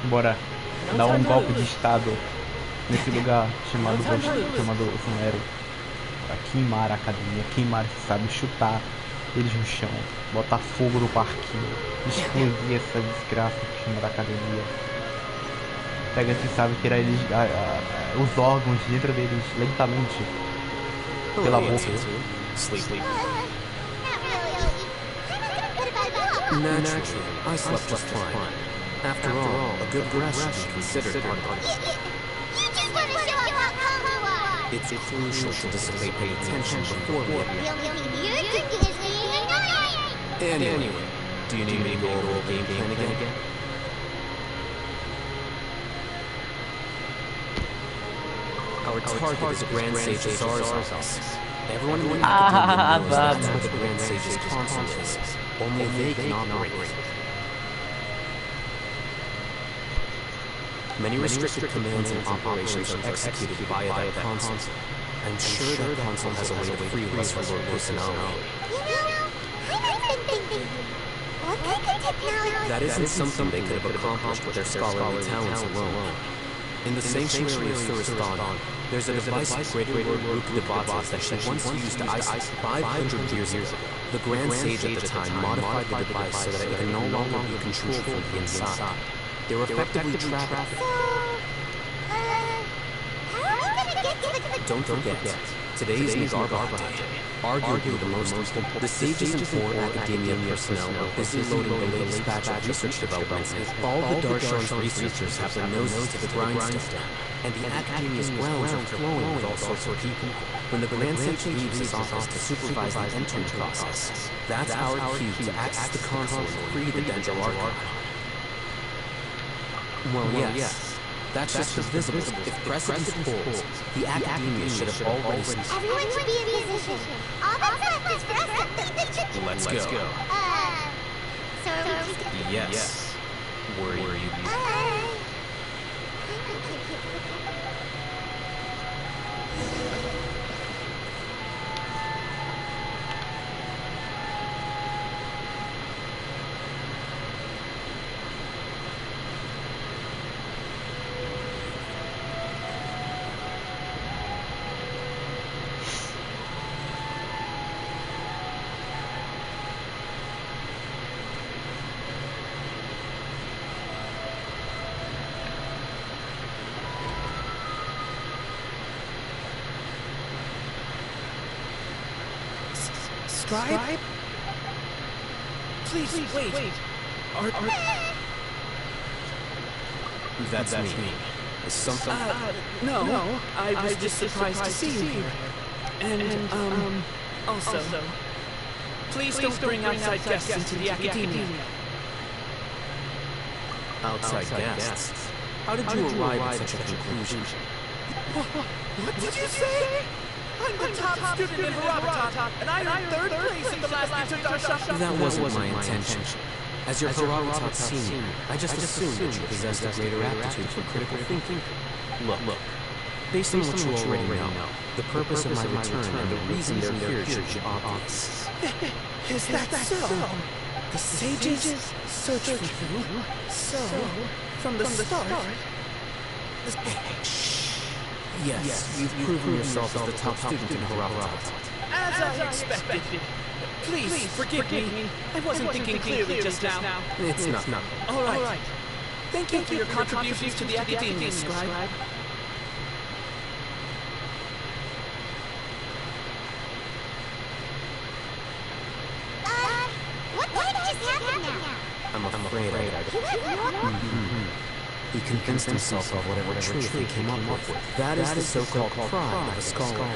Bora dar um golpe de estado nesse lugar chamado Efumero. Pra queimar a academia, queimar, sabe, chutar eles no chão, botar fogo no parquinho, explodir essa desgraça que chama da academia. Pega, se sabe, tirar eles, os órgãos dentro deles lentamente pela boca. Naturally, I slept just fine. After all, a good rest should be considered part of it. You just want to show off how calm you are! It's crucial to dissipate the attention before we... The only thing you're thinking is being annoying! Anyway, do you need me to go over the game plan again? Our target is Grand Sage Azar's office. Everyone in the Akademiya knows that's where the Grand Sage's console is. Only they can operate it. Many restricted commands and operations are executed via that console. I'm sure that console has a way to free us from our personality. You know, I've been thinking, what kind of technology... That isn't something they could have accomplished with their scholarly talents alone. In the sanctuary of Suristan, there's a device created by Batata that she once used to ice 500 years ago. The Grand Sage at the time modified the device so that it can no longer be controlled from the inside. They were effectively trapped. So, how are we gonna get to the... Don't forget, today is Batata Day. Arguably the most important. The sages and four Akademiya personnel are busy loading the latest batch of research developments. All the Darshan's researchers have their noses to the grindstone, and the Akademiya's grounds are flowing with all sorts of people. When the Grand Sage leaves his office to supervise the entering process, that's our cue to access the console and free the Dendro Archon. Well, yes. That's just visible. If precedent holds, the Akademiya should have already... Everyone should be in position. All that's left is for us to lead the church. Let's go. So are we just gonna... Yes. Were you... Scribe? Please, wait. That's me. Is something... No. I was just surprised to see you here. And, also, please don't bring outside guests into the Akademiya. Outside guests? How did you arrive at such a conclusion? What did you say? I'm the top student in Batata, and I earned third place at the last Darshan. That wasn't my intention. As your Batata senior, I just assumed that you possessed a greater aptitude for critical thinking. Look. Based on what you already know, the purpose of my return and the reason they're here should be obvious. Is that so? The sages searched for you. So, from the start... Yes, you've proven yourself as the top student in Batata. As I expected. Please, forgive me. I wasn't thinking clearly just now. It's not. All right. Thank you for your contributions to the Akademiya, Scribe. What just happened now? I'm afraid He convinced himself of whatever truth he came up with. That is the so-called pride of a scholar.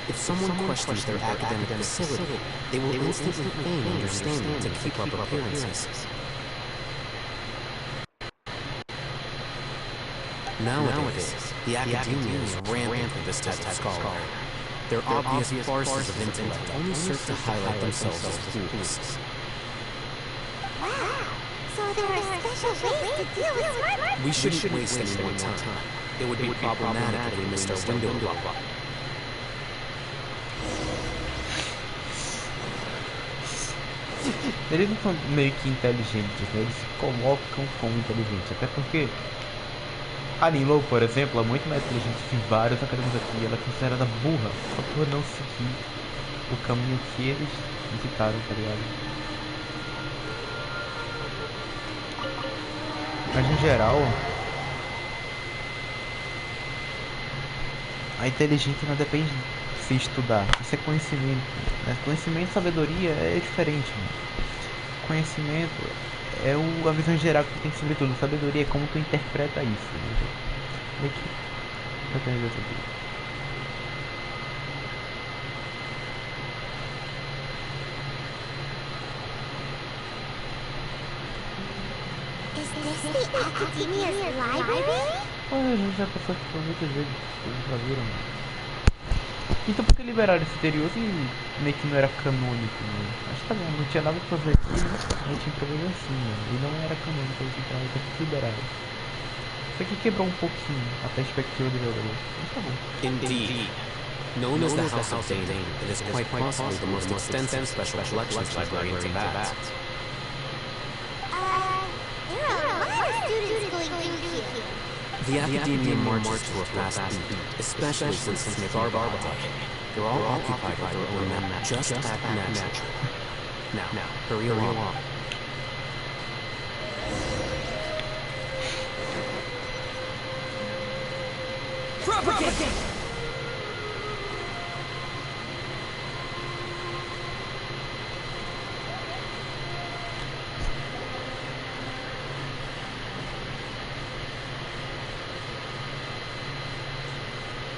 If someone questions their academic facility, they will instantly feign understanding to keep up appearances. Nowadays, the Akademiya is rampant with this type of scholar. Their obvious farces of intellect only serve to highlight themselves as fools. Wow. So there are special ways to deal with smart... We shouldn't waste any more time. It would be problematic if we missed our window block. Eles não são meio que inteligentes, né? Eles se colocam como inteligentes. Até porque a Nilo, por exemplo, é muito mais inteligente que vários acadêmicos aqui. Ela é considerada burra só por não seguir o caminho que eles visitaram, tá ligado? Mas no geral, a inteligência não depende de se estudar, isso é conhecimento, né? Conhecimento e sabedoria é diferente, né? Conhecimento é a visão geral que tu tem sobre tudo, sabedoria é como tu interpreta isso, né? Meio que depende dessa coisa. Is this the Akademiya's library? A gente já passou aqui por muitas vezes, vocês já viram. Então por que liberaram esse interior se meio que não era canônico, né? Acho que tá bom, não tinha nada pra fazer aqui, né? A gente tinha problema assim, né? E não era canônico, então tem que liberar. Isso aqui quebrou um pouquinho a perspectiva do jogador, mas tá bom. Indeed. Known as the House of Dane, it is quite possibly the most extensive special collections library in Tibet. There are a lot of students going through here. The Akademiya marches to a fast beat, especially since it's Batata. They're all occupied with their own men, just act natural. Now, hurry along. Propagate!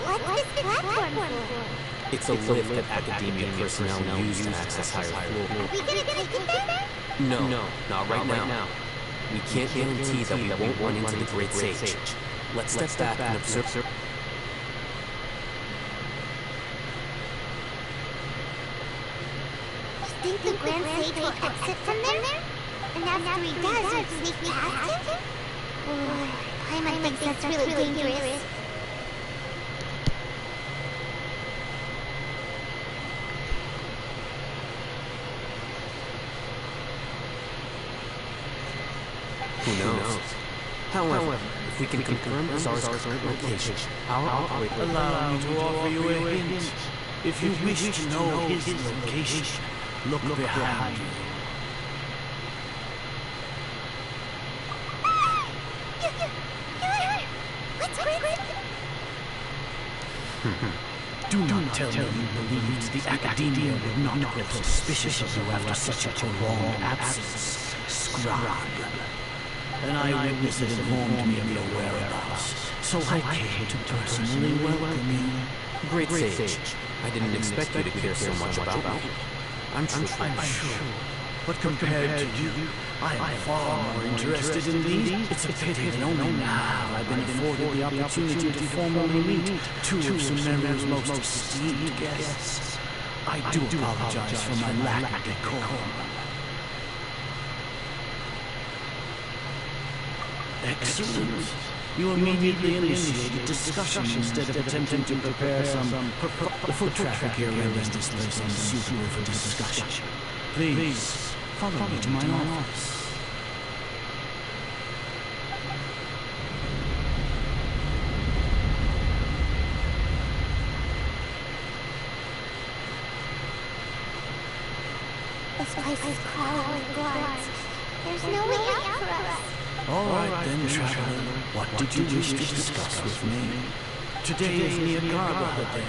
What's this platform for? It's a lift that Akademiya personnel use to access higher floors. Are we gonna take it there? No, not right now. We can't guarantee that we won't run into the Great Sage. Let's step back and observe. You think the Grand Sage will exit from there? And after he does, we'll sneak past him? Queimar thinks that's really dangerous. Who knows? However, if we can confirm Azar's current location, our operator... Allow me to offer you a hint. If you wish to know his location, look behind you. What's Great? Do not tell me you believed the Akademiya would not grow suspicious of you after such a prolonged absence, scribe. An eyewitness has informed me of your whereabouts, so I came to personally welcome you. Great Sage, I didn't expect you to care so much about me. I'm sure. But compared to you, I am far more interested in these. It's a pity that only now I've been afforded the opportunity to formally meet two of Sumeru's most esteemed guests. I do apologize for my lack of decorum. Excellent. You immediately initiated discussion instead of attempting to prepare some... The foot traffic here renders this place unsuitable for discussion. Please, follow me to my office. This place is crawling with guards. There's no way out for us. All right then, traveler. What did you wish to discuss with me? Today is Niagara Day,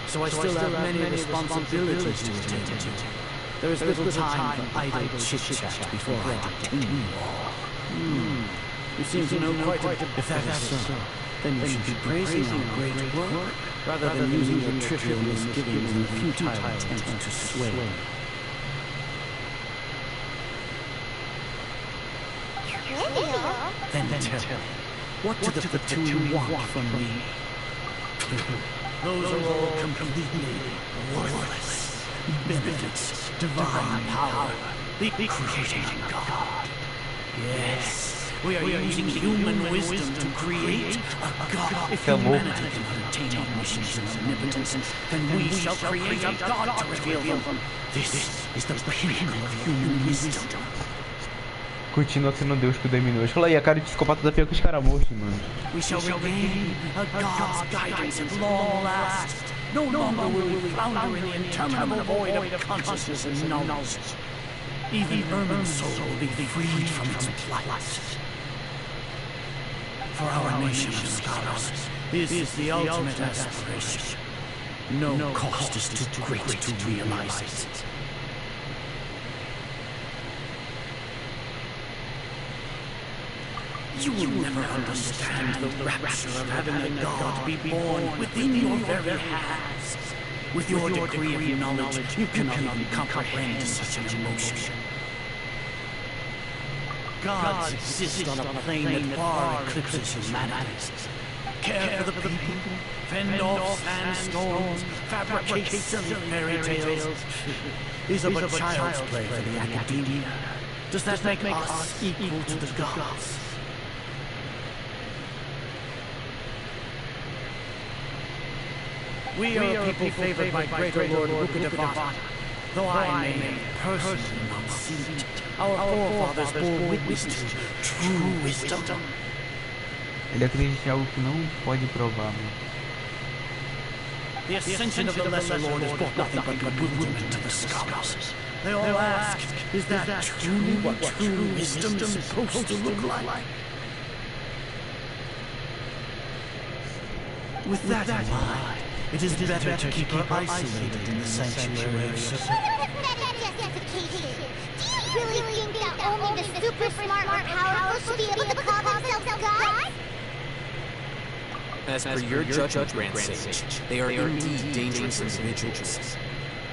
so I still have many responsibilities to attend to. There is little time for idle chit-chat before I continue. You seem to know quite a bit. If that is so, then you should be praising our great work, rather than using your trivial misgivings and futile attempts to sway. Then tell me, what do the two want from me? Those are all completely worthless. Benefits, divine power, the creating God. Yes, We are using human wisdom to create a god. If humanity can attain omniscience and omnipotence, then we shall create a god to reveal them. This is the pinnacle of human wisdom. Continua sendo Deus que o dominou. Fala aí, a cara de psicopata da pior que os caras mano. We shall regain a god's guidance at long last. No longer will we flounder in the interminable void of consciousness and knowledge. Even Ermin's soul will be freed from its plight. For our nation of scholars, this is the ultimate aspiration. No cost is too great to realize it. You will never understand the rapture of having a god be born within your very hands. With your degree of knowledge, you cannot even comprehend such an emotion. Gods exist on a plane that far eclipses humanity. Care for the people, fend off sandstorms, fabricate silly fairy tales. These are but child's play for the Akademiya. Does that make us equal to the gods? We are a people favored by greater Lord Batata, though I may personally not see it. Our forefathers bore witness to true wisdom. Ele acredita em algo que não pode provar, mano. The ascension of the Lesser Lord has brought nothing but bewilderment to the scholars. They all ask, is that truly what true wisdom is supposed to look like? With that in mind, it is better to keep her isolated in the sanctuary of justification. Do you really think that only the super smart or powerful should be able to call themselves gods? As per your judgment, Grand Sage, they are indeed dangerous individuals.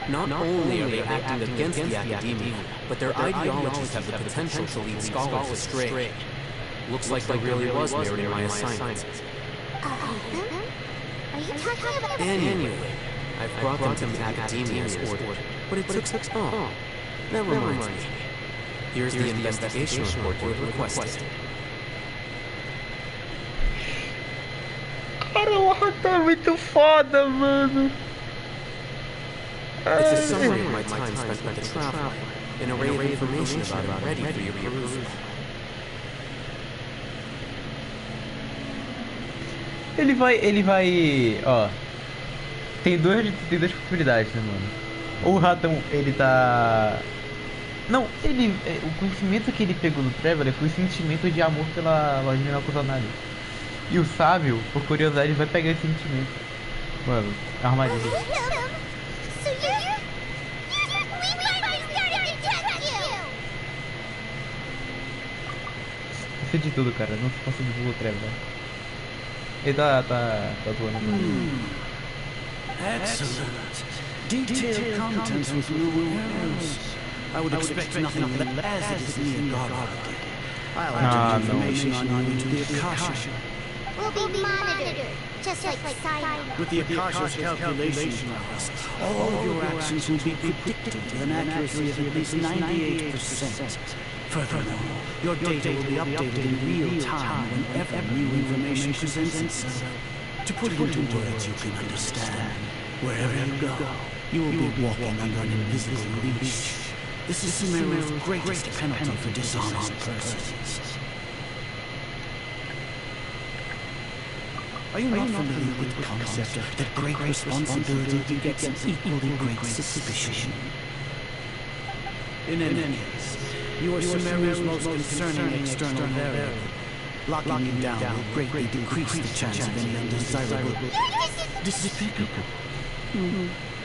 Not only are they acting against the Akademiya, but their ideologies have the potential to lead scholars astray. Looks like there really was merit in my assignment. Are you talking about... Anyway, I've brought them to the Akademiya's order, but it took... Oh, that reminds me. Here's the investigation report you had requested. Cara, tá muito foda, mano. It's a summary of my time spent with the traveler, an array of information about it ready for your perusal. Ele vai, ó. Tem duas possibilidades, né, mano? Ou o Ratão, ele tá... Não, o conhecimento que ele pegou do Traveler foi o sentimento de amor pela Lojinha Kusanagi. E o sábio, por curiosidade, vai pegar esse sentimento. Mano, armadilha. Isso de tudo, cara. Não se passa de o Traveler. Ele tá atuando. Excellent. Detailed contents with no errors. I would expect nothing less as it is near God. I'll enter information on you to the Akasha. We'll be monitored, just like Simon. With the Akasha's calculation process, all of your actions will be predicted with an accuracy of at least 98%. Furthermore, your data will be updated in real time whenever new information presents itself. To put it into words you can understand, wherever you go, you will be walking under an invisible leash. This is Sumeru's greatest penalty for dishonest persons. Are you not familiar with the concept that great responsibility begets an equally great suspicion? In any case, you are Sumeru's most concerning external variable. Locking you down will greatly decrease the chance of any undesirable... Despicable.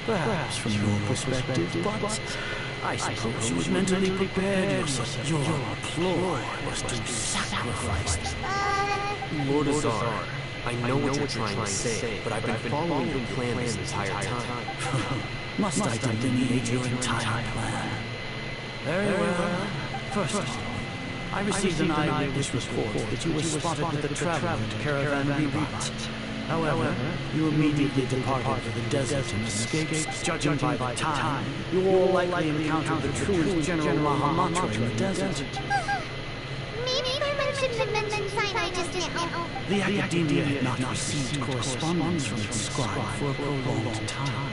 Perhaps from your perspective, but I suppose you had mentally prepared yourself. Your ploy was to sacrifice... Lord Azar, I know what you're trying to say, but I've been following your plan this entire time. Must I delineate your entire plan? Very well. First of all, I received an eyewitness report that you were spotted with the traveler at Caravan Ribat. However, you immediately departed for the desert and escaped. Judging by the time, you all likely encountered the truest General Mahamatra in the desert. Maybe for my shouldn't have mentioned Sinai just now. The Akademiya had not received correspondence from its scribe for a prolonged time.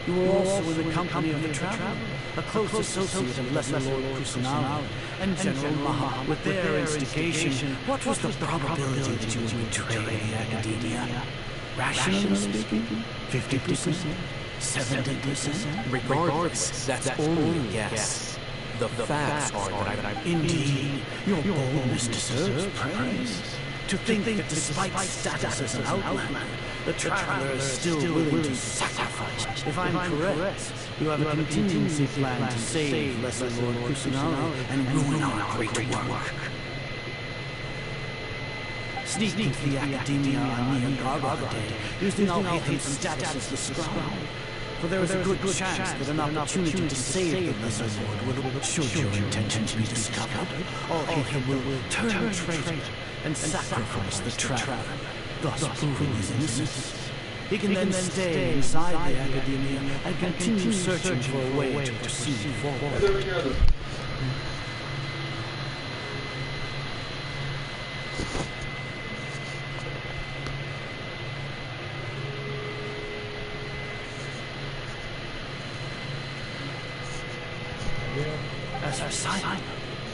You were also in the company of the traveler, a close associate of Lesser Lord Kusanagi and General Maha. With their instigation, what was the probability that you would betray the Akademiya? Rationally speaking, 50%? 70%? Regardless, that's only a guess. The facts are that I... Indeed, your boldness deserves praise. To think that despite status as an outlander, the traveler is still willing to sacrifice. If I'm correct, you have a contingency plan to save Lesser Lord Kusanagi and ruin our great work. Sneak into the Akademiya on Niagarba Day, using Al-Haytham's status as the scribe. For there is a good chance that an opportunity to save the Lesser Lord will, should your intentions be discovered, Al-Haytham will turn traitor and sacrifice the traveler, thus proving his innocence. He can then stay inside the Akademiya and continue searching for a way to proceed forward. As for Simon,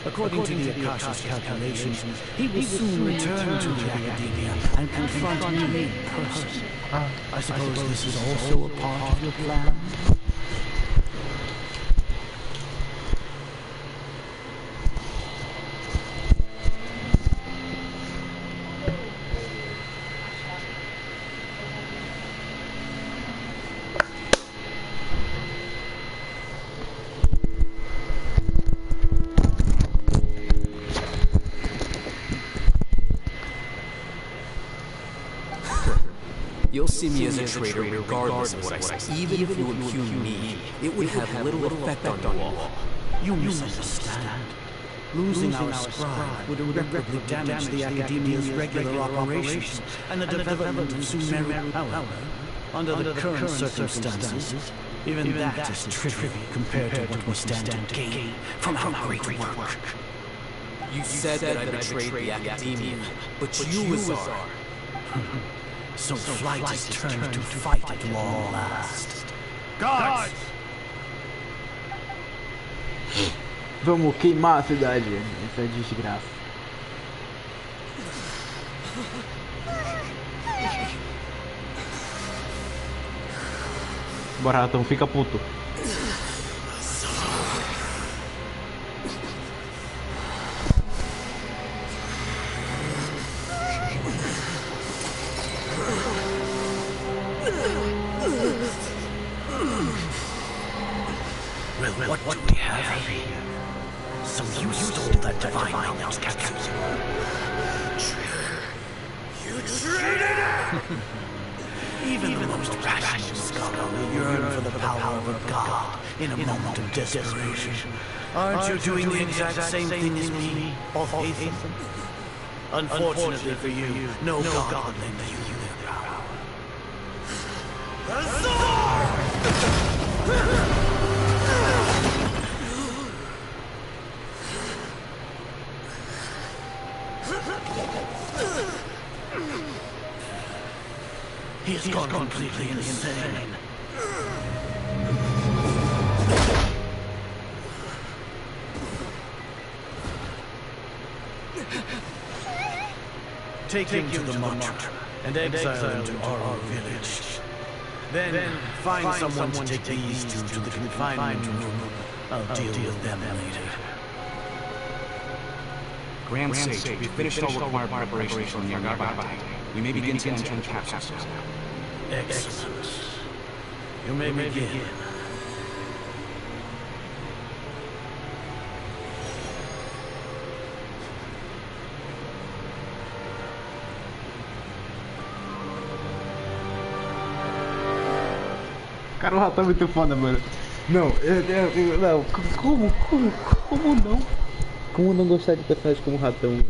according to the Akasha's calculations, he will soon return to the Akademiya and confront me in person. I suppose this is also a part of your plan? You'll see me as a traitor regardless of what I say. Even if you impugn me, it would have little effect on you all. You misunderstand. Losing our scribe would irreparably damage the Akademiya's regular operations and the development of Sumerian power. Under the current circumstances, even that is trivial compared to what we stand to gain from our great work. You said that I betrayed the Akademiya, but you, Azar... So flight has turned to fight at long last. Guards! Vamos queimar a cidade. Essa desgraça. Bora, Ratão, fica puto. Well, what do we have here? So you stole that divine knowledge capsule. You traitor! Even the most rational scholar will yearn for the power of a god in a moment of desperation. Aren't you doing the exact same thing as me, Al-Haytham? Unfortunately for you, no god will lend you their power. He has gone completely insane. Take him to the mantra and exile him to our village. Then find someone to take these two to the confinement room. I'll deal with them later. Grand Sage, we've finished all required preparations from the Batata. We may begin to enter the capsule. Excellent. You may begin. Cara, o Ratão é muito foda, mano. Não, não, como não? Como não gostar de personagens como o Ratão?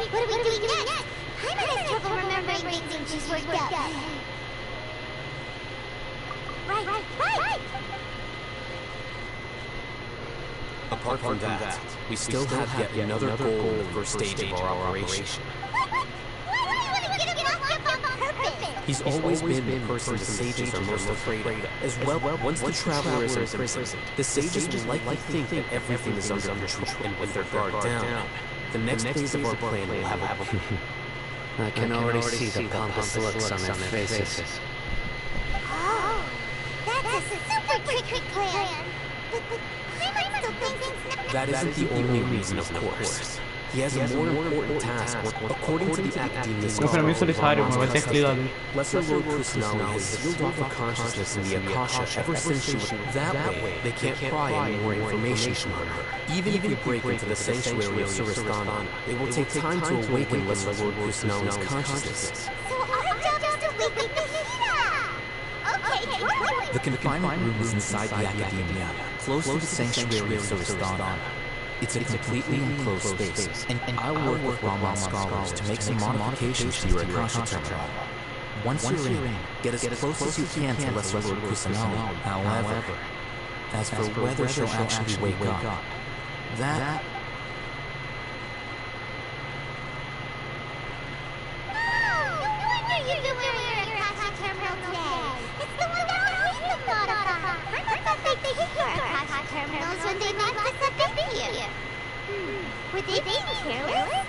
what are we doing next? I'm having trouble remembering things when she's worked up. Right. Apart from that, we still have yet another goal in the first stage of our operation. Why do you want to get him locked up on purpose? He's always been the person the sages are most afraid of. As well, once the traveler is imprisoned, the sages will likely think that everything is under control, and with their guard down, the next phase of our plan will have a... I can already see the pompous looks on their faces. Oh, that's a super tricky plan. But Queimar still thinks it's That isn't the only reason, of course. He has a more important task. According to the Akademiya, Pra mim solitário, mano, vai ter que lidar dele. Lesser Lord Kusanali has sealed off her consciousness in the Akasha ever since she was... That way, they can't pry any more information on her. Even if we break into the sanctuary of Surasthana, it will take time to awaken Lesser Lord Kusanali's consciousness. So our job is to wake up Nahida! Okay, totally! The confinement room is inside the Akademiya, close to the sanctuary of Surasthana. It's a completely enclosed space, and I'll work with Raman scholars to make some modifications to your Akasha terminal. Once you're in, get as close as you can to Lesser Lord Kusanali. However, as for whether she'll actually wake up, that... Terminals when they locked us up in here. Were they being careless?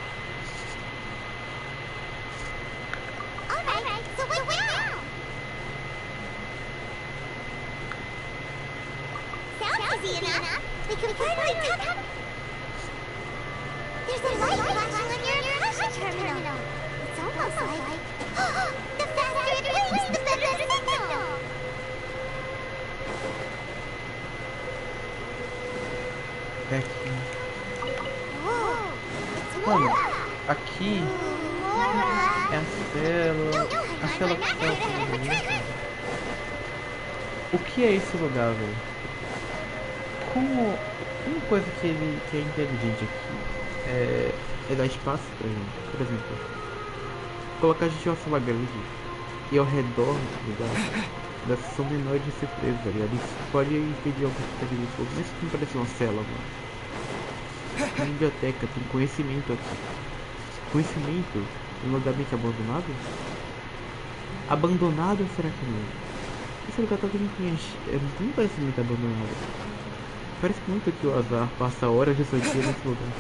Alright, so what now? Sounds easy enough. We can finally come. There's a light flashing on your Akasha terminal. It's almost like... the faster it blinks, the better the signal! Aqui. Whoa, it's Mano, Mora! aqui Mora! é a cela que tá. O que é esse lugar, velho? Como uma coisa que é inteligente aqui é dar espaço pra gente. Por exemplo, colocar a gente em uma sala grande e ao redor do lugar da sessão menor de surpresa, tá ligado? Isso pode impedir alguns ataques de fogo, mas isso não parece uma cela, mano. Tem biblioteca, tem conhecimento aqui. Conhecimento em um lugar meio que abandonado? Abandonado ou será que não? Esse lugar totalmente não parece muito abandonado. Parece muito que o azar passa horas de seu dia nesse lugar.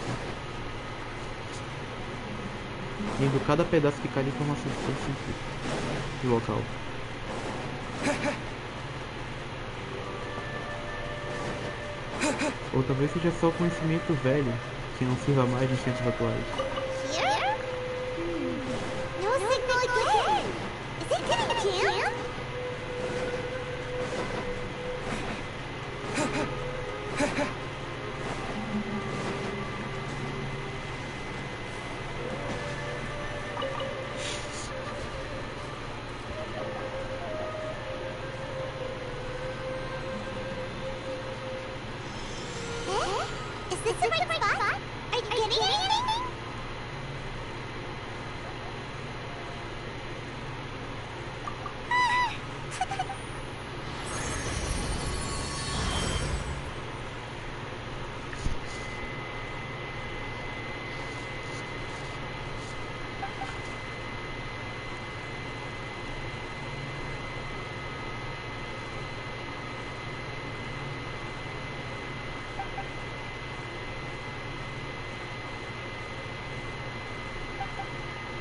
Vendo cada pedaço que cada informação que tem sentido do local. Ou talvez seja só conhecimento velho que não sirva mais nos tempos atuais. Here? No signal again! Is it getting jammed? Is this the right spot? Are you getting anything?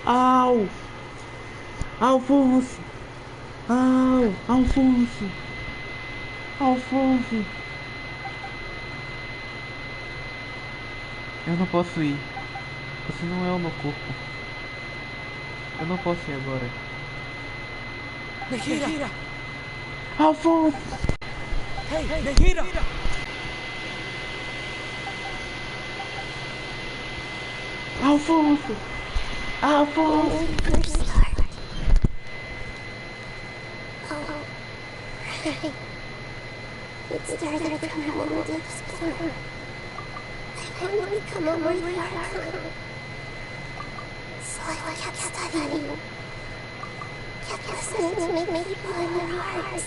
Au! Alfonso! Au! Alfonso! Alfonso! Eu não posso ir. Você não é o meu corpo. Eu não posso ir agora. Nahida! Alfonso! Hey, Nahida! Alfonso! Alfonso! First start. Oh, right. It started from a moment of explore. I finally come over your time. I kept studying. Kept listening to make people in your hearts.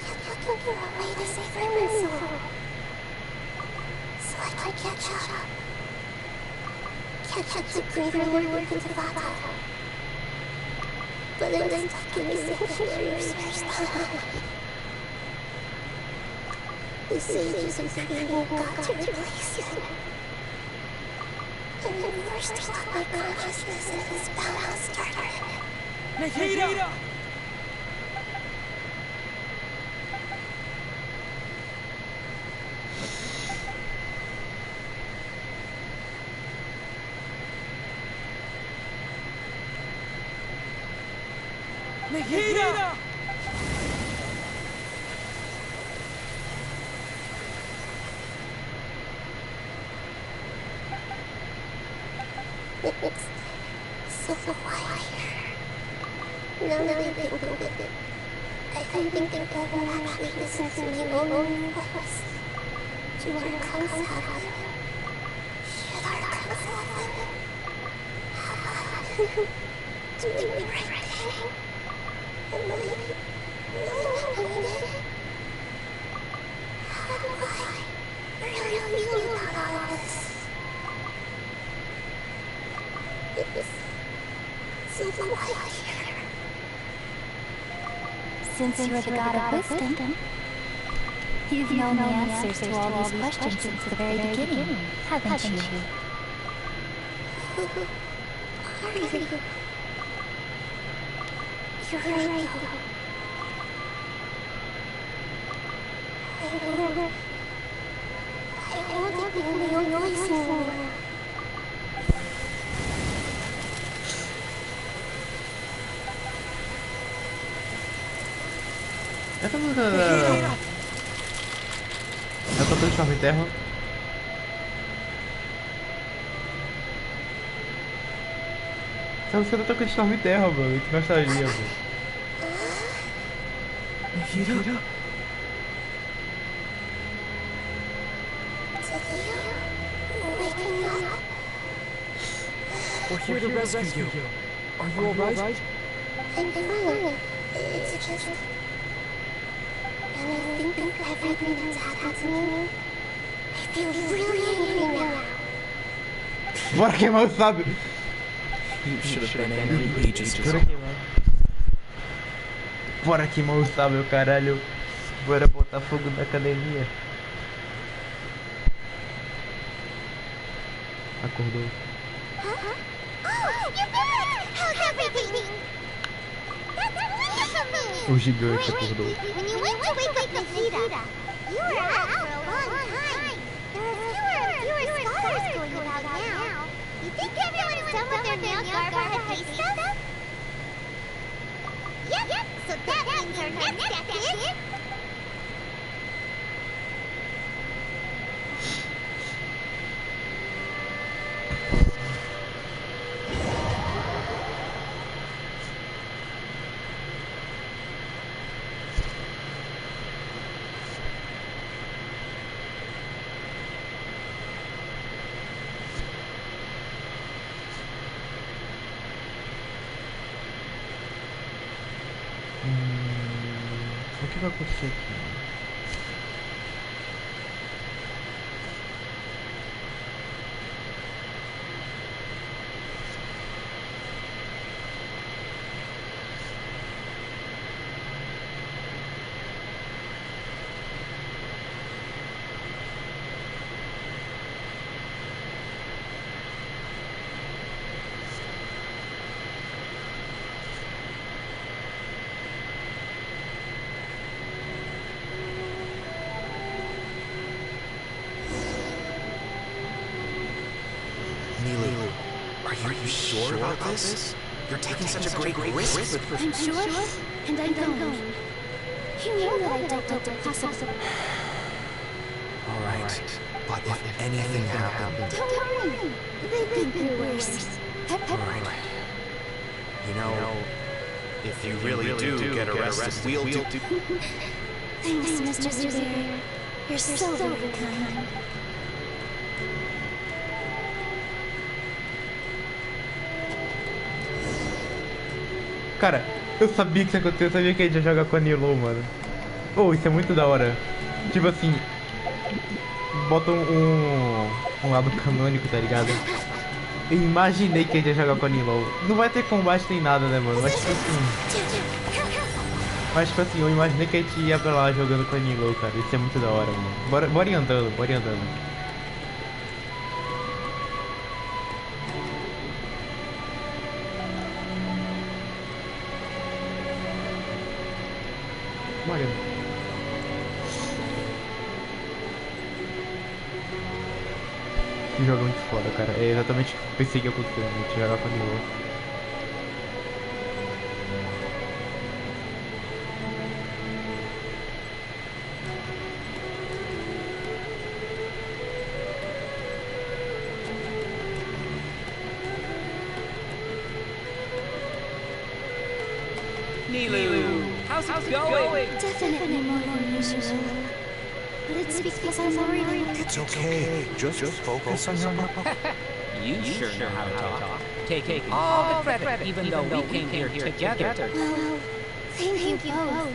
Kept looking for a way to save Herman's soul. So I could catch up. Catch up to greater work into Batata. But I'm stuck in the sanctuaries where the sages of Queimar got to replace it. And the first thought my consciousness in this battle started. Nikita! Nikita! It's so quiet here. Now that I think of it, I think that God actually listens to my own voice. To our concept. Should our concept doing the right thing? Am I knowing it? How do I really feel about all this? It's so quiet here. Since you're the god of wisdom, you've known the answers to all these questions since the very beginning, haven't you? Who are you? You're right, though. I won't be my own voice anymore. Essa música eu tô de Storm Terra. Essa música tá tocando de Storm Terra, mano. Que nostalgia, mano. Nikita? We're here to rescue you. Are you alright? I'm fine. It's just... And I think of everything that's happened to me. I feel really angry now. Bora queimar o sábio. You should have been angry ages ago. Bora queimar o sábio, caralho. Bora botar fogo na academia. Acordou. Oh, you're back! How's everything? That's wonderful news! O gigante acordou. When you went to wake up Nikita, you were out for a long time. There are fewer scholars going about now. You think everyone's done with their nail garba stuff? Yep, so that means our next step is... O que vai acontecer aqui? Are you sure about this? You're taking such a great risk. I'm sure, and I'm going. You know that I don't know possible. All right, but if anything happens... Don't worry. They've been through worse. All right. You know, if you really do get arrested, we'll do... Thanks, Mr. Zubair. You're so very kind. Cara, eu sabia que isso ia acontecer, eu sabia que a gente ia jogar com a Nilo, mano. Oh, isso é muito da hora. Tipo assim, bota um lado canônico, tá ligado? Eu imaginei que a gente ia jogar com a Nilo. Não vai ter combate nem nada, né, mano? Mas tipo assim, eu imaginei que a gente ia pra lá jogando com a Nilo, cara. Isso é muito da hora, mano. Bora ir andando, bora ir andando. Bora. Que jogo muito foda, cara. É exatamente o que eu pensei que ia acontecer, né? A gente jogar com a Nilo. Nilu, how's it going? Definitely more than usual. But it's because I'm worried. It's okay. Just focus on your You sure know how to talk. Take all the credit, even though we came here together. Well, thank you both.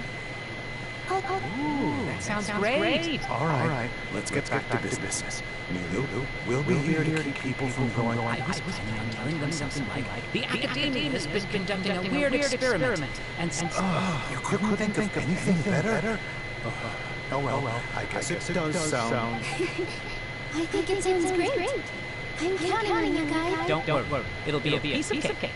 Ooh, that sounds great. All right. Let's get back to business. Nilu, we'll be here to keep people from going. I was planning on telling them something like, the Akademiya has been conducting a weird experiment, and You couldn't think of anything better? Oh well, I guess it does sound... I think it sounds great. I'm counting on you guys. don't worry, it'll be a piece of cake.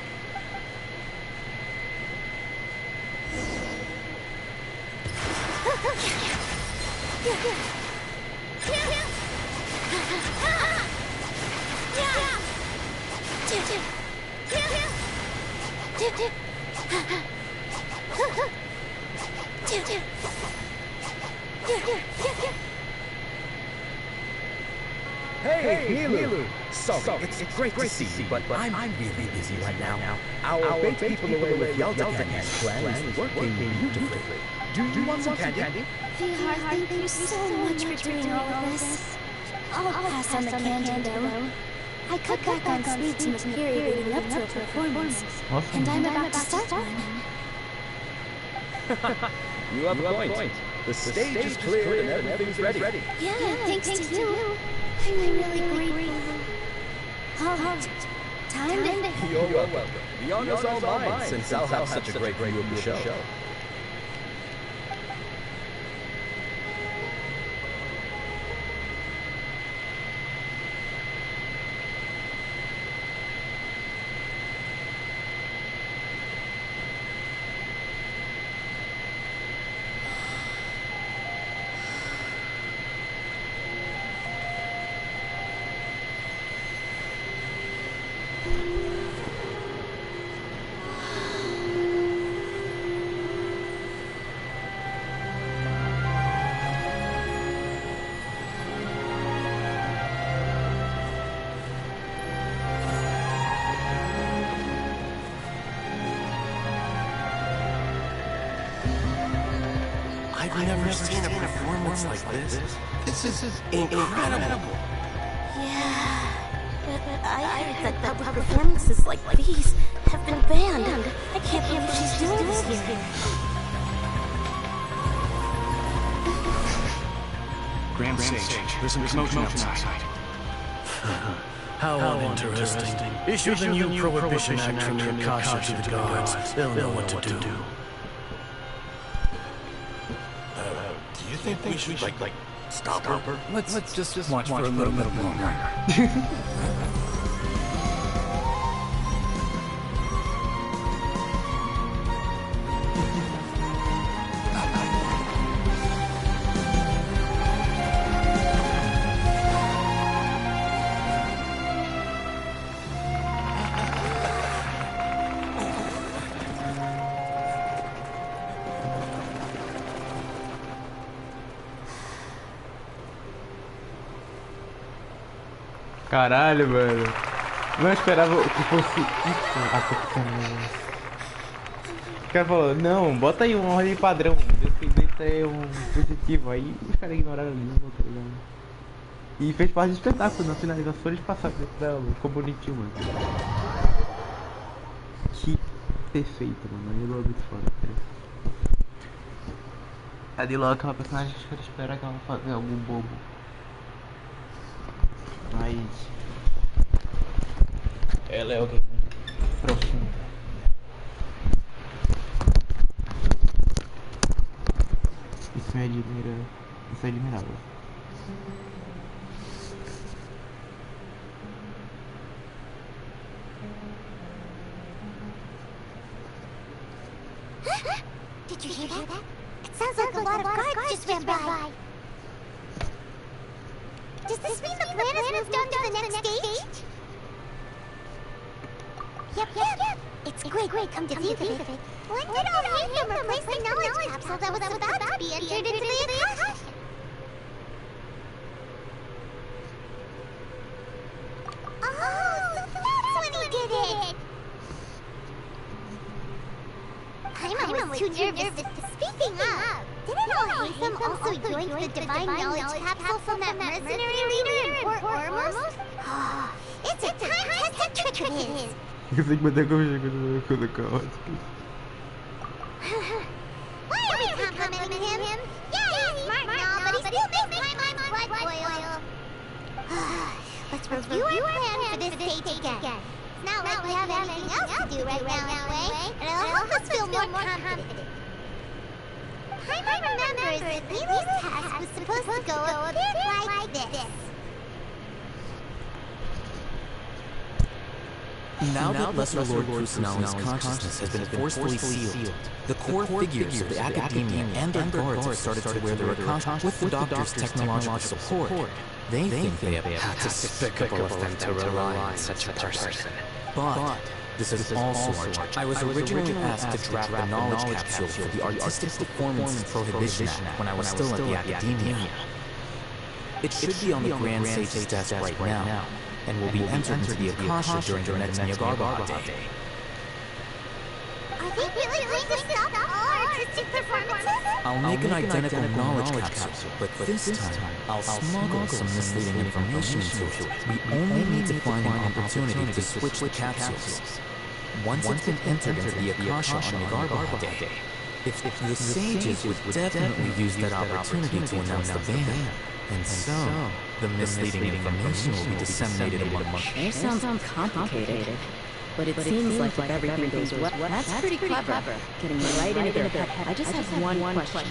Hey, Nilu! Sorry, it's great to see you, but I'm really busy right now. Our bait people away with Yalta Candy's plan is working beautifully. Do you want some candy? VR, thank you so much for doing all of this. I'll pass on the candy, though. I cut back on sweets in the period leading up to a performance, and I'm about to start one. You have a point. The stage is clear and everything's ready. Yeah, thanks to you. I'm really grateful. Oh, time to... You're welcome. The honor's all mine, since I'll have such a great view of the show. I've never seen a performance like this. This is incredible. Yeah, but I heard that public performances like these have been banned. I can't believe she's doing this here. Grand Sage, there's some commotion outside. How uninteresting. Issue the new Prohibition Act from the Akasha to the guards. They'll know what to do. Do you think we should, like, stop her? Let's just watch for a little bit longer. Caralho, mano. Não esperava que fosse isso acontecendo. O cara falou, não, bota aí um ordem padrão. Descendente é um positivo. Aí os caras ignoraram ali, tá ligado? E fez parte do espetáculo, na finalização eles passaram pra ela. Ficou bonitinho, mano. Que perfeita, mano. A Nilo é muito foda, cara. A Nilo é aquela personagem que eu espero que ela faça algum bobo. Mas ela é alguém muito profundo. Isso me admira. Isso é admirável. Did you hear that? It sounds like a lot of guards just ran by. Does this mean the plan has moved on to the next stage? Yep. It's great. Come to think of it. When did all Helium replace the knowledge capsule that was about to be entered into the Akasha? Oh, so that's when he did it! Paimon was too nervous to... Speaking of, didn't Al-Haytham also yoink the divine knowledge capsule from that mercenary leader in Port Ormos? It's a time-tested trick of his! Eu sei que vai ter coisa caótica. Why are we complimenting him? Yeah, he's smart and all, but he still makes Paimon's blood boil. Let's review our plan for this stage again. It's not like we have anything else to do right now anyway, and it'll help us feel more confident. Paimon remembers that Lily's task was supposed to go a bit like this. Now that Lesser Lord Kusanali's consciousness has been forcefully sealed, the core figures of the Akademiya and their guards have started to wear their Akasha with the Doctor's technological support. They think they have How despicable of them to rely on such a person. But this is also our charge. I was originally asked to draft the knowledge capsule for the Artistic Performance Prohibition Act when I was still at the Akademiya. It should be on the Grand Sage's desk right now, and will be entered into the Akasha during the next Niagara Day. Are they really going to stop all artistic performances? I'll make an identical knowledge capsule, but this time, I'll smuggle some misleading information into it. We only need to find an opportunity to switch the capsules. Once it's been entered into the Akasha on Niagara Day, if the sages would definitely use that opportunity to announce the ban. And so, the misleading information will be disseminated among It sounds complicated, but it seems like if everything goes well, that's pretty clever. Getting right into their head. I just have one question.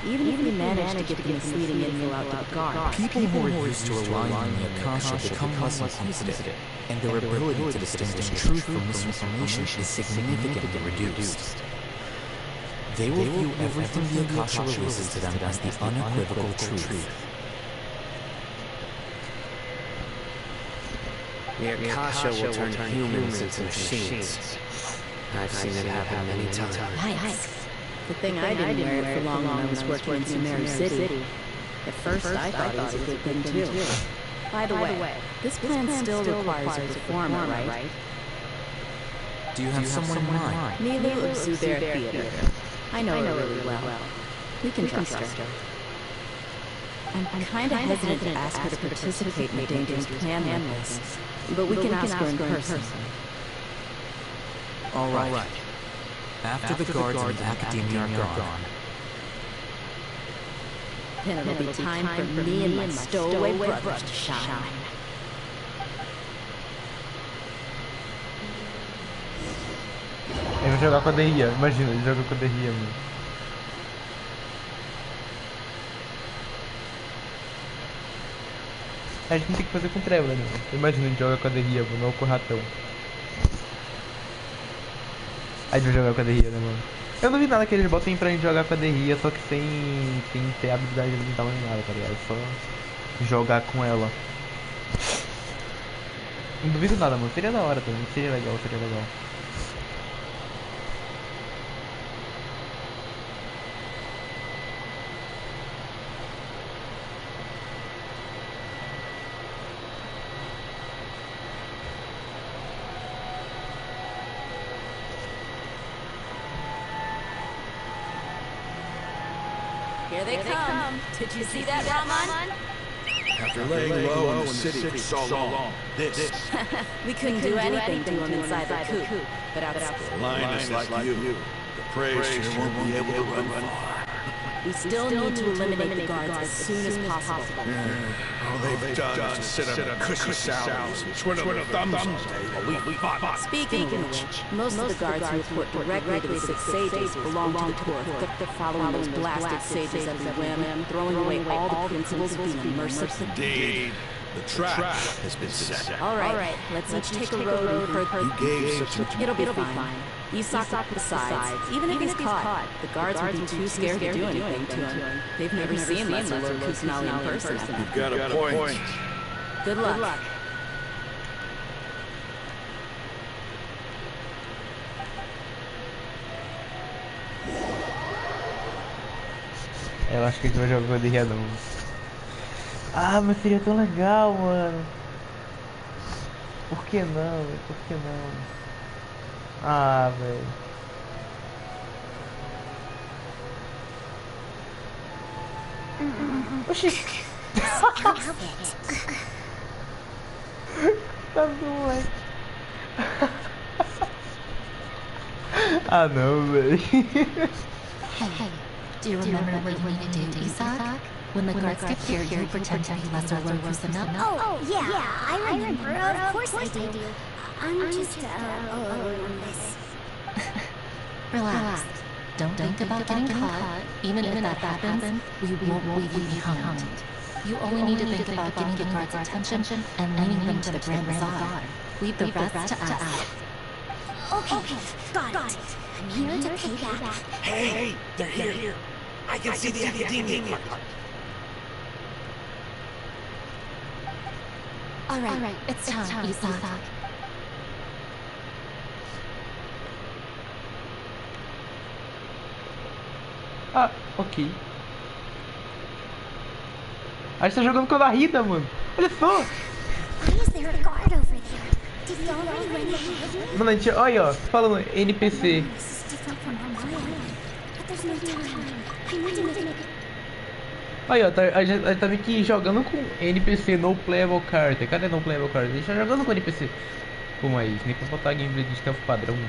Even if we manage to get the misleading info out to the guards, people who are used to relying on the Akasha become less inquisitive, and their ability to distinguish truth from misinformation is significantly reduced. They will view everything the Akasha releases to them as the unequivocal truth. The Akasha will turn humans into machines. I've seen it happen many times. Nice. The thing I didn't wear it for long when I was working in Sumeru City. At first, I thought it was a good thing too. By the way, this plan still requires a performer, right? Do you have someone in mind? Milu of Zubair Theater. I know her really well. We can trust her. I'm kind of hesitant to ask her to participate in a dangerous plan like this, but we can ask her in person. All right. After the guards and the Akademiya are gone, then it'll be time for me and my stowaway brothers to shine. Eu vou jogar com a Akademiya, imagina, ele joga com a Akademiya, mano. A gente tem que fazer com treva, né? Imagina, a gente joga com a Akademiya, mano, não com o ratão. A gente vai jogar com a Akademiya, né, mano? Eu não vi nada que eles botem pra gente jogar com a Akademiya, só que sem ter habilidade elemental nem nada, tá ligado? Só jogar com ela. Não duvido nada, mano. Seria da hora também, seria legal, seria legal. Here they come. Did you see that, Raman? After laying low in the city for so long, this. We couldn't do anything to him inside the coop, but outside. Linus like you. The praise here won't be able to run far. We still need to eliminate the guards as soon as possible. All they've done is to sit on cushy salaries and twiddle their thumbs all day while we fought. Speaking of which, most of the guards who report directly to the 6 sages belong to the Torth. They're following those blasted sages every whim, throwing away all the principles of being a merciful. Indeed. The trap has been set. All right, let's each take a road and herd. You gave such a... It'll be fine. Isak besides, even if he's caught, the guards would be too scared to do anything to him. They've never seen Lesser Lord Kusanali in person. You've got a point. Good luck. Eu acho que a gente vai jogar de redão. Ah, mas seria tão legal, mano. Por que não? Por que não? Ah, velho. Oxi. Tá moleque. Ah, não, velho. Hey, do you remember what you need to do, Isak? When the guards get here, you pretend to be Lesser Lord Kusanali. Oh, yeah, I remember. Of course I do. I'm just, nervous. Relax. Don't think about getting caught. Even if that happens, we won't leave you behind. You only need to think about getting the guards' attention and leading them to the Grand Bazaar. Leave the rest to us. Okay, got it. I'm here to pay back. Hey, they're here. I can see the Akademiya. All right, it's time, Isak. Ah, ok. A gente tá jogando com a Rita, mano. Olha só. Why is there a guard over there? Did he already run ahead? Mano, a gente, olha, ó, falando NPC. This is different from Himalayan, but there's no time. I need to make it. Aí, ó, a gente tá meio que jogando com NPC, no playable character. Cadê no playable character? A gente tá jogando com NPC. Pô, mas nem pra botar gameplay de stealth padrão, não.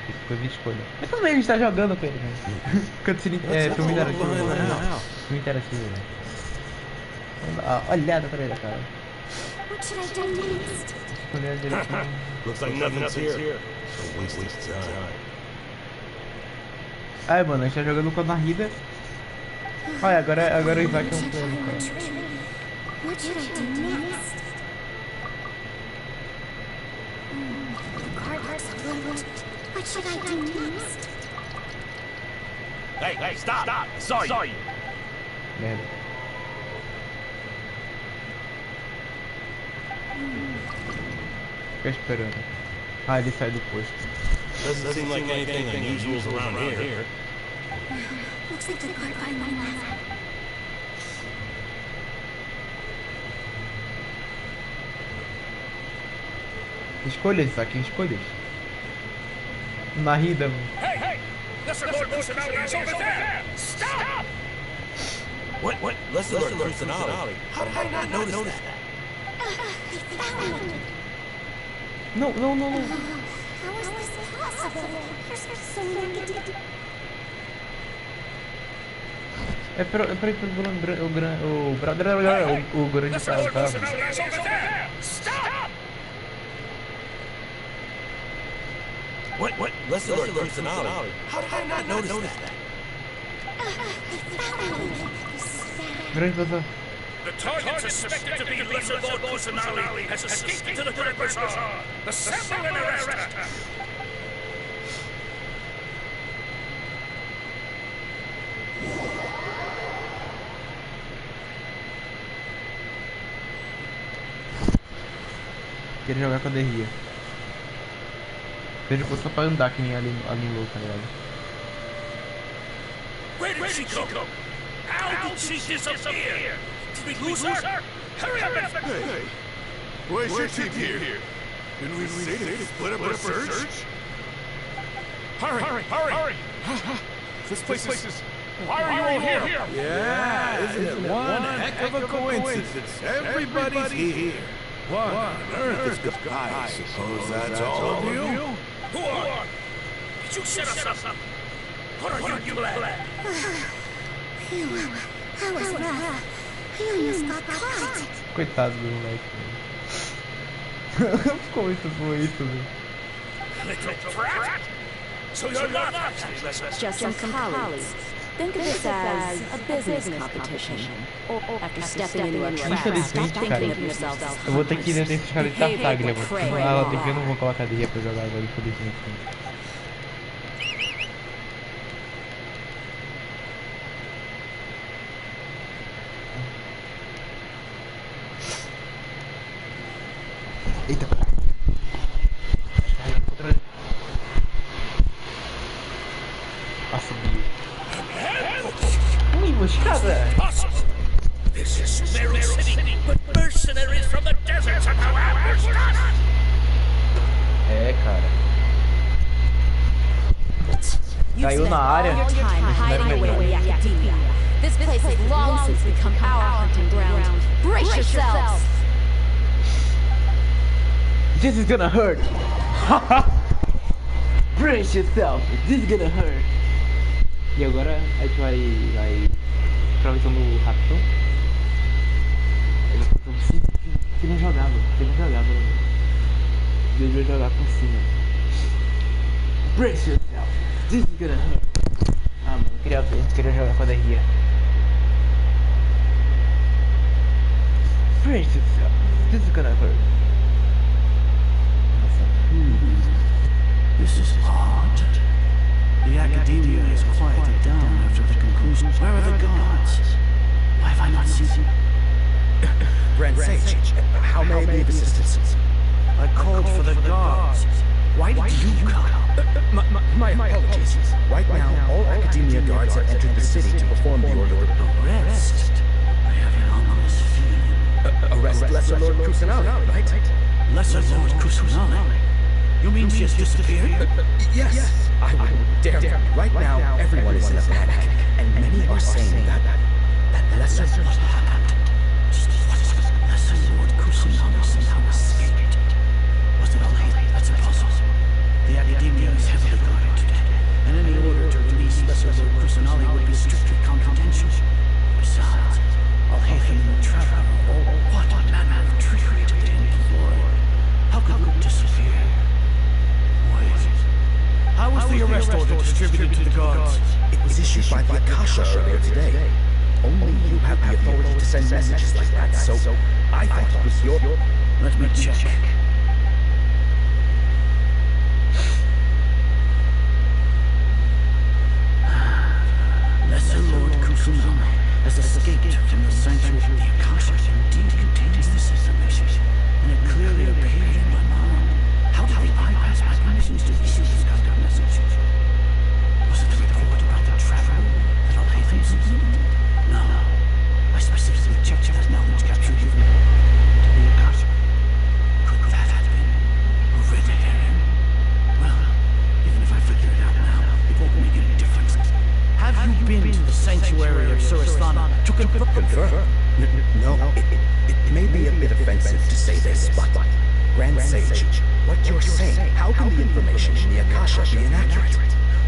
Tem coisa de escolha. Mas tudo bem, a gente tá jogando com ele, né? Cutscene, filme interativo. Filme interativo, né? Olhada pra ele, cara. What should I do next? Escolher a direção. Looks like nothing's here. So wasting time. Ai, mano, a gente tá jogando com a Narida. Olha, agora o Isaac é um player, cara. What should I do next? What should I do next? Hey, stop! Saw you! Merda. Fica esperando. Ah, ele sai do posto. Doesn't seem like anything unusual around here. Looks like the guard by my left. Escolha, Isaac, escolha. Narida, mano. Hey! Lesser Lord Kusanali is over there! Stop! What? Lesser Lord Kusanali? How did I not notice that? They found me. Não. How is this possible? You're so negative. É peraí, o brother, o grande Lesser Lord cara. Kusanali is over there! Stop! What? Lesser Lord Kusanali? How did I not notice that? They found me. This is bad. Grande bazar. The target suspected to be Lesser Lord Kusanali has escaped into the Grand Bazaar. Assemble and arrest her! Queria jogar com a Derria. Seja só pra andar que nem ali louco, tá ligado? Where did she go? How did she disappear? Did we lose her? Hurry up and... Hey, why is your team here? Didn't we say to split up our search? Hurry! This place is Why are you all here? Yeah, isn't it one heck of a coincidence? Everybody's here. What on earth is this guy? I suppose that's all of you? Who are? Did you set us up? What are you glad? Phew, that was rough. I almost got caught. Coitado do moleque. Ficou muito bom isso, velho. Little brat? So you're not actually Just some colleagues. Think of this as a business competition. After stepping into a trap, stop Infelizmente, cara, thinking of yourselves as eu vou ter que ir nesse cara de Tartaglia, mano. Prey. Ah, eu não vou colocar DG pra jogar agora, infelizmente. Eita, cara. Subiu. Uma emboscada? This is Meryl City, but mercenaries from the deserts are now ambush us! É, cara. Caiu na área. This place has long since become our hunting ground. Brace yourselves! This is gonna hurt. Brace yourself. This is gonna hurt. E agora a gente vai aproveitando rápido. Ele jogava. Devia jogar por cima. Brace yourself. This is gonna hurt. Ah, mano, queria jogar com a DG. Brace yourself. This is gonna hurt. This is odd. The Akademiya has quieted down after the conclusion. Where are the guards? Why have I not seen them? Grand Sage, how may I be of assistance? I called for the guards. Why did you come? My apologies. Right now, all Akademiya guards have entered the city to perform the order of Arrest? I have an ominous feeling. arrest Lesser Lord Kusanagi, right? Lesser Lord Kusanagi? You mean she has disappeared? Yes. I wouldn't dare. Right now, everyone is in a panic, and many are saying that Lesser What happened? Lesser Lord Kusanagi somehow escaped. Was it all hate? That's impossible. The Akademiya is heavily guarded today, and any order to release Lesser Lord Kusanagi would be strictly confidential. Besides, Al-Haytham and the Traveler, what manner of trickery did they employ? How could Luke disappear? How was the arrest order distributed to the guards? it was issued by the Akasha earlier today. Only you have the authority to send messages like that, so I thought it was your... Let me check. Lesser Lord Kusanagi has escaped from the sanctuary. The Akasha indeed contains this information, and it clearly appeared in my mind. How did they bypass my permissions to issue this kind of message? Was it the report about the traveler that Al-Haytham submitted? No. I specifically checked that knowledge captured even to the Akasha. Could that have been a red herring? Well, even if I figure it out now, it won't make any difference. Have you been to the sanctuary of Surasthana to confirm? No, it may be a bit offensive to say this, but Grand Sage, what you're saying, how can the information in the Akasha be inaccurate?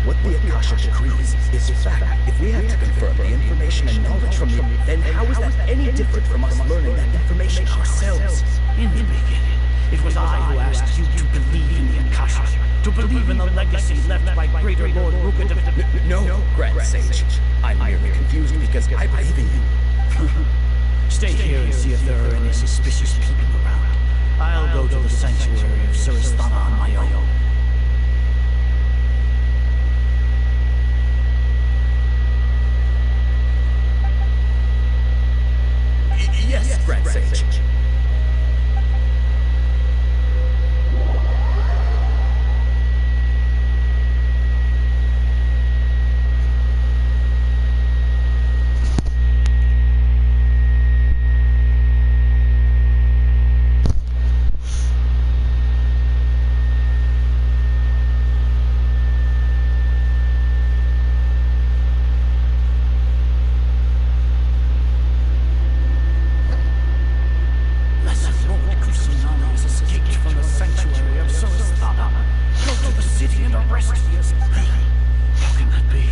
What the Akasha decrees is fact. If we have to confirm the information and knowledge from the, then how is that any different from us learning that information ourselves? In the beginning, it was I who asked you to believe in the Akasha, to believe in the legacy left by Greater Lord Ruka. No, Grand Sage. I'm merely confused because I believe in you. Stay here and see if there are any suspicious people around. I'll go to the sanctuary of Surasthana on my own. Yes, Grand Sage. rest years. How can that be?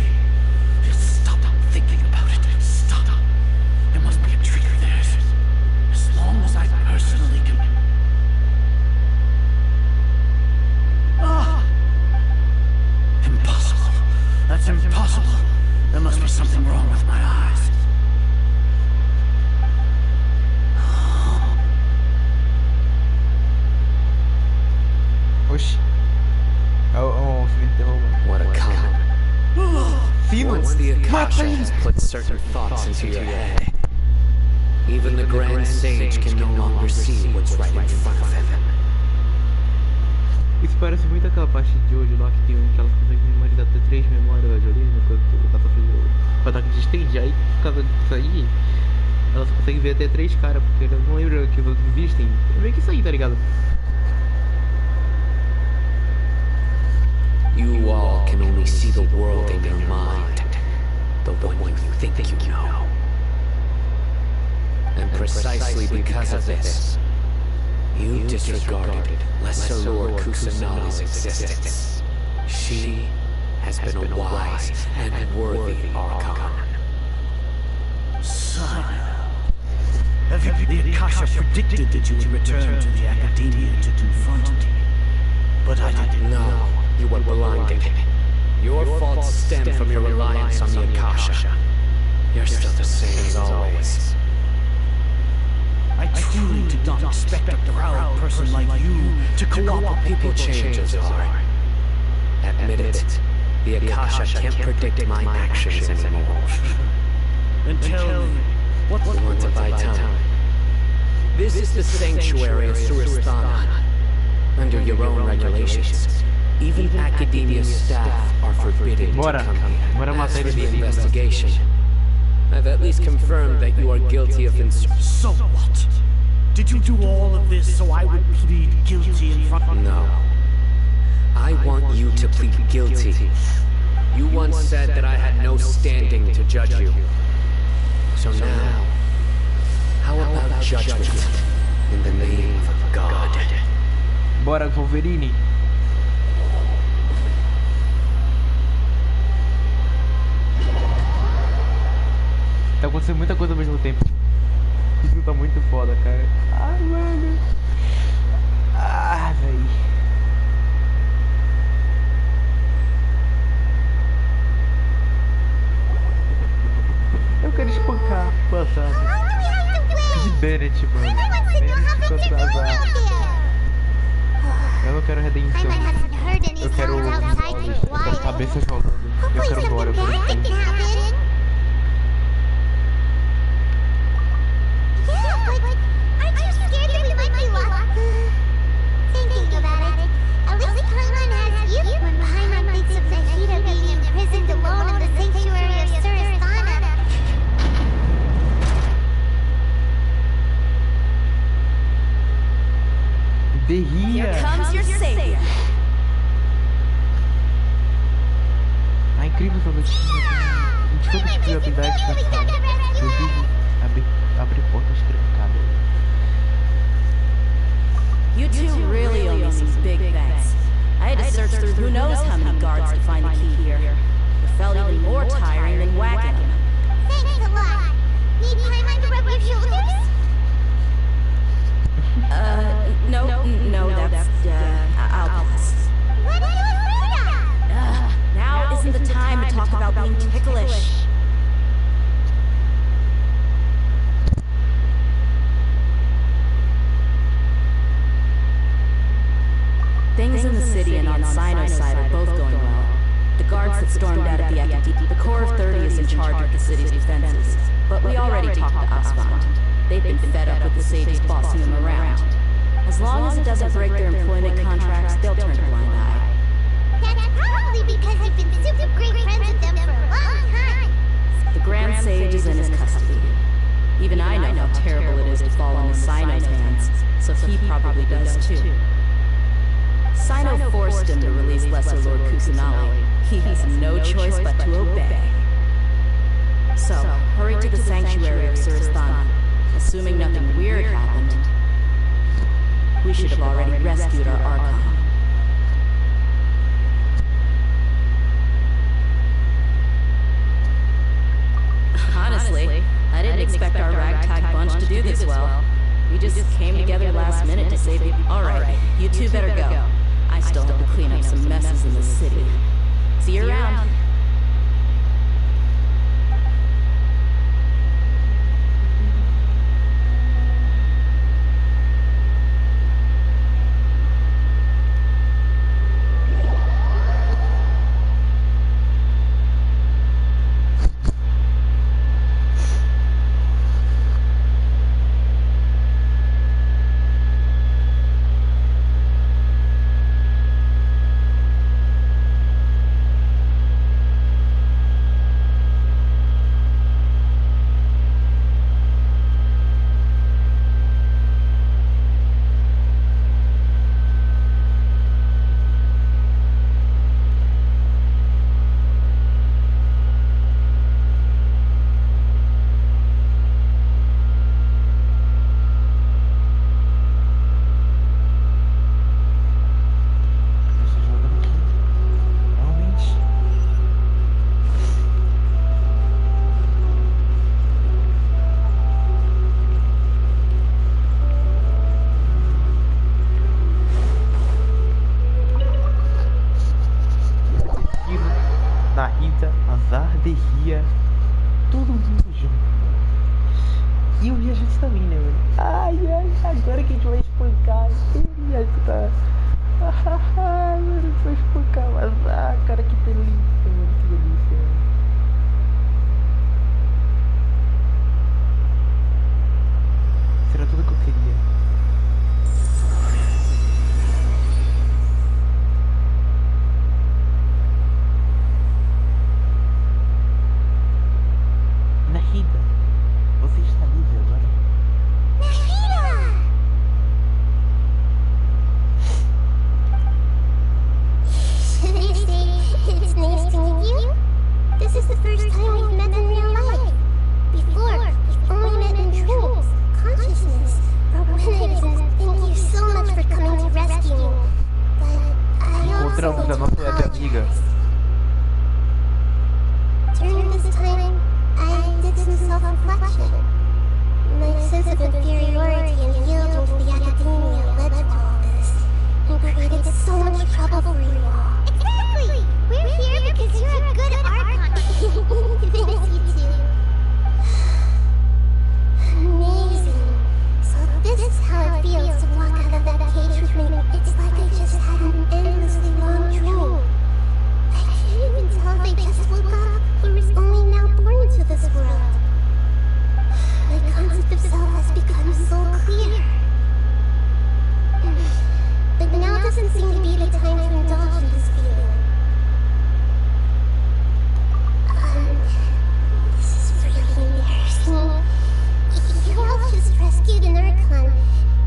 Stop thinking about it. Stop. There must be a trick of theirs. As long as I personally can... Impossible. That's impossible. There must be something wrong with my eyes. Oxi. Oh, me interrompa. What a con. Fino. Once the Mata Akasha ele. has put certain thoughts into your head, even the Grand Sage can no longer see what's right in front of him. Isso parece muito aquela parte de hoje lá que tem que elas conseguem memorizar até 3 memórias ali, né? Quando o cara tá fazendo o ataque de stage, aí por causa disso aí, elas conseguem ver até 3 caras, porque elas não lembram que elas existem. É meio que isso aí, tá ligado? You all can only see the world in your mind, the one you think you know. And precisely because of this, you disregarded Lesser Lord Kusanali's existence. She has been a wise and worthy Archon. Sino. The Akasha predicted that you would return to the Akademiya to confront me. But I didn't know. No, you were blinded. Your faults stem from your reliance on the Akasha. You're still the same as always. I truly did not expect a proud person like you to cooperate. People change, Azar. Admit it. The Akasha can't predict my actions anymore. Then tell me, You want to buy time? This is the sanctuary of Surasthana. Under your own regulations, even Akademiya staff are forbidden to Bora. come here. Bora matar As for eles the daqui, investigation, I've at least confirmed that you are guilty of So what? Did you do all of this so I would plead guilty in front of... No. I want you to plead guilty. You once said that I had no standing to judge you. So now, how about judgment in the name of God? Bora, Wolverine. Tá acontecendo muita coisa ao mesmo tempo. Isso tá muito foda, cara. Ai, mano. Ah, véi. Eu quero espancar o Batata. De Bennett, mano. Bennett ficou atrasado. Eu não quero redenção. Eu quero os olhos. Eu quero cabeças rolando. Eu quero Bora. Eu quero tudo. Thinking about it, at least Queimar has you when Queimar thinks of Nahida being imprisoned alone in the sanctuary of Surasthana. Derria. Here comes your savior. A incrível notícia de todas as probabilidades que eu falo. Inclusive, abrir portas trancadas. You two really owe me some big thanks. I had to search through who knows how many guards to find the key here. It felt even more tiring than whacking them. Thanks a lot. Need Queimar to rub your shoulders? No, that's, I'll pass. What are you afraid of? Now isn't the time to talk about being ticklish. Things in the city and on Sino's side are both going well. The guards that stormed out of the Akademiya, the Corps of 30 is in charge of the city's defenses. But we already talked to Asfand. They've been fed up with the sages bossing them around. As long as it doesn't break their employment contracts, they'll turn a blind eye. That's probably because you've been super great friends with them for a long time. The Grand Sage is in his custody. Even I know how terrible it is to fall into Sino's hands, so he probably does too. Sino forced him to release Lesser Lord Kusanali. He has no choice but to obey. So, hurry to the sanctuary of Surasthana. Assuming nothing weird happened, we should have already rescued our Archon. just came together last minute to save you. Alright, you two better go. I still have to clean up some messes in the city. See you around. Todo mundo junto. E o viajante também, né, mano? Ai, agora que a gente vai espancar. Ai, mano, a gente vai espancar. Mas, cara, que delícia, mano. Que delícia, mano. Será tudo que eu queria. Nahida, você está livre agora? Nahida! Should I say it's nice to meet you? This is the first time we've met in real life. Before, we've only met in dreams, consciousness, or when I was in. Thank you so much for coming to rescue me. But I also Encontramos a want nossa to web amiga. apologize. During this time, I did some self-reflection. My sense of inferiority and yielding to the Akademiya led to all this, and created so much trouble for you all. Exactly! We're here because you're a good Archon. Thanks, you too. Amazing. So this is how it feels to walk out of that cage with me. It's like I just had an endlessly long dream. I can't even tell if I just woke up or was only now born into this world. My concept of self has become so clear. But now doesn't seem to be the time to indulge in this feeling. This is really embarrassing. You all just rescued an Archon,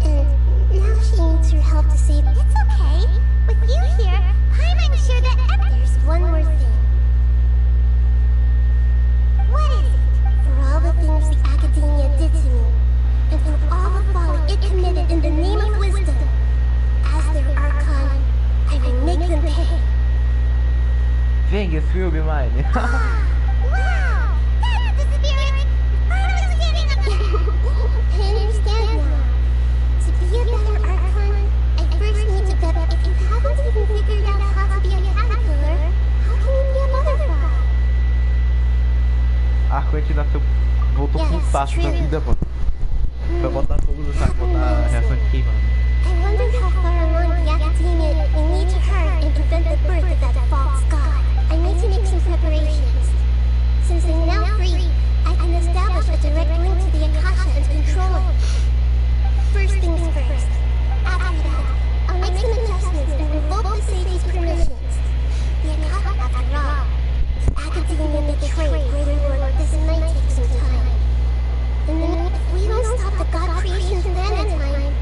and now she needs your help to save. It's okay. With you here, I'm sure that there's one more thing. What is it? For all the things the Akademiya did to me, and for all the folly it committed in the name of wisdom, as their Archon, I will make them pay. Venha, filme, mine. Wow! That's the spirit! I understand now. To be a better Archon, I first need to get up. If you haven't even figured out how to be a caterpillar, how can you be a butterfly? Arco, a gente nasceu. Voltou com um passo da vida, mano. Vai botar fogo no saco, botar a reação de queimando. I wonder how far along the Akademiya we need to hurry and prevent the birth of that false god. I need to make some preparations. Since I'm now free, I can establish a direct link to the Akasha and control it. First things first. After that, I'll make some adjustments and revoke the sage's permissions. The Akasha, after all, the Akademiya betrayed greater work. This might take some time. And then, if we don't stop the god creation plan in time,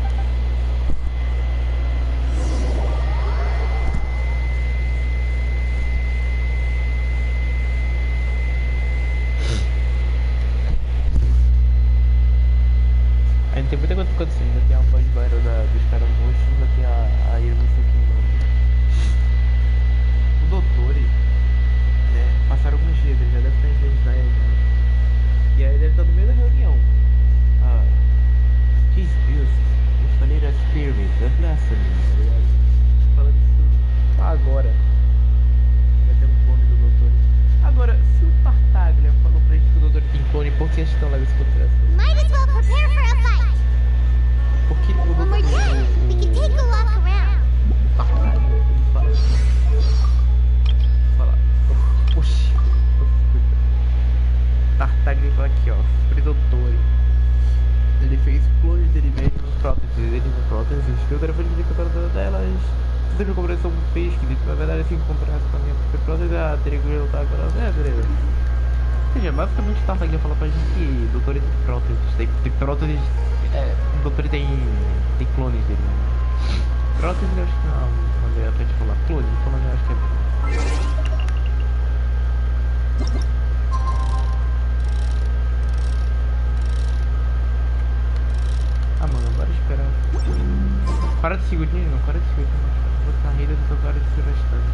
que acho tão legal esse contraste. Might as well prepare for a fight. Porque o When we're done, we can take a walk around. Fala. Oxi. Tartaga aqui, ó. Predatore. Ele fez clones dele mesmo, próteses dele, próteses. Eu era feliz de comprar delas. Tudo que eu comprei são um peixe, que na verdade assim que comprasse pra minha prótese, teria que lutar agora. Beleza. Ou seja, basicamente o Tartaga fala pra gente que doutores de próteses, tem próteses. O doutor tem clones dele. Próteses eu acho que não, mas eu até te falar clones, eu acho que é bom. Ah, mano, bora esperar. 40 segundinhos, não, 40 segundinhos. Vou botar a rede e tô 40 segundos restando.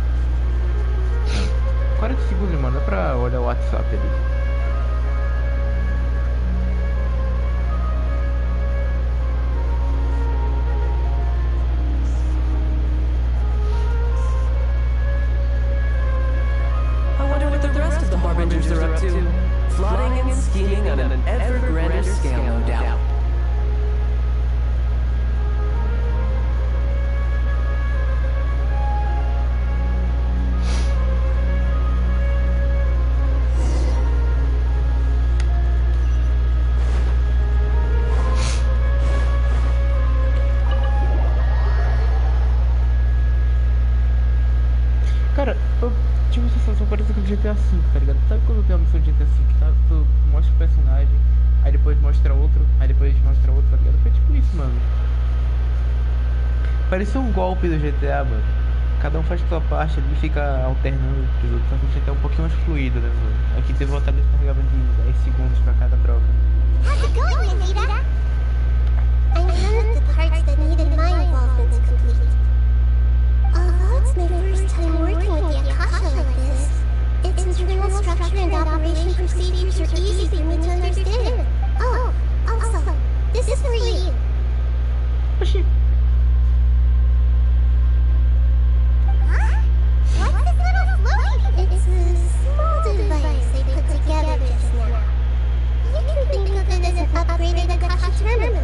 40 segundos, mano, dá pra olhar o WhatsApp ali. I wonder what the rest of the Harbingers are up to. Plotting and scheming on an ever grander scale, no doubt. Cara, eu tive uma sensação parecida com o GTA V, tá ligado? Sabe quando tem uma missão de GTA V que tá, tu mostra o personagem, aí depois mostra outro, aí depois mostra outro, tá ligado? Foi tipo isso, mano. Parecia um golpe do GTA, mano. Cada um faz sua parte ali e fica alternando com os outros, só que o GTA é um pouquinho mais fluido, né, mano? Aqui teve uma tarefa de carregamento de 10 segundos pra cada troca. How's it going, Anita? I'm done with the parts that needed my involvement to complete. Although it's my first time working with the Akasha like this, its internal structure and operation procedures are easy for me to understand. Oh, also, this is for you. Oxi. Huh? What's this little floaty? It's a small device they put together just now. You can think of it as an upgraded Akasha terminal.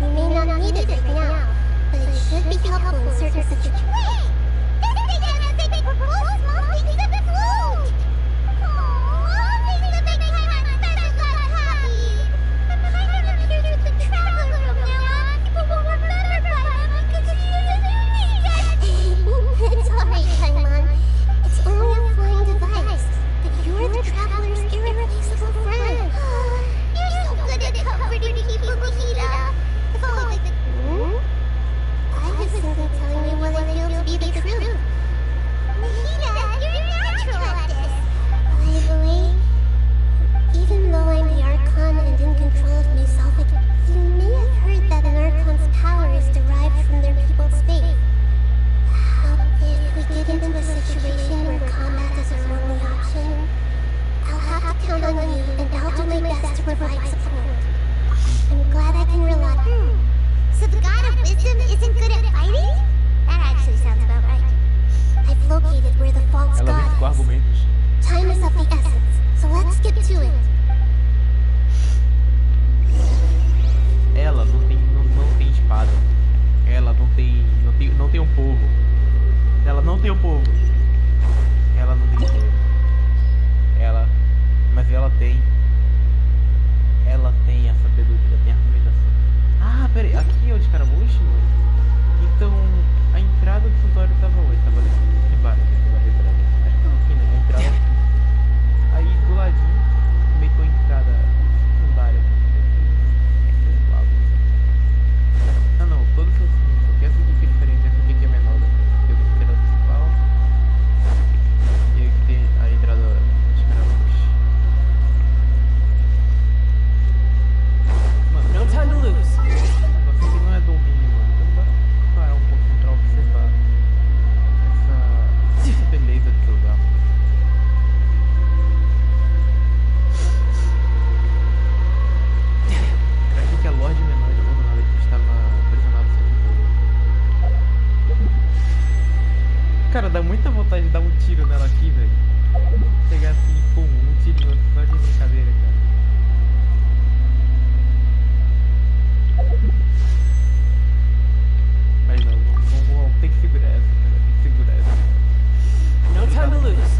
You may not need it right now, but it should be helpful in certain situations. Wait! This thing has a big proposal small things that float! Aww, things that make Queimar special got happy! I'm kind of curious with the traveler from now on. People will remember Queimar because she is a unique. It's alright, Queimar. It's only a flying device, but you're the traveler's irreplaceable friend. You're so good at comforting people, Nikita. If only the... I was simply telling you what I feel to be the truth. Nikita, you're natural at this. By the way, even though I'm the Archon and in control of myself, you may have heard that an Archon's power is derived from their people's faith. If we get into a situation where combat is our only option, I'll have to count on you, and I'll do my best to provide support. I'm glad I can rely. So the God of Wisdom isn't good at fighting? That actually sounds about right. I've located where the false Ela vem com God is. argumentos. Time is of the essence, so let's get to it. Ela não tem espada. Ela não tem um povo. Ela não tem um povo. Ela não tem dinheiro. Mas ela tem a sabedoria, tem a argumentação. Ah, peraí, aqui é o de Caramuxi, mano? Então, a entrada do santuário tava onde? Tava ali embaixo, tava ali atrás. Acho que tava aqui, né? A entrada aqui. Aí do ladinho, meio com a entrada secundária. Ah não, todos são assim, porque essa aqui que é diferente, essa aqui que é menor, né? Tem a entrada principal. E aqui tem a entrada de Caramuxi. No time to lose. O negócio aqui não é domínio, mano. Então bora parar um pouquinho pra observar essa beleza desse lugar. Eu achei que a Lorde Menor de alguma nada que estava aprisionado sem controle. Cara, dá muita vontade de dar um tiro nela aqui, velho. Pegar assim, pum, um tiro no outro, só de brincadeira, cara. Mas não, vamos ter que segurar essa, cara. Tem que segurar essa. No time to lose.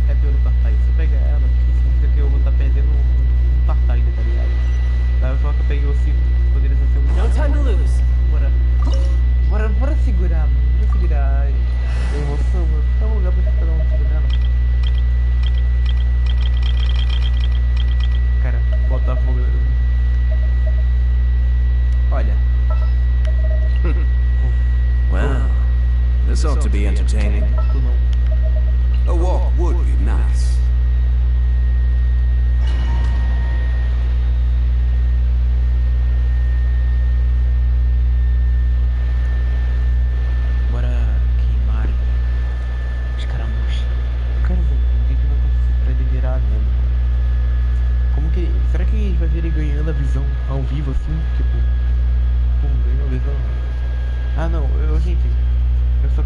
É pelo Tartai. Se eu pegar ela, significa que eu vou estar perdendo um Tartai ainda, tá ligado? Daí só que eu peguei o 5, poderia ser um. No time to lose. Bora segurar, mano. Bora segurar a emoção, mano. Tá um lugar pra cada um segurando. Cara, Botafogo. Olha. Well, this ought to be entertaining. Tu não. A walk would be nice. Bora queimar os caramujos. Eu quero ver o que vai acontecer pra ele virar mesmo, mano. Como que. Será que a gente vai ver ele ganhando a visão ao vivo assim? Tipo. Pum, ganhou a visão. Ah não, gente.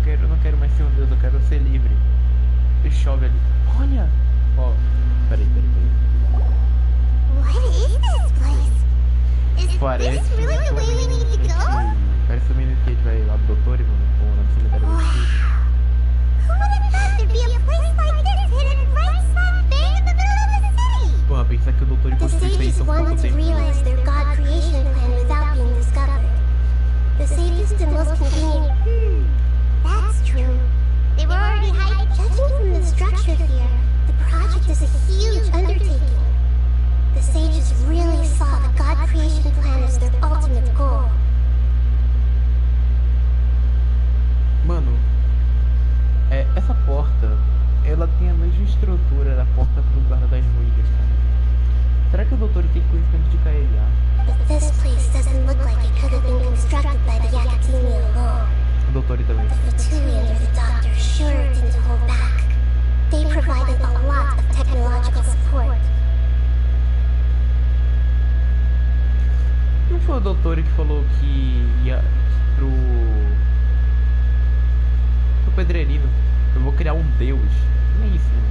Eu não quero mais ser um deus, eu quero ser livre. E chove ali. Olha! Ó, peraí. What is this place? Is Parece this really the way we need to go? Parece também que a gente vai lá do doutor, mano, ou na cemitério do Steve. Who would have thought there'd be a place like this hidden right smack bang in the middle of the city? Porra, pensar que o doutor The conseguiu isso aí sages tão pouco wanted to tempo. realize their god creation plan without being discovered. The safest and most convenient. That's true. They were already hiding. Judging from the structure here, the project is a huge undertaking. The sages really saw the god creation plan as their ultimate goal. Mano, essa porta, ela tem a mesma estrutura da porta pro guarda das ruínas, cara. Será que o doutor tem conhecimento de KLA? But this place doesn't look like it could have been constructed by the Akademiya alone. O doutor também. The Viturians or the Doctor sure didn't hold back. They provided a lot of technological support. Não foi o doutor que falou que ia pro pedreirino? Eu vou criar um deus. Não é isso, mano.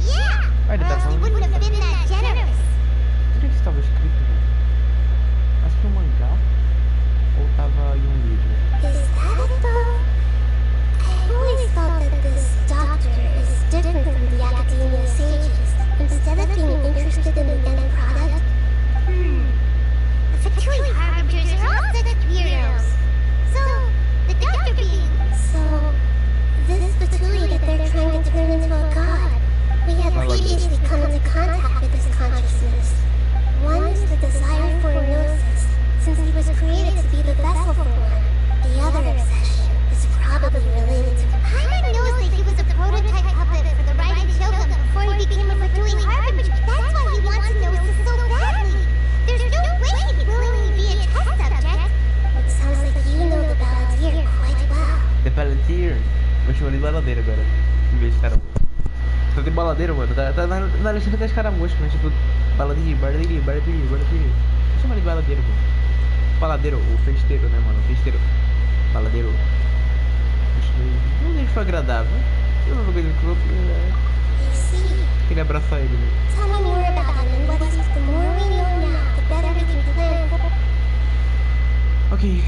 Yeah! Ah, ele tá Or else we falando. wouldn't have been that generous. Onde é que estava escrito, velho? Acho que é um mangá ou tava em um livro. Is that it though? I always thought that this Doctor is different from the Akademiya sages. Instead of being interested in the end product. The Victory Harbingers are all such weirdos. So, the Doctor being... So, this Batuli that they're trying to turn into a god. We had previously come into contact with his consciousness. One is the desire for gnosis, since he was created to be the vessel for one. The other obsession is probably related to... Hyman knows that he was a prototype puppet for the riding Shogun before he became a Batuli Harbinger. That's why he wants gnosis so badly. There's no way he'd willingly be a test subject. It sounds like you know the Balladeer quite well. The Palantir. Vou chamar ele de baladeiro agora. Em vez de escaramujo. Só tem baladeiro, mano. Tá na legenda tem escaramujo, mas tipo. Baladeiro. Vou chamar ele de baladeiro, mano. Baladeiro, o festeiro, né, mano? Festeiro. Baladeiro. Não sei se foi agradável. Eu não vou coisa que eu You see, queria abraçar ele, né? tell me more about him and what is the more we know now, the better we can plan for... Ok.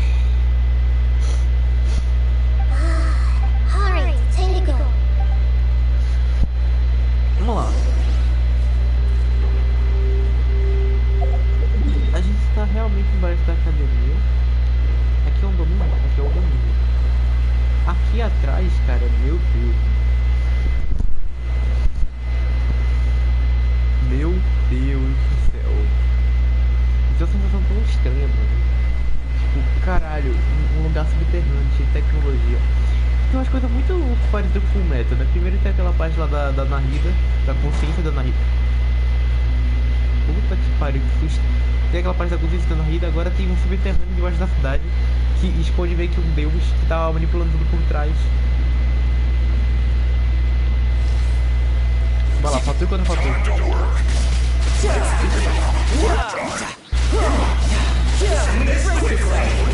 Alright, time to go. Vamos lá. A gente está realmente embaixo da academia. Aqui é um domínio? Aqui é um domínio. Aqui atrás, cara, meu Deus. Meu Deus do céu. Isso é uma sensação tão estranha, mano. Tipo, caralho, um lugar subterrâneo, cheio de tecnologia. Tem umas coisas muito parecidas com o Metal, né? Primeiro tem aquela parte lá da Narida, da consciência da Narida. Puta que pariu, que susto. Tem aquela parte da consciência da Narida, agora tem um subterrâneo debaixo da cidade que esconde meio que um deus que tá manipulando tudo por trás. Vai lá, faltou quando faltou.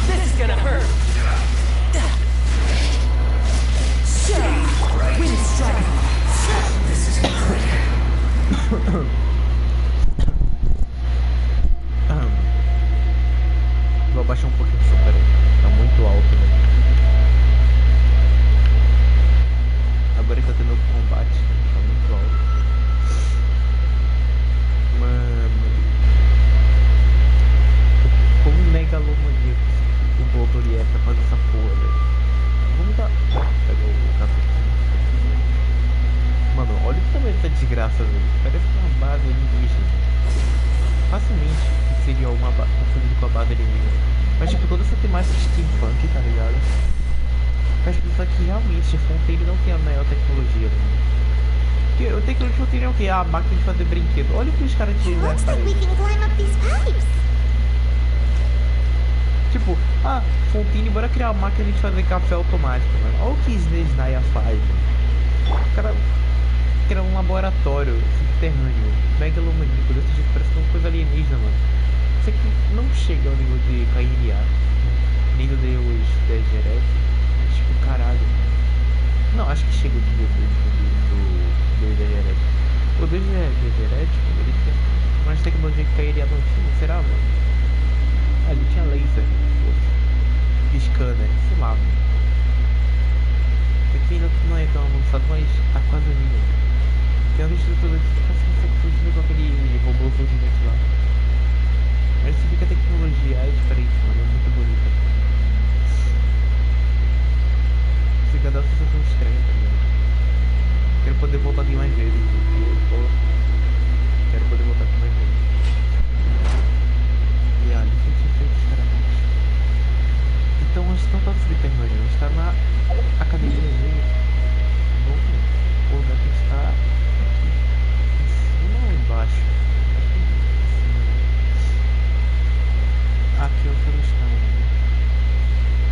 This is gonna hurt. Wind strike. This is Vou abaixar um pouquinho o som, peraí. Tá muito alto, velho. desgraça, velho. Parece uma base alienígena. Facilmente seria alguma confundido com a base alienígena. Mas tipo, toda essa temática steampunk, tá ligado? Faz pensar que realmente Fontaine não tem a maior tecnologia, mano. Porque eu tenho que Fontaine é o que? A máquina de fazer brinquedo. Olha o que os caras tinham Looks nessa like we aí. can climb up these pipes. Tipo, Fontaine, bora criar uma máquina de fazer café automático, mano. Olha o que Snezhnaya faz, mano. O cara criar um laboratório subterrâneo, megalomaníaco, desse jeito, parece uma coisa alienígena, mano. Isso aqui não chega ao nível de Queimar, nem do Deus Degerek. Tipo, caralho. Não, acho que chega o nível do Deus Degerek. O Deus Degerek, ele tem mais tecnologia que Queimar não tinha, será, mano? Ele tinha laser, scanner, sei lá, mano. Aqui ainda não é tão avançado, mas tá quase ali. Tem uma estrutura de fugindo com aquele robô gigante lá. Mas você vê que a tecnologia é diferente, mano, é muito bonita. Você quer dar uma sensação estranha, tá ligado? Quero poder voltar aqui mais vezes. Quero poder voltar aqui mais vezes. E ali que eu tinha feito os caras. Então a gente não tá no subterrâneo, a gente tá na academia dele. O lugar que está aqui em cima ou embaixo? Aqui em cima. Aqui é o florestão, né?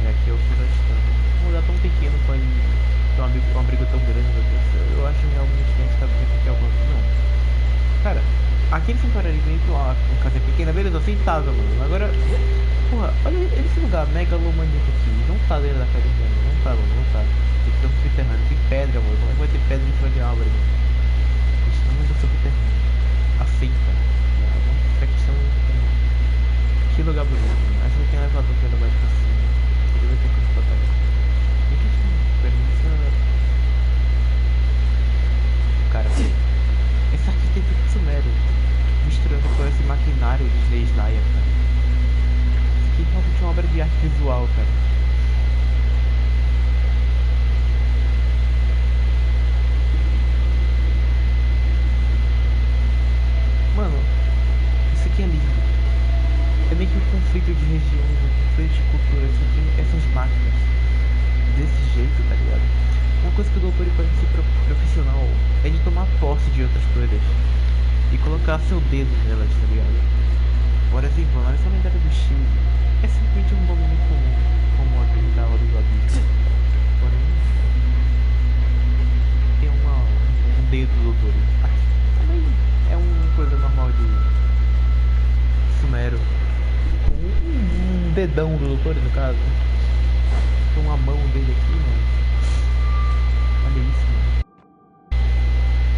E aqui é o florestão. Um lugar tão pequeno pode ter um abrigo tão grande, meu Deus. Eu acho realmente que a gente tá vendo aqui alguma coisa. Não. Cara, aquele santuário ali uma casa pequena, beleza, aceitável, mano. Agora, porra, olha esse lugar megalomaníaco aqui. Não tá dentro da academia, não tá, mano, não tá. Tem que ter um subterrâneo, tem pedra, mano. Como é que vai ter pedra em cima de árvore, mano? Estamos no subterrâneo. Aceita. Não é questão do subterrâneo. Que lugar bonito, mano. Acho que tem um elevador que anda mais pra cima. Ele vai ter coisa pra trás. E que diferença. Cara, esse arquiteto sumério misturando com esse maquinário de Snezhnaya, cara. Isso aqui realmente é uma obra de arte visual, cara. Mano, isso aqui é lindo. É meio que um conflito de regiões, um conflito de culturas. Essas máquinas desse jeito, tá ligado? Uma coisa que o doutor pode ser profissional é de tomar posse de outras coisas e colocar seu dedo nelas, tá ligado? Por exemplo, a essa lendária do Shield é simplesmente um domínio comum, como aquele da Hora do Abismo. Porém, tem um dedo do doutor. Aqui também é uma coisa normal de Sumero. Um dedão do doutor, no caso. Com uma mão dele aqui, mano. Olha isso, mano.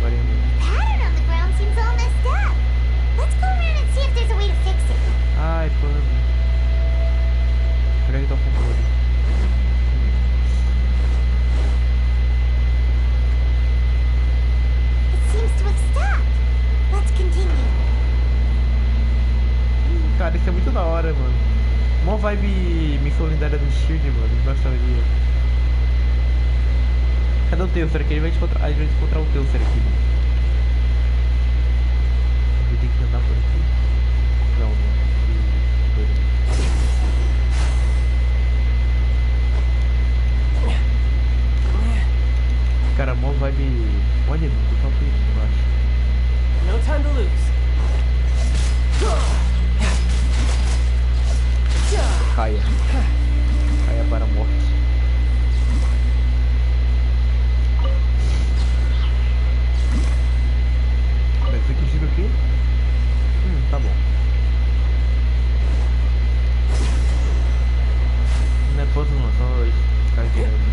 Olha, mano. Pattern on the ground seems all messed up. Let's go around and see if there's a way to fix it. Ai, pano. Peraí, tá o controle. It seems to have stopped. Let's continue. Cara, isso é muito da hora, mano. Mó vibe missão lendária do Shield, mano. De nostalgia. Cadê o Teucer aqui? A gente vai encontrar o Teucer aqui, mano. A gente tem que andar por aqui. Não, não. Cara, mó vibe. Olha, mano, o top embaixo. No time to lose. Caia. Caia para a morte. Mas isso aqui gira o quê? Tá bom. Não é pouso não, só ficar girando.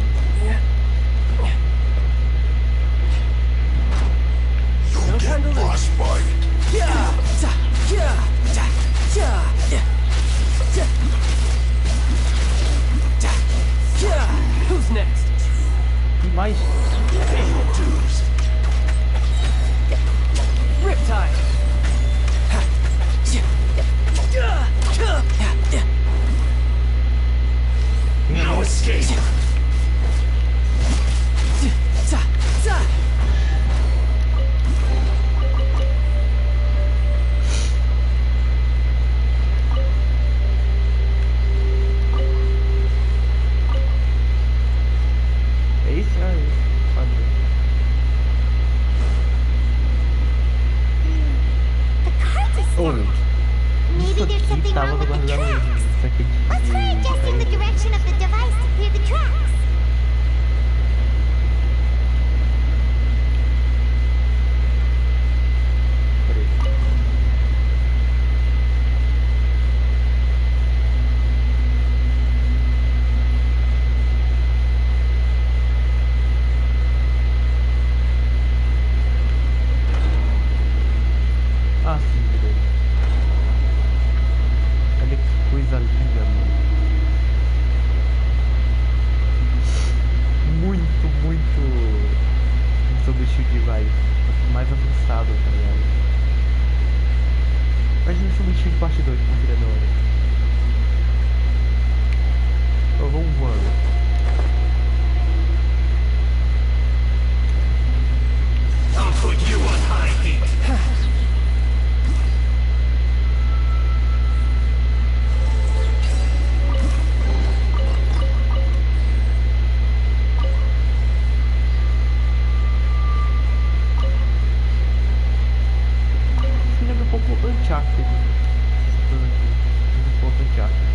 No time to lose. Shield vai mais avançado, tá ligado? Imagina se o Shield parte 2, não seria da hora. Então vamos voando. I'll put you on high heat. Lembra um pouco Uncharted. Um pouco Uncharted.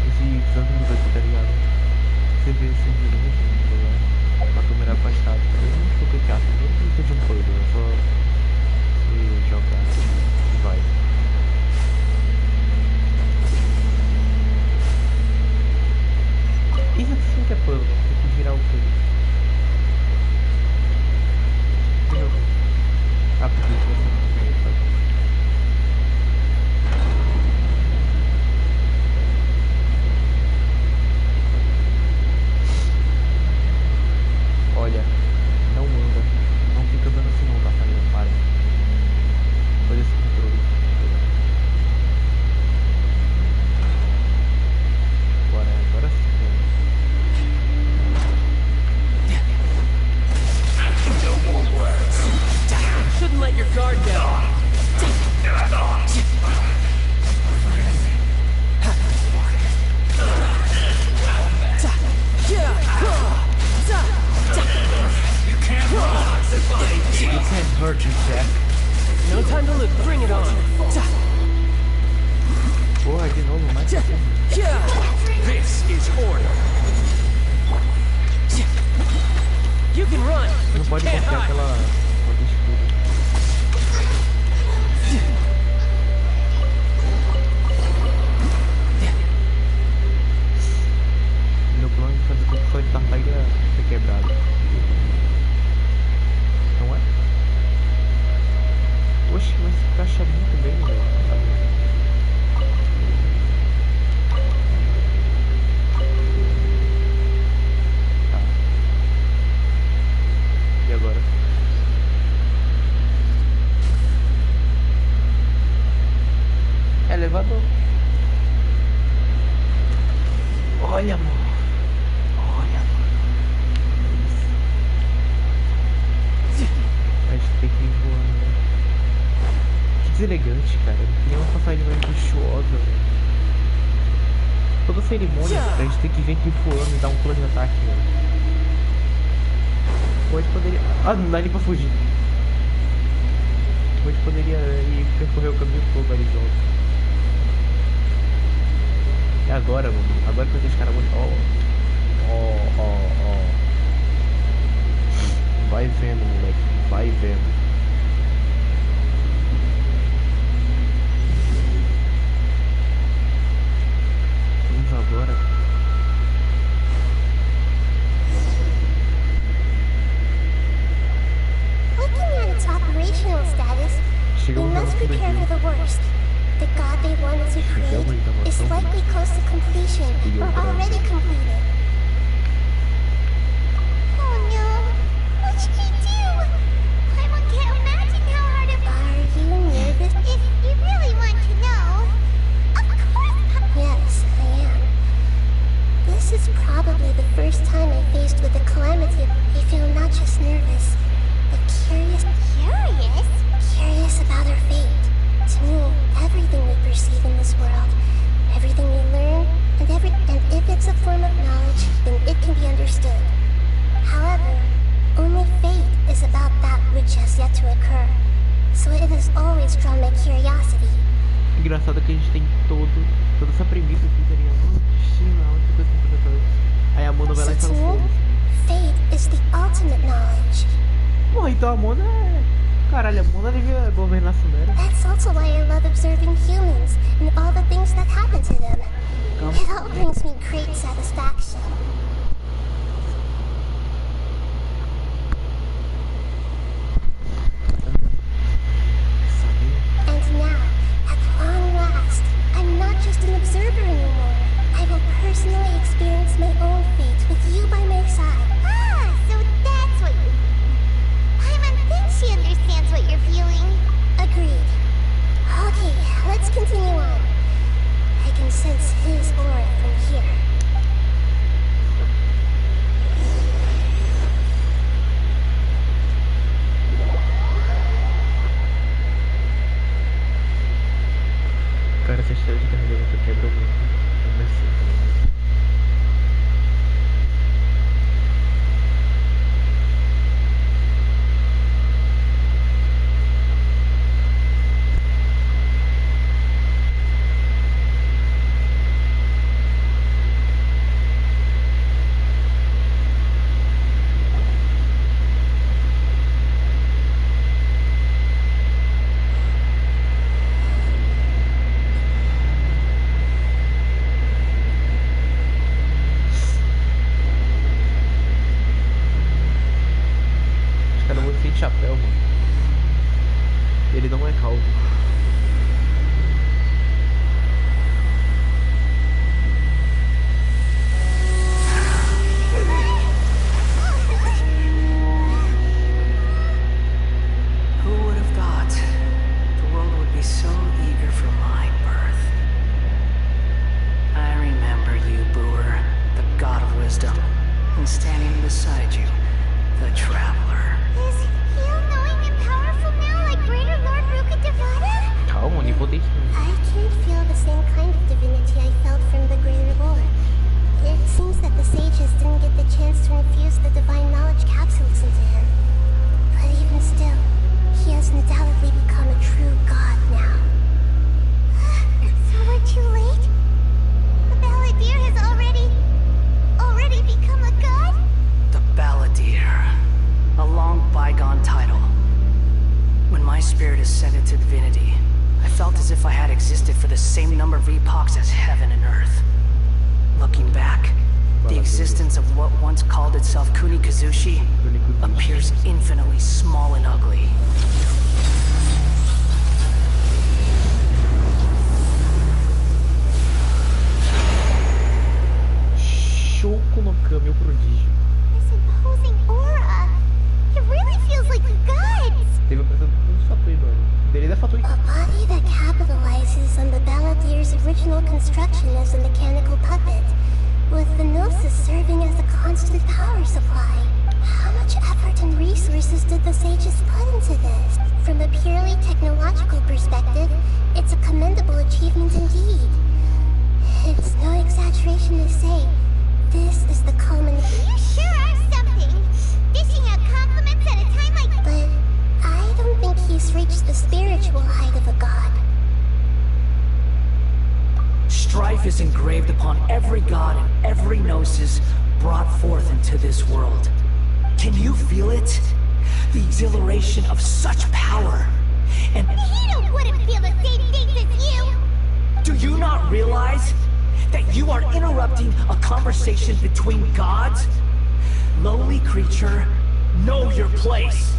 Esse Santos aqui, tá ligado? Você vê esse vídeo no fundo, né? Uma câmera afastada. Um pouco Uncharted. Não precisa de um puzzle, é só você jogar e vai. Isso sim que é puzzle, tem que girar o puzzle. Ah, porque isso vai ser. Olha, não anda. Não fica andando assim não, tá? Para. Olha esse controle. Agora sim. Shouldn't let your guard down. You can't hurt you, Jack. No time to live. Bring it on. Porra, de novo, mais. This is order. You can run. Você não pode confiar aquela escudo. Meu plano é fazer com que só de tartaruga ser quebrado. Não é? Poxa, mas encaixa muito bem, velho. Tá. E agora? Elevador. Olha, amor. Olha, amor. A gente tem que ir voando, né? Que deselegante, cara. Tem uma passagem mais luxuosa, velho. Toda cerimônia, a gente tem que vir aqui voando e dar um plano de ataque, velho. Hoje poderia... Ah, não dá nem pra fugir. Hoje poderia ir percorrer o caminho todo ali de volta. E agora, mano? Agora que eu tenho os caras muito... Ó. Vai vendo, moleque. Vai vendo. Vamos agora. Looking at its operational status, we must prepare for the worst. The god they wanted to create is likely close to completion or already completed. Oh no! What should we do? I can't imagine how hard it was. Are you nervous? If you really want to know. Of course! Yes, I am. This is probably the first time I'm faced with a calamity. I feel not just nervous, but curious. Curious? Curious about our fate. To me, everything we perceive in this world, everything we learn, and if it's a form of knowledge, then it can be understood. However, only fate is about that which has yet to occur. So it has always drawn my curiosity. Engraçado que a gente tem toda essa premissa aqui, tá ligado? Destino, outra coisa. Aí a Mona vai lá e fala fogo. Fate is the ultimate knowledge. Porra, então a Mona é... Caralho, a Mona devia governar a Sumera. That's also why I love observing humans and all the things that happen to them. It all brings me great satisfaction. And now, at long last, I'm not just an observer anymore. I will personally experience my own fate with you by my side. Ah, so that's what you... chapéu, mano. Ele não é calvo. Who would have thought the world would be so eager for my birth? I remember you, Booer, the god of wisdom, and standing beside you, the traveler. Is he all-knowing and powerful now, like Greater Lord Devata? Calma, onipotente. I can't feel the same kind of divinity I felt from the Greater Lord. It seems that the sages didn't get the chance to infuse the divine knowledge capsules into him. But even still, he has undoubtedly become a true god now. So we're too late? The Balladeer has already become a god? The Balladeer. A long bygone title. When my spirit ascended to divinity, I felt as if I had existed for the same number of epochs as heaven and earth. Looking back, the existence of what once called itself Kunikazushi appears infinitely small and ugly. Choco no Kami, o prodígio. This imposing aura. It really feels like the gods. Teve apresentando um Fatui, mano. Dele é Fatui. A body that capitalizes on the Balladeer's original construction as a mechanical puppet, with the Gnosis serving as a constant power supply. How much effort and resources did the sages put into this? From a purely technological perspective, it's a commendable achievement indeed. It's no exaggeration to say, this is the culmination. You sure are something! Dishing out compliments at a time like... But I don't think he's reached the spiritual height of a god. Strife is engraved upon every god and every gnosis brought forth into this world. Can you feel it? The exhilaration of such power. And He wouldn't feel the same things as you! do you not realize that you are interrupting a conversation between gods? Lowly creature, know your place.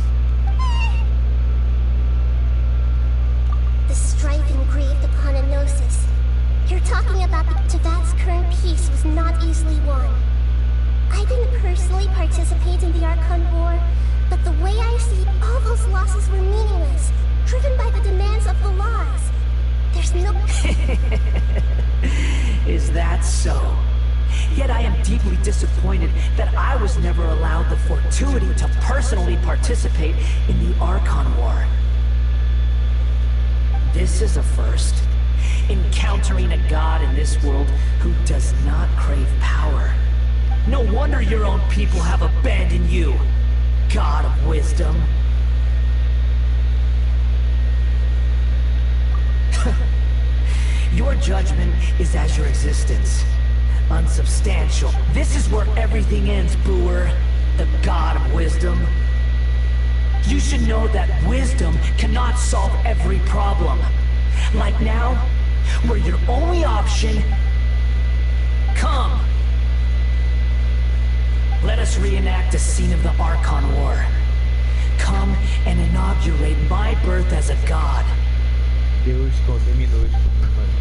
The strife engraved upon a gnosis. You're talking about the Tevat's current peace was not easily won. I didn't personally participate in the Archon War, but the way I see it, all those losses were meaningless, driven by the demands of the laws. There's no... Is that so? Yet I am deeply disappointed that I was never allowed the fortuity to personally participate in the Archon War. This is a first. Encountering a god in this world who does not crave power. No wonder your own people have abandoned you, god of wisdom. Your judgment is as your existence. Unsubstantial. This is where everything ends, Booer, the god of wisdom. You should know that wisdom cannot solve every problem. Like now, where your only option... Come! Let us reenact a scene of the Archon War. Come and inaugurate my birth as a god. Deus contaminou isso tudo, mano.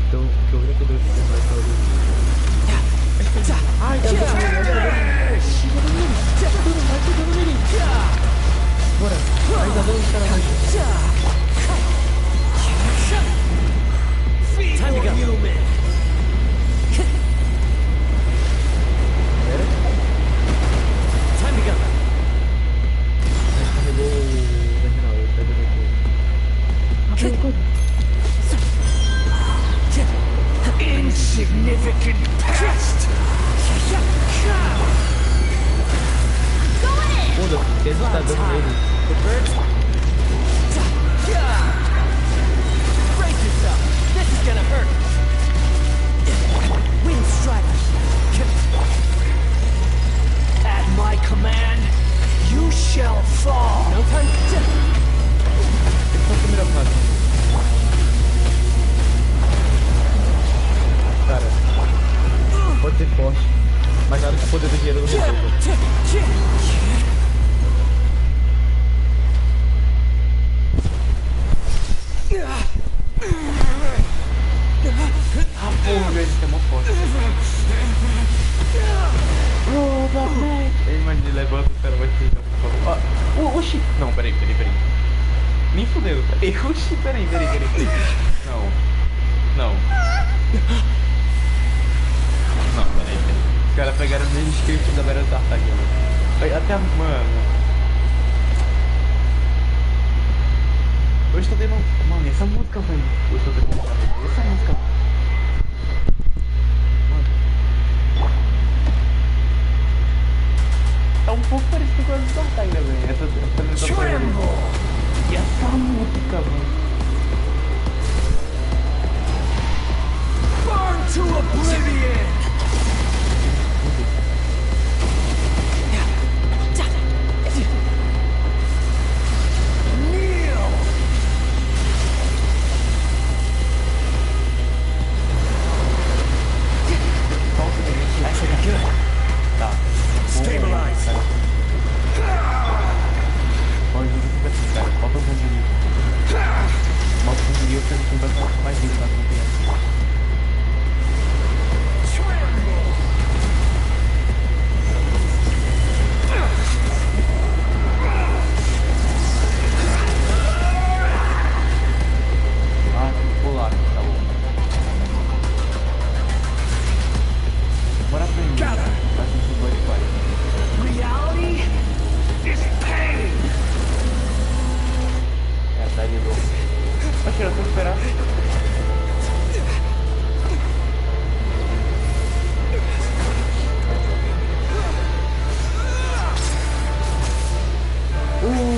Então, o que eu vi que Deus fez mais pra Ai, tá bora, vai dar dano, cara. Time to go. Time to go. Carregou o original, ele tá dando Insignificant pest! Foda-se, porque ele tá dando nele. The birds. Brace yourself. This is gonna hurt. Wind strike. At my command, you shall fall. No time to... Ele tá na primeira fase. Cara, pode ser forte, mas nada que o poder do dinheiro não resolva. espera, vai ter jogo. Oxi! Não, peraí. Nem fudeu. Oxi, peraí. Não, peraí. Os caras pegaram o mesmo script da Batata aqui, mano. Até a... Mano. Eu estou tendo... Mano, essa música foi... Eu estou tendo... Essa música... Mano. Tá um pouco parecido com a Batata ainda, velho. Essa apresentação aí. E essa música, mano. Burn to oblivion! Tá. Stabilize. Pode ver que cara. Falta um zumbi. Falta um zumbi, eu quero que vai ficar mais rico na campanha. Ah, tem que pular, tá bom. Bora aprender. Vai ser esse boy de Reality is pain. tá de novo. Oxe, eu tô esperando.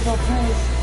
Rapaz.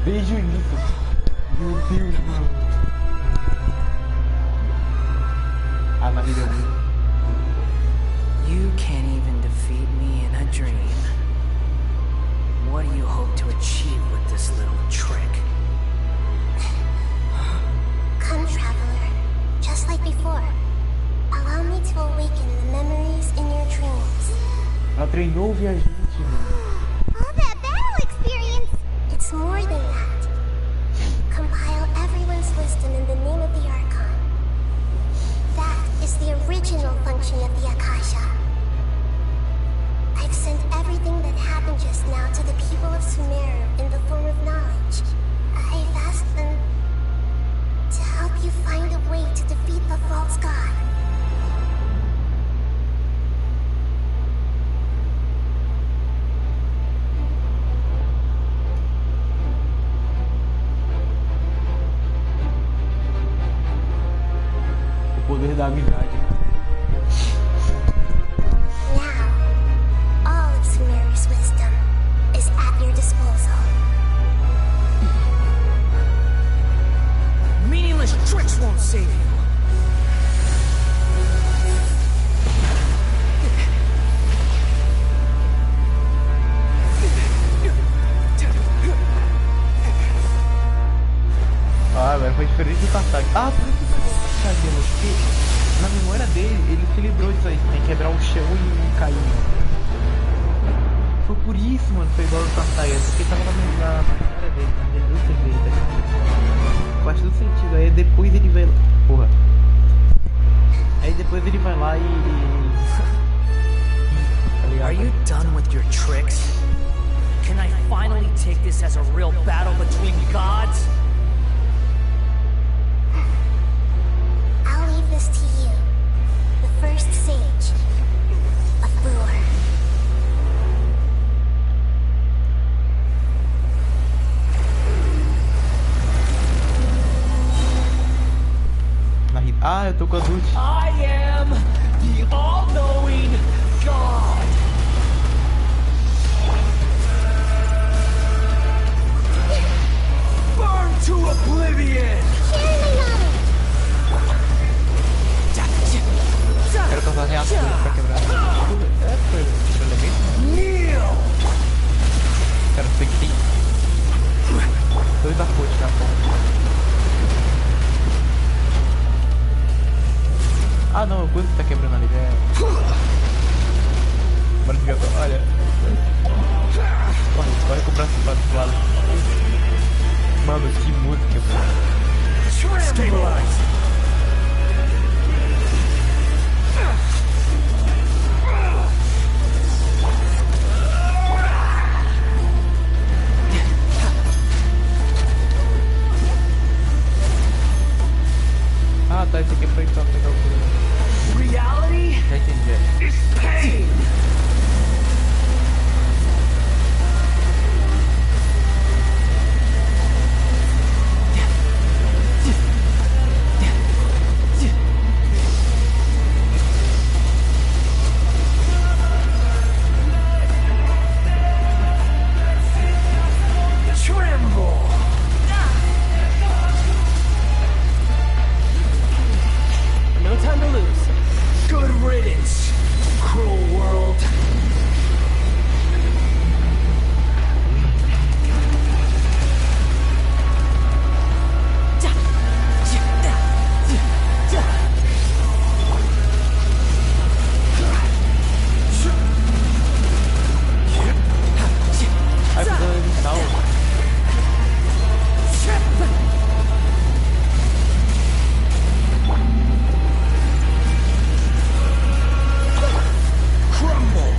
Vejo isso. Meu Deus, mano. Ah, na vida dele. You can't even defeat me in a dream. What do you hope to achieve with this little trick? Come, traveler. Just like before. Allow me to awaken the memories in your dreams. Ela treinou o viajante, mano. All that battle experience! It's more than that. Compile everyone's wisdom in the name of the Archon. That is the original function of the Akasha. I've sent everything that happened just now to the people of Sumeru in the form of knowledge. I've asked them to help you find a way to defeat the false god. O poder da amizade. Now, all of Sumeru's wisdom is at your disposal. save you. Ah, velho, foi diferente do Tartag. Ah, por isso que eu sabia, porque na memória dele, ele se livrou disso aí, tem que quebrar o chão e cair. Foi por isso, mano, foi igual do Tartag, porque tava na memória dele, na denúncia dele, tá ligado? Faz todo sentido, aí depois ele vai lá. Porra. Aí depois ele vai lá e tá ligado? Are you done with your tricks? Can I finally take this as a real battle between gods? I'll leave this to you. The first sage of Brewer. Ah, eu tô com a Dutch. I am the all-knowing God. Burn to oblivion. Quero causar reação pra quebrar. É, foi elemento. Kneel. Cara, sei que tem 2 arcotes na ponta. Ah não, o coisa que tá quebrando ali é. Bora de gato, olha. Corre com o braço pra do lado. Mano, que música, mano. Stabilize. Ah tá, esse aqui foi pra pegar o coisa. Reality Já entendi. is pain. No time to lose. Good riddance, cruel world. Aí precisa eliminar o. Crumble.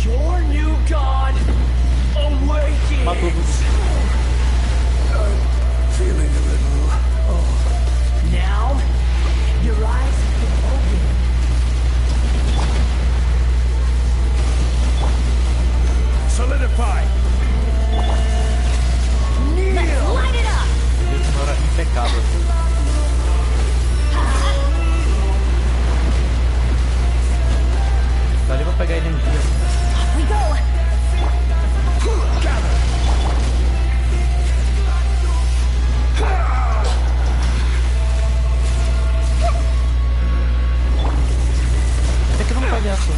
Your new god awakens. Matou tudo. Feeling a little... Now, your eyes have been opened. Solidify! Kneel! Light it up! Ele sonora impecável. Dali pra pegar energia. Off we go! Gather! Até que não pode aço.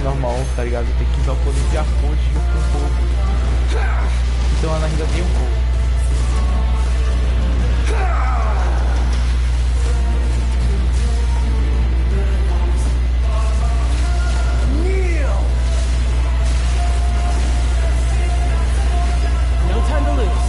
normal, tá ligado? Tem que usar o poder de Arconte junto com o fogo. Então ela ainda tem um fogo. No time to lose.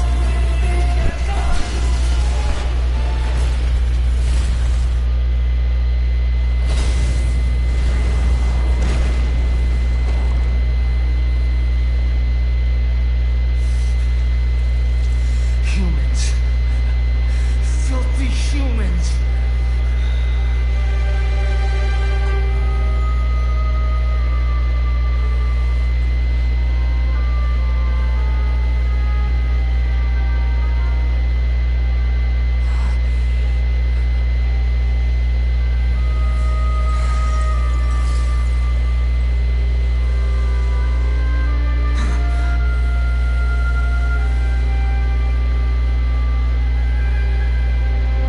Humans. Filthy humans.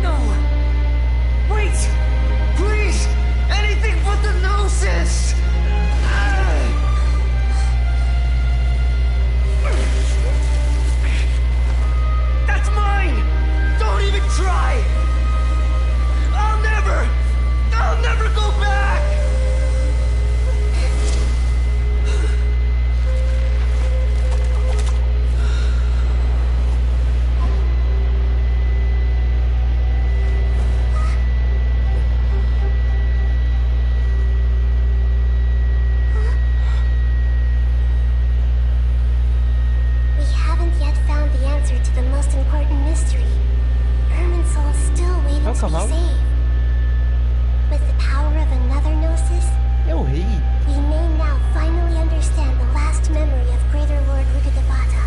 No! Wait! Please! Anything but the gnosis! That's mine! Don't even try! I'll never go back! We haven't yet found the answer to the most important mystery. Irminsul is still waiting to be cavalo. saved. With the power of another gnosis, É o rei. we may now finally understand the last memory of Greater Lord Rukkhadevata.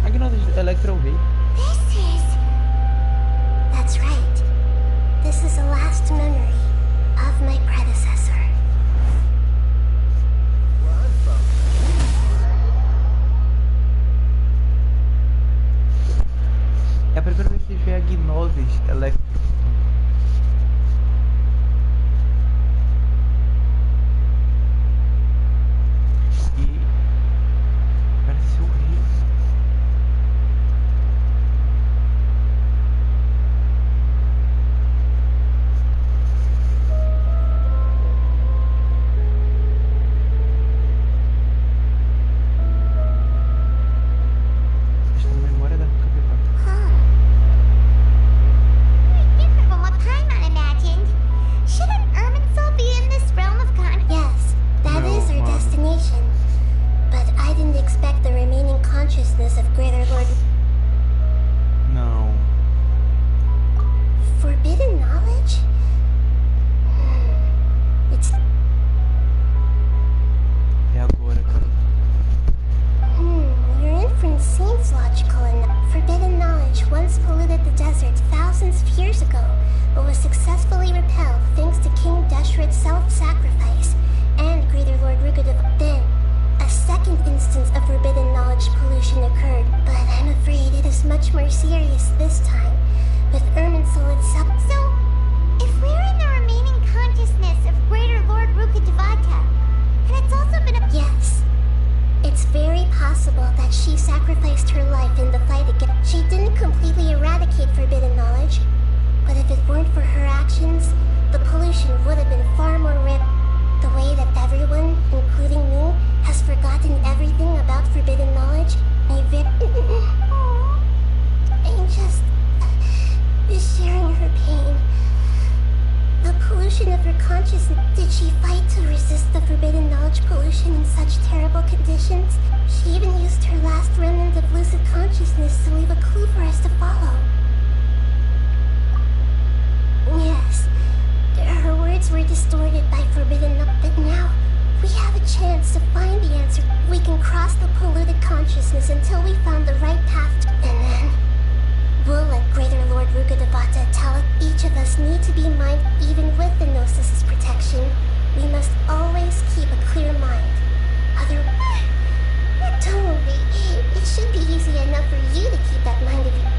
A Gnosis Electra é o rei. That's right. This is the last memory of my predecessor. É a primeira vez que a gente vê a Gnosis Electra. E parece o rei. Está na memória da Batata. Different from what Paimon imagined. Shouldn't Irminsul be in this realm of Yes, that No, is our Mom. destination. But I didn't expect the remaining consciousness of Greater Lord Não. Forbidden Knowledge? It's É agora, cara. Your inference seems logical enough. Forbidden knowledge once polluted the desert thousands of years ago, but was successfully repelled thanks to King Deshret's self-sacrifice and Greater Lord Rukkhadevata. Then, a second instance of forbidden knowledge pollution occurred, but I'm afraid it is much more serious this time, with Irminsul itself. So, if we're in the remaining consciousness of Greater Lord Rukkhadevata, and it's also been a... Yes. It's very possible that she sacrificed her life in the fight against... She didn't completely eradicate forbidden knowledge, but if it weren't for her actions, the pollution would have been far more the way that everyone, including me, has forgotten everything about forbidden knowledge. I'm just sharing her pain. The pollution of her consciousness. Did she fight to resist the forbidden knowledge pollution in such terrible conditions? She even used her last remnant of lucid consciousness to leave a clue for us to follow. Yes, her words were distorted by forbidden knowledge, but now we have a chance to find the answer. We can cross the polluted consciousness until we found the right path, and then we'll let Greater Lord Rukkhadevata tell us each of us need to be mindful. Even with the Gnosis' protection, we must always keep a clear mind. Otherwise, don't worry, it should be easy enough for you to keep that mind of yours.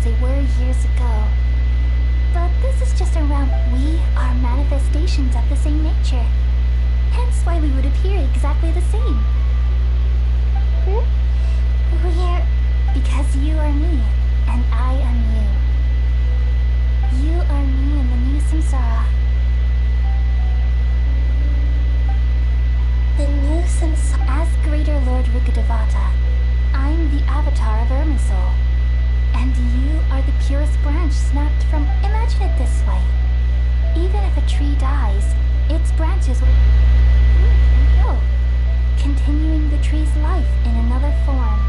they were years ago. But this is just a realm. We are manifestations of the same nature. Hence why we would appear exactly the same. We're... Because you are me, and I am you. You are me in the new samsara. The new samsara. As Greater Lord Rukkhadevata, I'm the avatar of Irminsul. And you are the purest branch snapped from... Imagine it this way. Even if a tree dies, its branches will grow, continuing the tree's life in another form.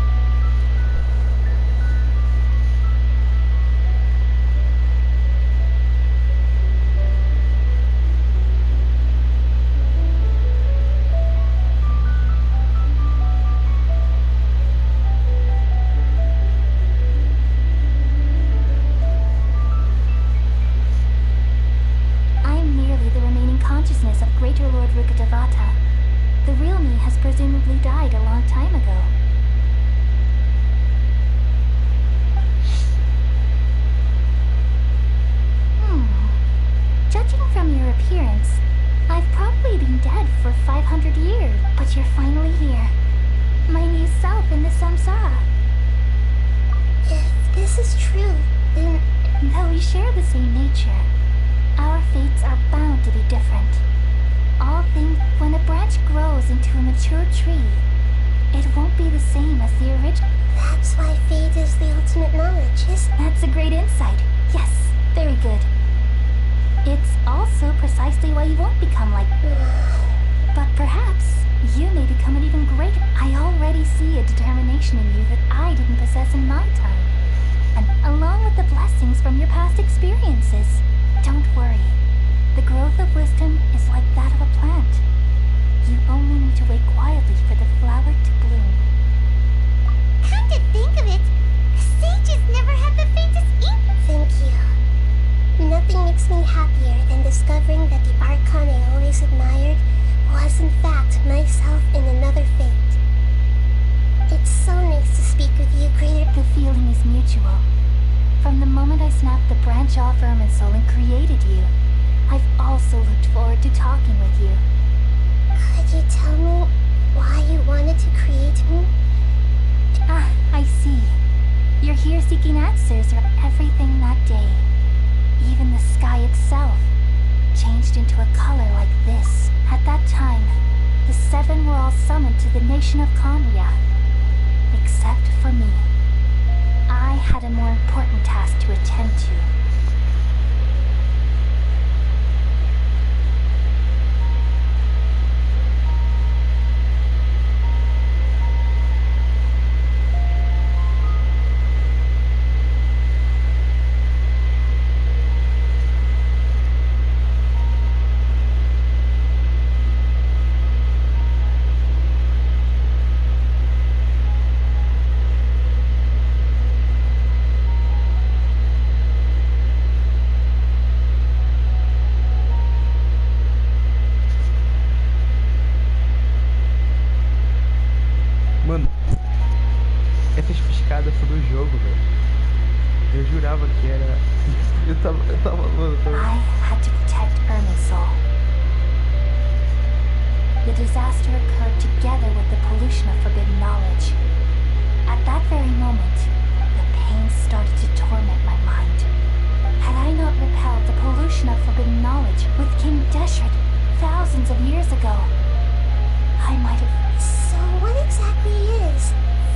Consciousness of Greater Lord Rukkhadevata. The real me has presumably died a long time ago. Judging from your appearance, I've probably been dead for 500 years, but you're finally here. My new self in the samsara. If this is true, then... Though we share the same nature, our fates are bound to be different. All things, when a branch grows into a mature tree, it won't be the same as the original. That's why fate is the ultimate knowledge, That's a great insight. Yes, very good. It's also precisely why you won't become like... But perhaps you may become an even greater... I already see a determination in you that I didn't possess in my time. And along with the blessings from your past experiences. Don't worry. The growth of wisdom is like that of a plant. You only need to wait quietly for the flower to bloom. Come to think of it, sages never had the faintest inkling. Thank you. Nothing makes me happier than discovering that the archon I always admired was in fact myself in another fate. It's so nice to speak with you, Greater. The feeling is mutual. From the moment I snapped the branch off Irminsul and created you, I've also looked forward to talking with you. Could you tell me why you wanted to create me? Ah, I see. You're here seeking answers for everything that day. Even the sky itself changed into a color like this. At that time, the seven were all summoned to the nation of Queimar, except for me. I had a more important task to attend to. Mano, essas piscadas sobre o jogo, velho. Eu jurava que era... Eu tava... I had to protect Irminsul. The disaster occurred together with the pollution of forbidden knowledge. At that very moment, the pain started to torment my mind. Had I not repelled the pollution of forbidden knowledge with King Deshret thousands of years ago, I might have... So what exactly is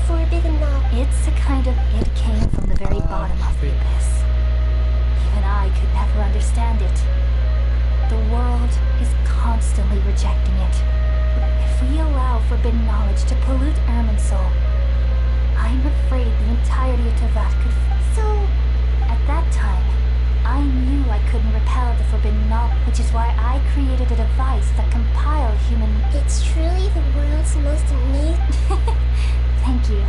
forbidden knowledge? It's a kind of... It came from the very bottom of the abyss. Even I could never understand it. The world is constantly rejecting it. If we allow forbidden knowledge to pollute Irminsul, I'm afraid the entirety of Tevat could... So... At that time, I knew I couldn't repel the forbidden knowledge, which is why I created a device that compiled human... It's truly the world's most amazing... Thank you.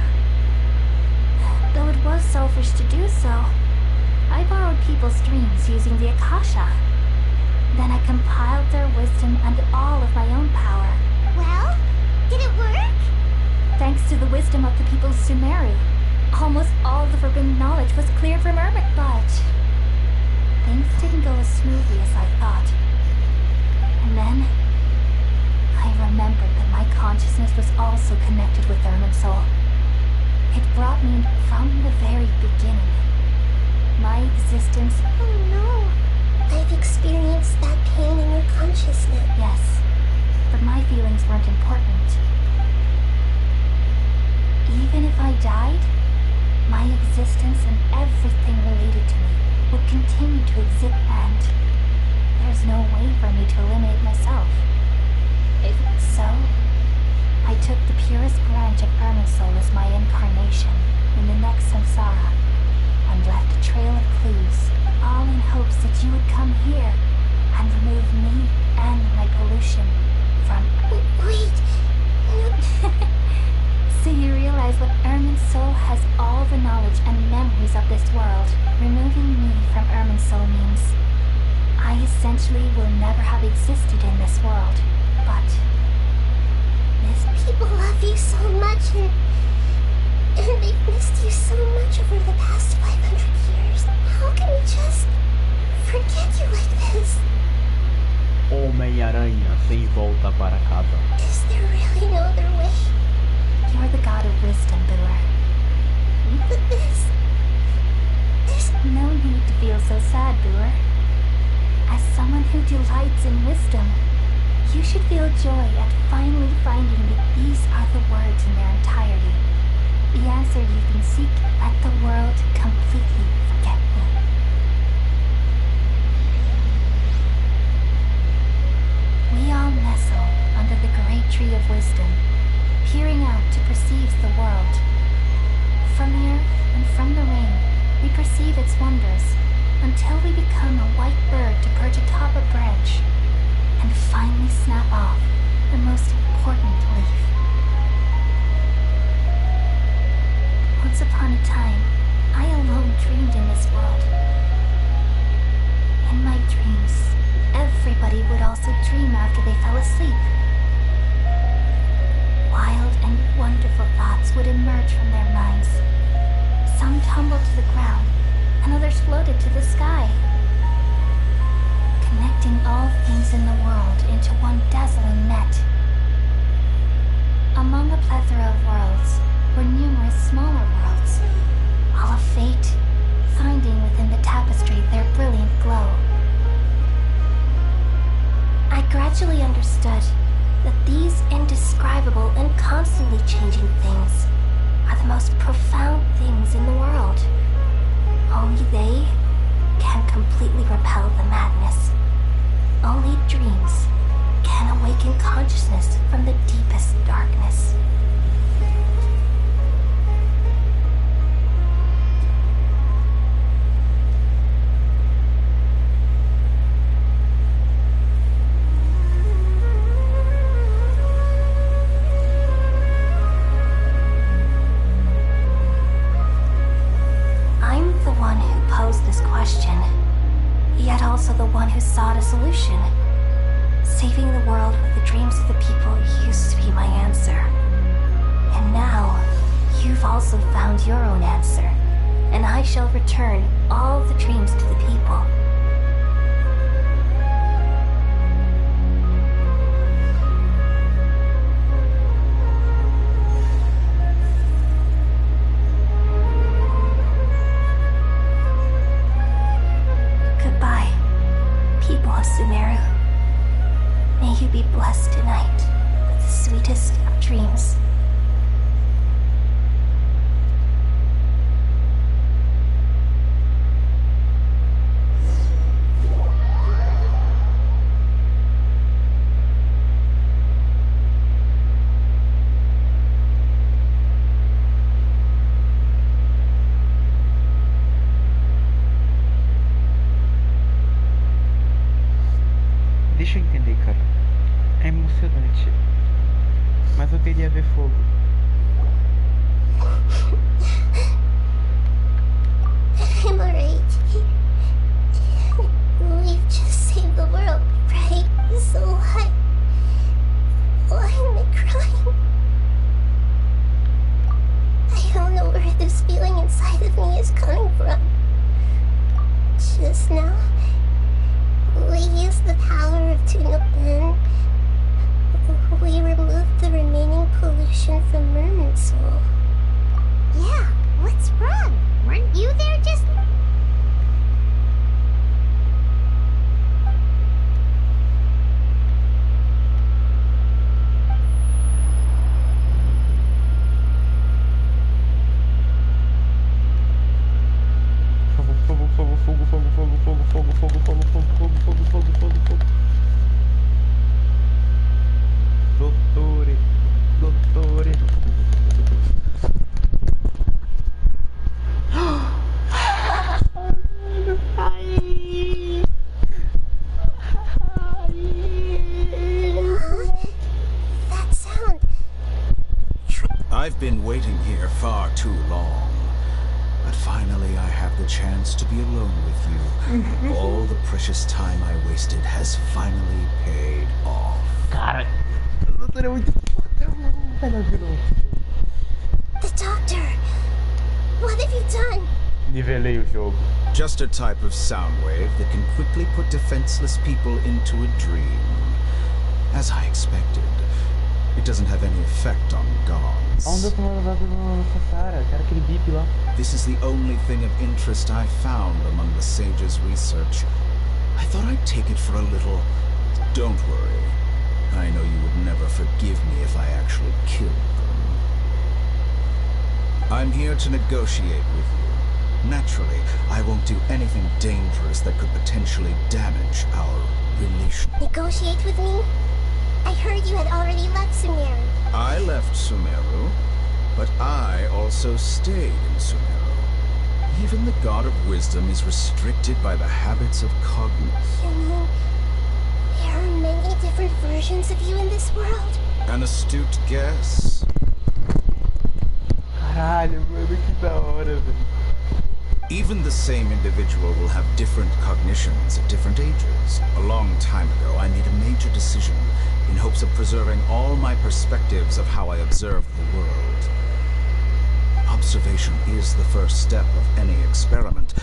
Though it was selfish to do so, I borrowed people's dreams using the Akasha. Then I compiled their wisdom and all of my own power. Well, did it work? Thanks to the wisdom of the people's Sumeri, almost all the forbidden knowledge was cleared from Ermin, but things didn't go as smoothly as I thought. And then I remembered that my consciousness was also connected with Ermin's soul. It brought me from the very beginning. My existence... Oh no. I've experienced that pain in your consciousness. Yes, but my feelings weren't important. Even if I died, my existence and everything related to me would continue to exist, and there's no way for me to eliminate myself. If so, I took the purest branch of Ermin's soul as my incarnation in the next samsara, and left a trail of clues, all in hopes that you would come here and remove me and my pollution from... Wait. So you realize what Ermin's soul has all the knowledge and memories of this world. Removing me from Ermin's soul means I essentially will never have existed in this world, but people love you so much, and they've missed you so much over the past 500 years. How can we just forget you like this? Homem-Aranha sem volta para casa. Is there really no other way? You're the god of wisdom, Booer. But there's no need to feel so sad, Booer. As someone who delights in wisdom, you should feel joy at finally finding that these are the words in their entirety. The answer you've been seeking. Let the world completely forget me. We all nestle under the great tree of wisdom, peering out to perceive the world. From the earth and from the rain, we perceive its wonders, until we become a white bird to perch atop a branch, and finally snap off the most important leaf. Once upon a time, I alone dreamed in this world. In my dreams, everybody would also dream after they fell asleep. Wild and wonderful thoughts would emerge from their minds. Some tumbled to the ground, and others floated to the sky, connecting all things in the world into one dazzling net. Among a plethora of worlds were numerous smaller worlds, all of fate, finding within the tapestry their brilliant glow. I gradually understood that these indescribable and constantly changing things are the most profound things in the world. Only they can completely repel the madness. Only dreams can awaken consciousness from the deepest darkness. I'm the one who posed this question, yet also the one who sought a solution. Saving the world with the dreams of the people used to be my answer. And now, you've also found your own answer, and I shall return all the dreams to the people. Goodbye, people of Sumeru. May you be blessed tonight with the sweetest of dreams. Deixa eu entender, cara. É emocionante. Mas eu queria ver fogo. I'm alright. We've just saved the world, right? So why am I crying? I don't know where this feeling been waiting here far too long. But finally I have the chance to be alone with you. All the precious time I wasted has finally paid off. Cara, o doutor é muito foda, mano. The doctor! What have you done? Nivelei o jogo. Just a type of sound wave that can quickly put defenseless people into a dream. As I expected, it doesn't have any effect on gods. This is the only thing of interest I found among the sage's research. I thought I'd take it for a little. Don't worry. I know you would never forgive me if I actually killed them. I'm here to negotiate with you. Naturally, I won't do anything dangerous that could potentially damage our relationship. Negotiate with me? I heard you had already left Sumeru. I left Sumeru, but I also stayed in Sumeru. Even the God of Wisdom is restricted by the habits of cognition. You mean there are many different versions of you in this world? An astute guess. Caralho, mano, que da hora, velho. Even the same individual will have different cognitions at different ages. A long time ago, I made a major decision in hopes of preserving all my perspectives of how I observed the world. Observation is the first step of any experiment,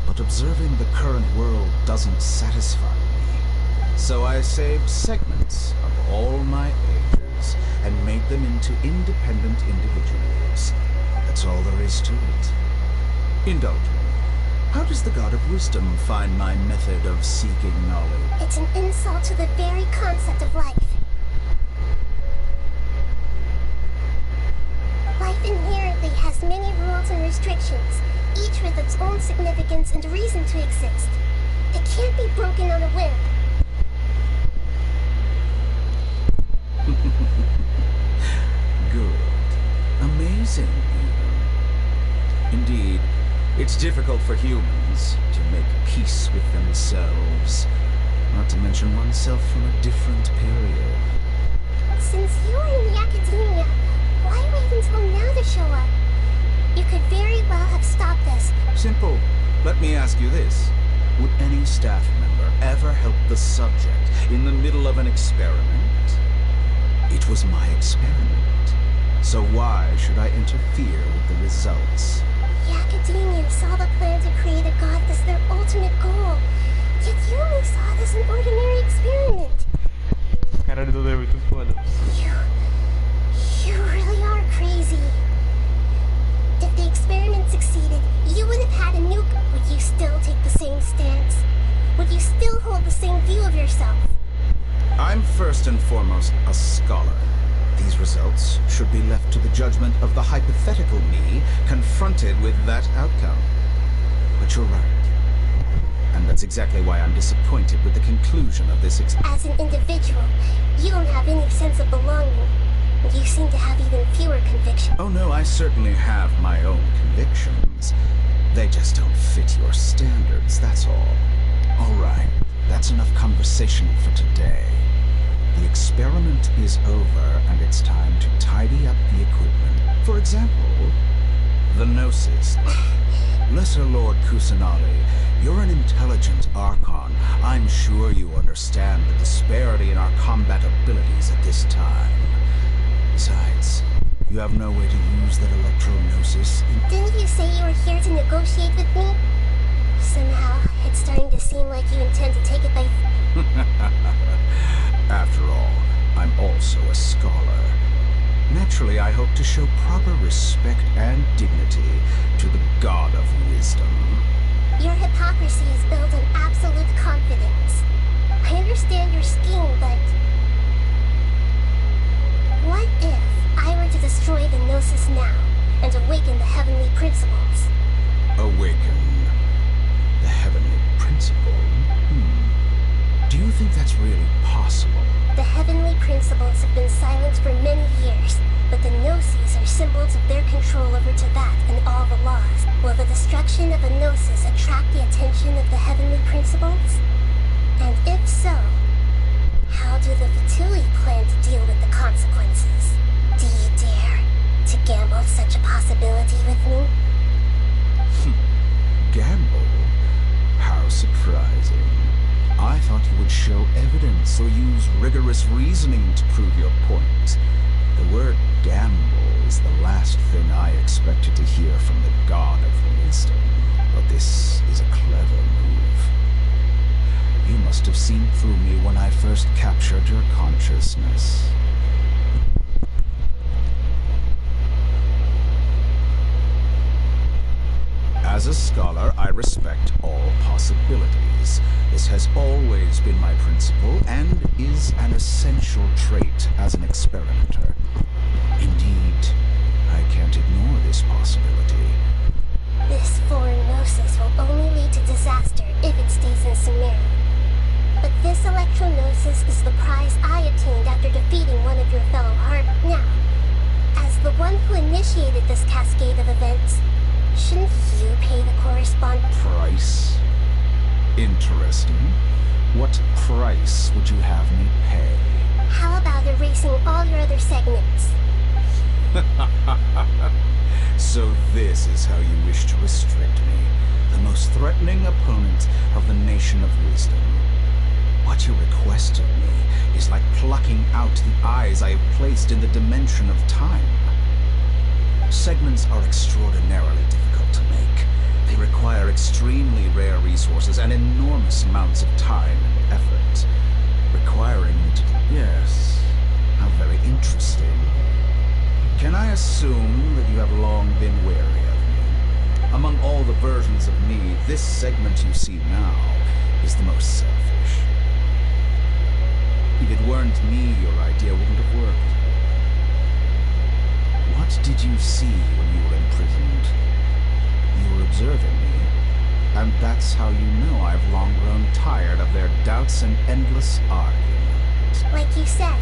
but observing the current world doesn't satisfy me. So I saved segments of all my ages and made them into independent individuals. That's all there is to it. Indulge me. How does the God of Wisdom find my method of seeking knowledge? It's an insult to the very concept of life. Life inherently has many rules and restrictions, each with its own significance and reason to exist. It can't be broken on a whim. Good. Amazing, even. Indeed, it's difficult for humans to make peace with themselves, not to mention oneself from a different period. Since you are in the Akademiya, why wait until now to show up? You could very well have stopped this. Simple. Let me ask you this. Would any staff member ever help the subject in the middle of an experiment? It was my experiment. So why should I interfere with the results? The Akademiya saw the plan to create a god as their ultimate goal. Yet you only saw it as an ordinary experiment. Caralho, Dudu é muito foda. You really are crazy. If the experiment succeeded, you would have had a nuke. Would you still take the same stance? Would you still hold the same view of yourself? I'm first and foremost a scholar. These results should be left to the judgment of the hypothetical me confronted with that outcome. But you're right. And that's exactly why I'm disappointed with the conclusion of this experiment. As an individual, you don't have any sense of belonging. You seem to have even fewer convictions. Oh no, I certainly have my own convictions. They just don't fit your standards, that's all. All right, that's enough conversation for today. The experiment is over, and it's time to tidy up the equipment. For example, the Gnosis. Lesser Lord Kusanali, you're an intelligent Archon. I'm sure you understand the disparity in our combat abilities at this time. Besides, you have no way to use that electro-gnosis. Didn't you say you were here to negotiate with me? Somehow, it's starting to seem like you intend to take it by... After all, I'm also a scholar. Naturally, I hope to show proper respect and dignity to the God of Wisdom. Your hypocrisy is built on absolute confidence. I understand your scheme, but... what if I were to destroy the Gnosis now, and awaken the heavenly principles? Awaken the heavenly principle? Do you think that's really possible? The heavenly principles have been silent for many years, but the Gnosis are symbols of their control over Tibet and all the laws. Will the destruction of a Gnosis attract the attention of the heavenly principles? And if so, how do the Fatui plan to deal with the consequences? Do you dare to gamble thought you would show evidence or use rigorous reasoning to prove your point. The word gamble is the last thing I expected to hear from the god of wisdom. But this is a clever move. You must have seen through me when I first captured your consciousness. As a scholar, I respect all possibilities. This has always been my principle and is an essential trait as an experimenter. Indeed, I can't ignore this possibility. This foreign gnosis will only lead to disaster if it stays in Sumeria. But this electro-gnosis is the prize I attained after defeating one of your fellow Harp. Now, as the one who initiated this cascade of events, shouldn't you pay the corresponding price? Interesting. What price would you have me pay? How about erasing all your other segments? So this is how you wish to restrict me, the most threatening opponent of the Nation of Wisdom. What you request of me is like plucking out the eyes I have placed in the dimension of time. Segments are extraordinarily difficult to make. They require extremely rare resources and enormous amounts of time and effort, requiring me to... Yes, how very interesting. Can I assume that you have long been wary of me? Among all the versions of me, this segment you see now is the most selfish. If it weren't me, your idea wouldn't have worked. What did you see when you were imprisoned? You were observing me, and that's how you know I've long grown tired of their doubts and endless argument. Like you said,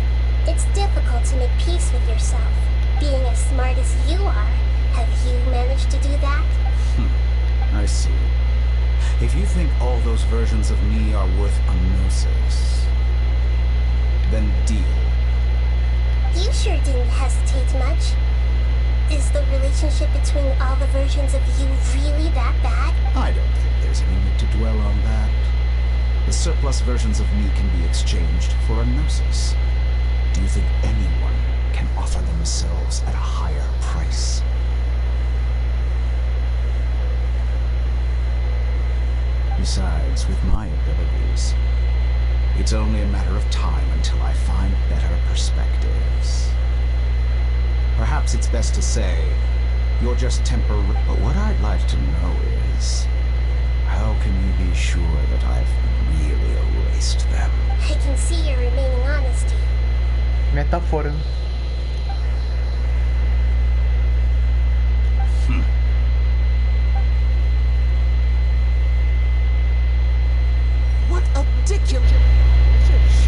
it's difficult to make peace with yourself. Being as smart as you are, have you managed to do that? I see. If you think all those versions of me are worth a gnosis, then deal. You sure didn't hesitate much. Is the relationship between all the versions of you really that bad? I don't think there's any need to dwell on that. The surplus versions of me can be exchanged for a gnosis. Do you think anyone can offer themselves at a higher price? Besides, with my abilities, it's only a matter of time until I find better perspectives. Perhaps it's best to say, you're just temporary. But what I'd like to know is, how can you be sure that I've really erased them? I can see your remaining honesty. Metáfora. What a ridiculous...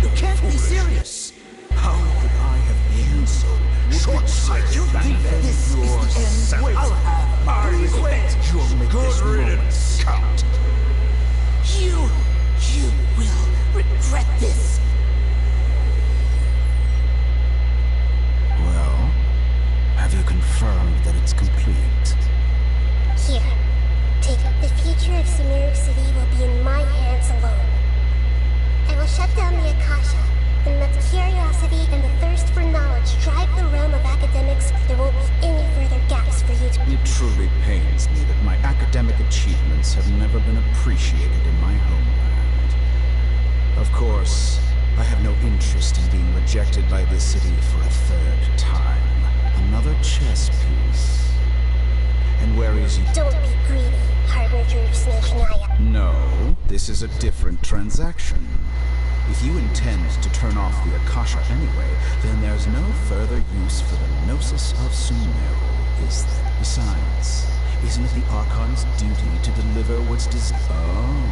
You can't be serious! How could I have been so short-sighted? You think this is the end? Wait, I'll have my revenge. You'll make this moment count. You will regret this. Well, have you confirmed that it's complete? Here, take it. The future of Sumeru City will be in my hands alone. I will shut down the Akasha, and let curiosity and the thirst for knowledge drive the realm of academics. There won't be any further gaps for you to... It truly pains me that my academic achievements have never been appreciated in my homeland. Of course, I have no interest in being rejected by this city for a third time. Another chess piece. And where is you? Don't be greedy, Harbinger of Snake Naya. No, this is a different transaction. If you intend to turn off the Akasha anyway, then there's no further use for the Gnosis of Sumeru, is there? Besides, isn't it the Archon's duty to deliver what's Oh.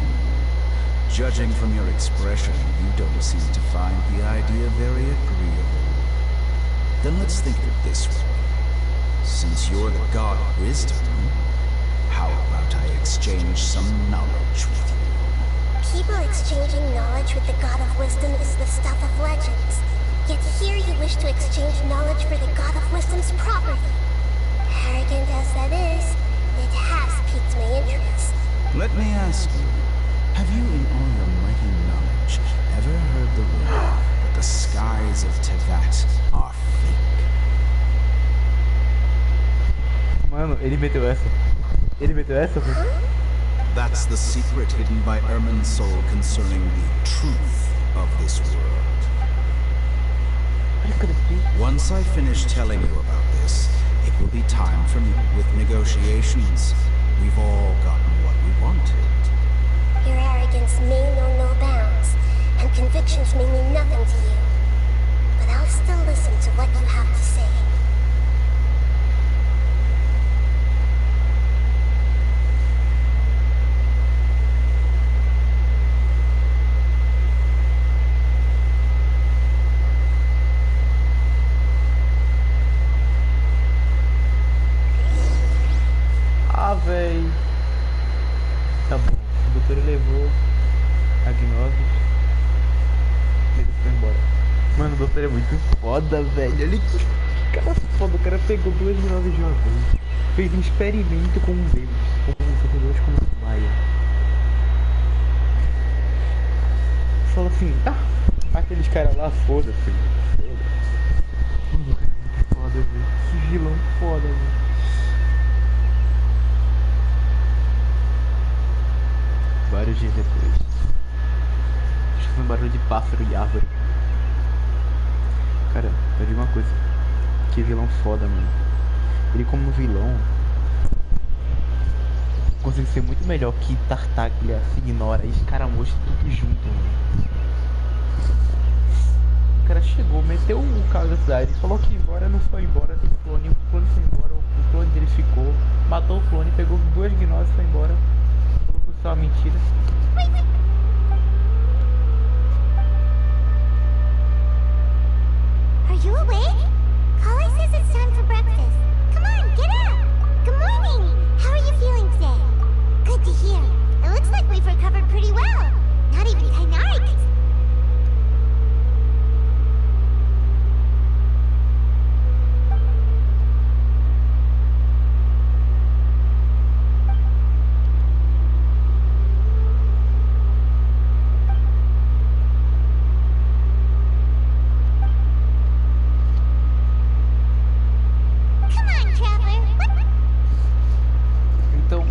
Judging from your expression, you don't seem to find the idea very agreeable. Then let's think of it this way. Since you're the god of wisdom, how about I exchange some knowledge with you? People exchanging knowledge with the god of wisdom is the stuff of legends. Yet here you wish to exchange knowledge for the god of wisdom's property. Arrogant as that is, it has piqued my interest. Let me ask you, have you in all your mighty knowledge that are fake. Mano, ele meteu essa. Ele meteu essa, pô. That's the secret hidden by Ermin's soul concerning the truth of this world. Once I finish telling you about this, it will be time for me with negotiations. We've all gotten what we wanted. Your arrogance may know no bounds, and convictions may mean nothing to you. But I'll still listen to what you have to say. Ah, véi. Tá bom. O doutor levou a gnose. Ele foi embora. Mano, o doutor é muito foda, velho. Olha que cara foda. O cara pegou 2 gnoses de uma vez. Fez um experimento com um deles. Com dois como Maia. Falou assim, tá. Aqueles caras lá, foda-se. Mano, que foda, velho. Que vilão foda, velho. Vários dias depois, escutando barulho de pássaro e árvore. Cara, eu digo uma coisa. Que vilão foda, mano. Ele como vilão consegue ser muito melhor que Tartaglia, Ignora e Escaramujo tudo junto, mano. O cara chegou, meteu o carro da cidade, falou que embora, não foi embora, tem clone, o clone foi embora, o clone dele ficou, matou o clone, pegou 2 gnoses e foi embora. Só uma mentira. Are you awake? Kali says it's time for breakfast. Come on, get up! Good morning! How are you feeling today? Good to hear. It looks like we've recovered pretty well. Not even Queimar could... Então,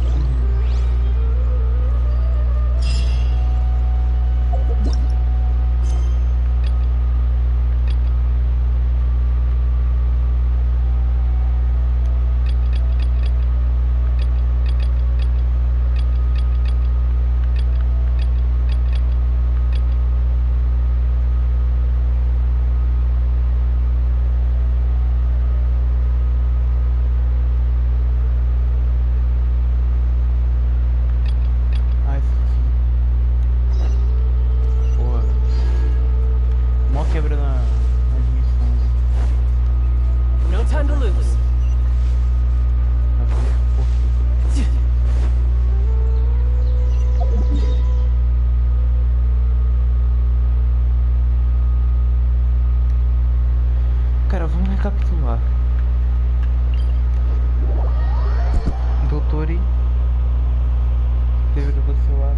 recapitular. Doutor teve do seu lado.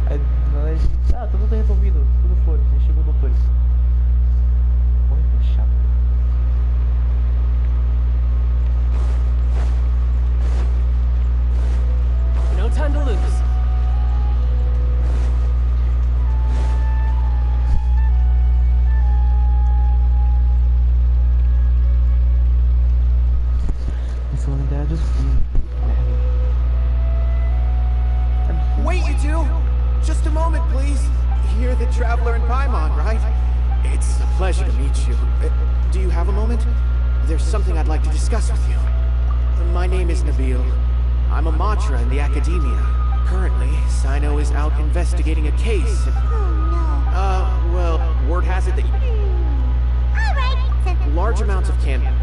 Aí nós, tá tudo resolvido, tudo flores, aí chegou o doutor. Oi, que chato. No time to lose. Wait, you two! Just a moment, please. You're the traveler in Paimon, right? It's a pleasure to meet you. Do you have a moment? There's something I'd like to discuss with you. My name is Nabil. I'm a Matra in the Akademiya. Currently, Sino is out investigating a case. Oh Well, word has it that no. Alright. large amounts of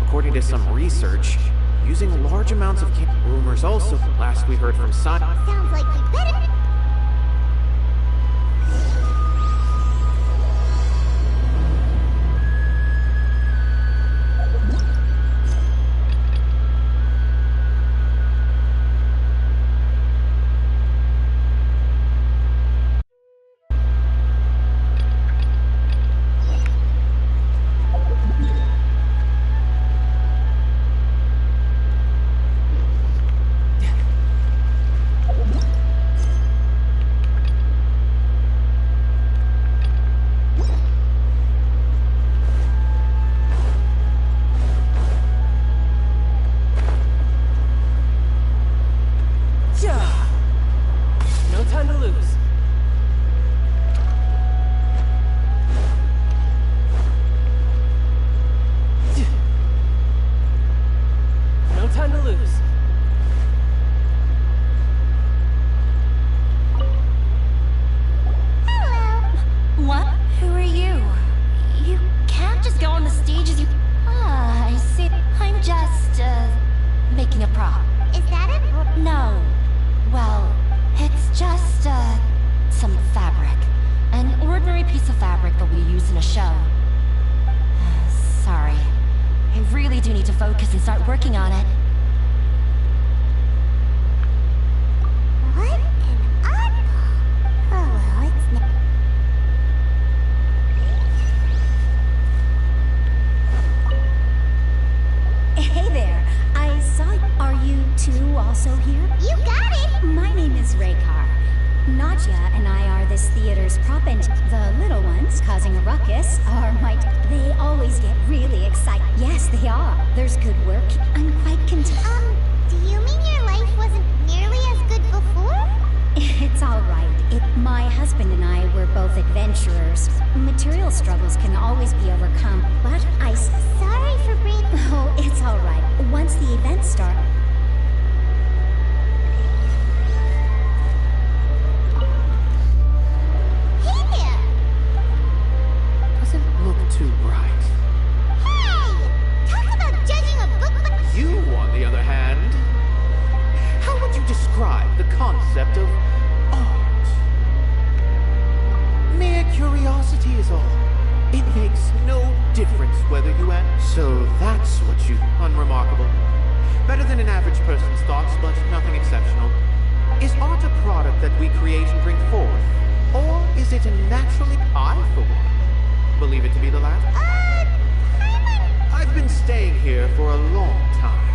according to some research, using large amounts of rumors also. Last we heard from Sino. Sounds like you better... two need to focus and start working on it. What an oddball. Oh well, it's not. Hey there, I saw. Are you two also here? You got it! My name is Raykar. Nadja and I are this theater's prop, and the little ones causing a ruckus are they always get really excited. Yes, they are. There's good work. I'm quite content. Do you mean your life wasn't nearly as good before? It's all right. My husband and I were both adventurers. Material struggles can always be overcome, but Sorry for bringing... Oh, it's all right. Once the event starts... Hey there! Doesn't look too bright. Hey! Talk about judging a book by... You, on the other hand, how would you describe the concept of art? Mere curiosity is all. It makes no difference whether you So that's what you... Unremarkable. Better than an average person's thoughts, but nothing exceptional. Is art a product that we create and bring forth? Or is it a naturally... I, for one, believe it to be the latter. I've been staying here for a long time.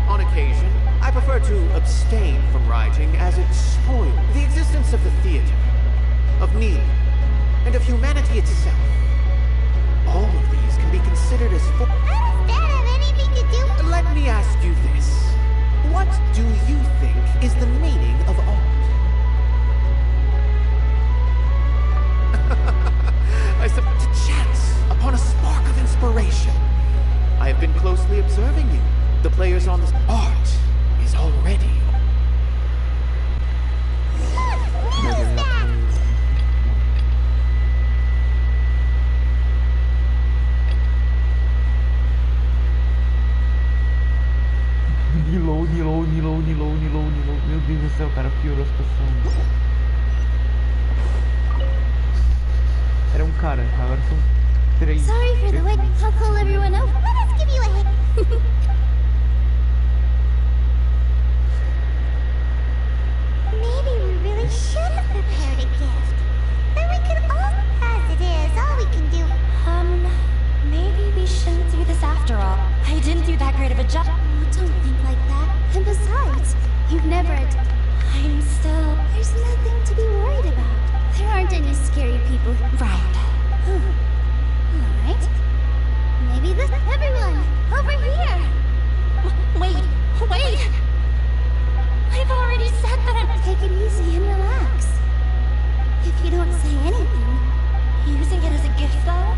On occasion, I prefer to abstain from writing as it spoils the existence of the theater, of kneeling, and of humanity itself. All of these can be considered as How does that have anything to do with... Let me ask you this. What do you think is the meaning of art? I suppose to chance upon a spark of inspiration. I have been closely observing you. The players on this art is already... What is that? Nilou. Meu Deus do céu, cara, piorou a situação. Era um cara, agora são 3. Sorry for the wait. I'll call everyone out. Let us give you a hint. Maybe we really should have prepared a gift. Then we could all... As it is, all we can do... Maybe we shouldn't do this after all. I didn't do that great of a job. Oh, don't think like that. And besides, you've never... I'm still... There's nothing to be worried about. There aren't any scary people. Right. Alright. Maybe this... Everyone! Over here! Wait! I've already said that I'm... Take it easy and relax. If you don't say anything, using it as a gift, though?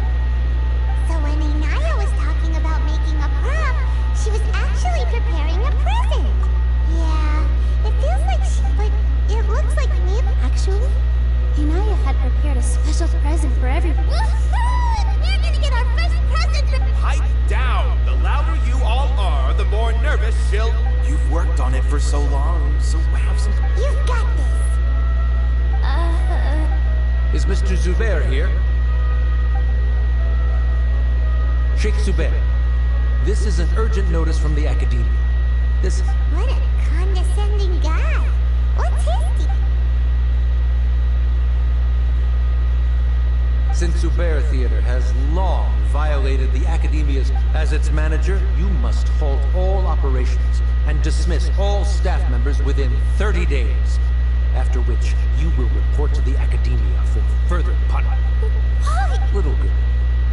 So when Inaya was talking about making a prop, she was actually preparing a present. Yeah, it feels like it looks like maybe... Actually, Inaya had prepared a special present for everyone. Woohoo! We're gonna get our first present for... Pipe down! The louder you all are, the more nervous she'll... You've worked on it for so long, so have some... You've got this. Is Mr. Zubair here? Sheikh Zubair, this is an urgent notice from the Akademiya. This... What a condescending guy. What's his deal? Since Zubair Theater has long violated the Akademiya's... As its manager, you must halt all operations and dismiss all staff members within 30 days. After which, you will report to the Akademiya for further punishment. Why? Little girl,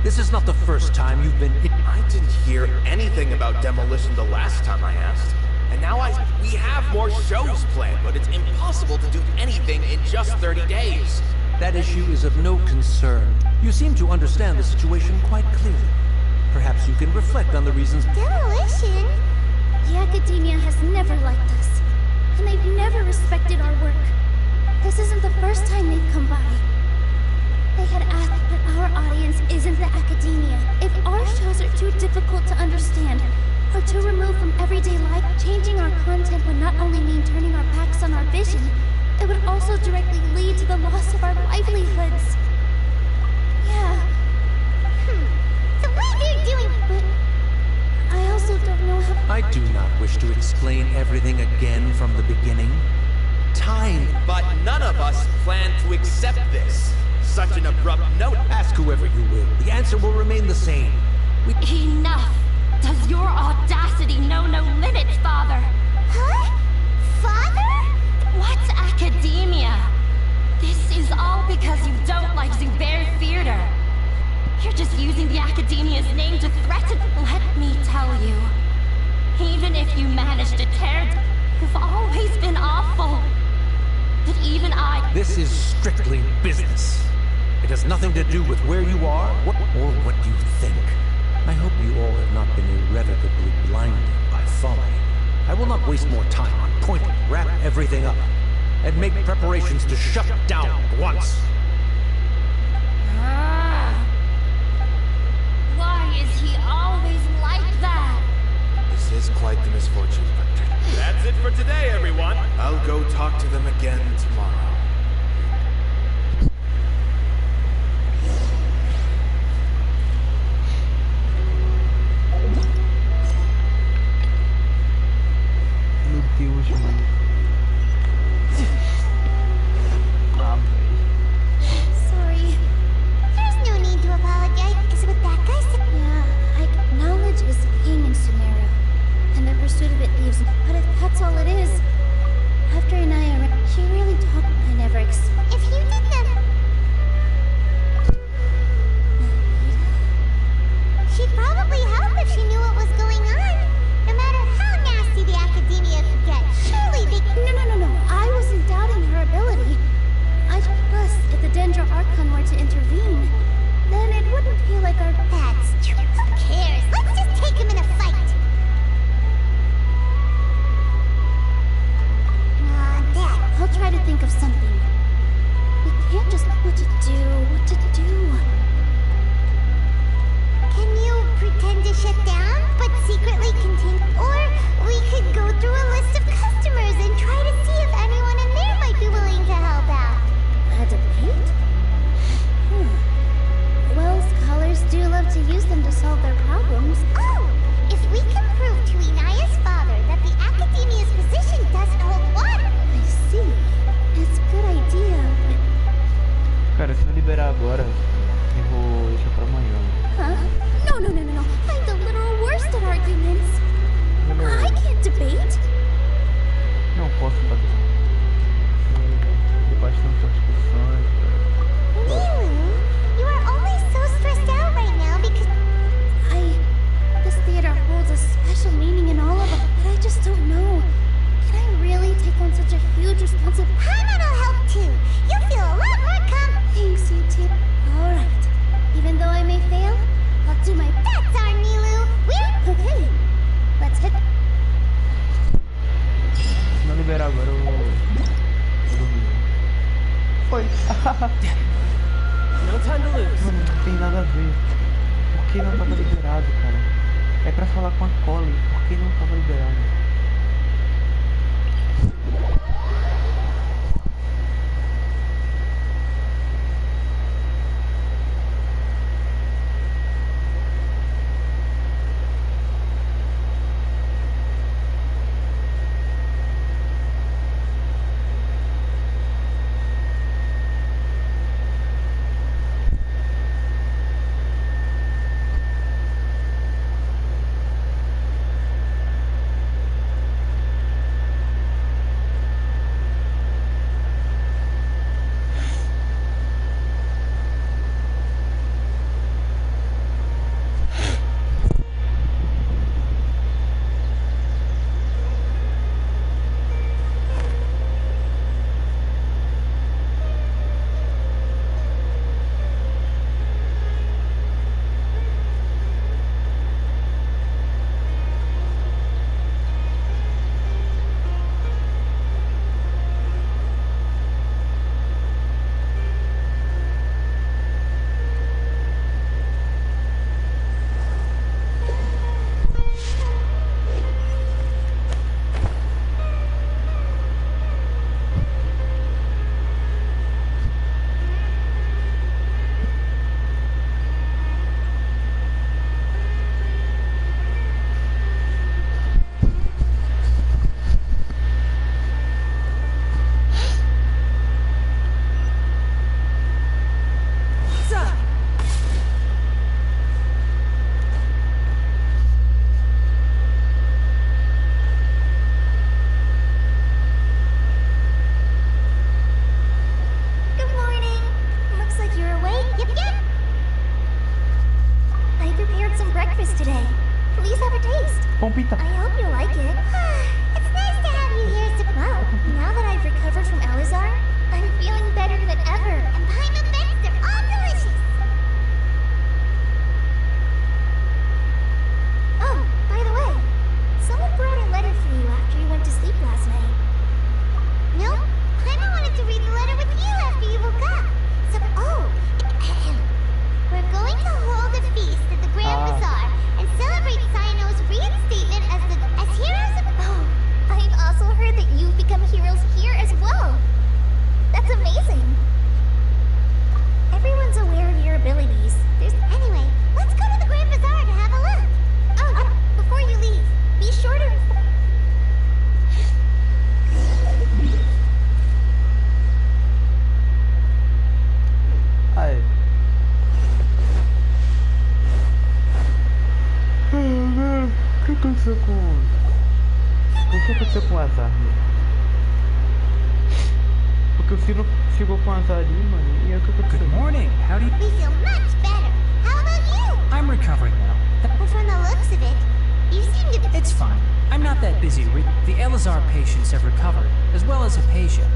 this is not the first time you've been... I didn't hear anything about demolition the last time I asked. And now we have more shows planned, but it's impossible to do anything in just 30 days. That issue is of no concern. You seem to understand the situation quite clearly. Perhaps you can reflect on the reasons... Demolition? The Akademiya has never liked us, and they've never respected our work. This isn't the first time they've come by. They had asked that our audience isn't the Akademiya. If our shows are too difficult to understand, or too removed from everyday life, changing our content would not only mean turning our backs on our vision, it would also directly lead to the loss of our livelihoods. Yeah. So what they're doing... But I also I do not wish to explain everything again from the beginning. Time. But none of us plan to accept this. Such an abrupt note. Ask whoever you will. The answer will remain the same. Enough! Does your audacity know no limits, Father? Huh? Father? What's Akademiya? This is all because you don't like Zubair Theater. You're just using the Akademiya's name to threaten. Let me tell you, even if you manage to tear it, you've always been awful. But even I... This is strictly business. It has nothing to do with where you are or what you think. I hope you all have not been irrevocably blinded by folly. I will not waste more time on pointing. Wrap everything up and make preparations to shut down at once. Why is he always like that? This is quite the misfortune, but... That's it for today, everyone. I'll go talk to them again tomorrow. Meu Deus, mano. Ah, velho. Sorry. There's no need to apologize. Is what that guy said? Yeah, knowledge is king in Sumeru, and the pursuit of it leaves. But if that's all it is, after Inaya, she really talked. I never If you did them... She'd probably help if she knew what was going on. No matter how nasty the Akademiya could get, surely they... No. I wasn't doubting her ability. Plus, if the Dendra Archon were to intervene, then it wouldn't feel like our... That's true. Who cares? Let's just take him in a fight. Dad. I'll try to think of something. We can't just what to do. Can you pretend to shut down, but secretly continue? Or we could go through a list of customers and try to see if anyone in there might be willing to help out. A debate? Well, scholars do love to use them to solve their problems. Oh! If we can prove to Inaya's father that the Akademiya's position doesn't hold water... I see. It's a good idea, but... Cara, se eu liberar agora, eu vou deixar pra amanhã. Huh? No. I'm the literal worst at arguments. I can't debate. Não posso fazer. Tem bastante discussões. Milu, you are always so stressed out right now because... This theater holds a special meaning in all of us, but I just don't know. Can I really take on such a huge responsibility? Hana'll help too. You'll feel a lot more calm. Thanks, you two. Alright. Even though I may fail, I'll do my best. That's our Milu. We're... Okay. Let's hit... Se não liberar agora, eu vou dormir. Foi. No time to lose. Mano, não tem nada a ver. Por que não tava liberado, cara? É pra falar com a Colin. Por que não tava liberado? breakfast today. Please have a taste. Pompita. I hope you like it. It's nice to have you here to well, now that I've recovered from Elazar, I'm feeling better than ever. And Paimon bits, they're all delicious. Oh, by the way, someone brought a letter for you after you went to sleep last night. No, Paimon wanted to read the letter with you after you woke up. So, we're going to hold a feast at the Grand Bazaar and celebrate Cyano's reinstatement as heroes of... Oh, I've also heard that you've become heroes here as well. That's amazing. Everyone's aware of your abilities. Anyway, let's go to the Grand Bazaar to have a look. Oh, before you leave, be sure to... Ai. O que aconteceu com... O que aconteceu com o azar, meu? Porque o Ciro ficou com o azar ali, mano. E é o que aconteceu? Good morning. How do you... We feel much better. How about you? I'm recovering now. Well, from the looks of it, you seem to... It's fine. I'm not that busy. The Elazar patients have recovered, as well as Hypatia.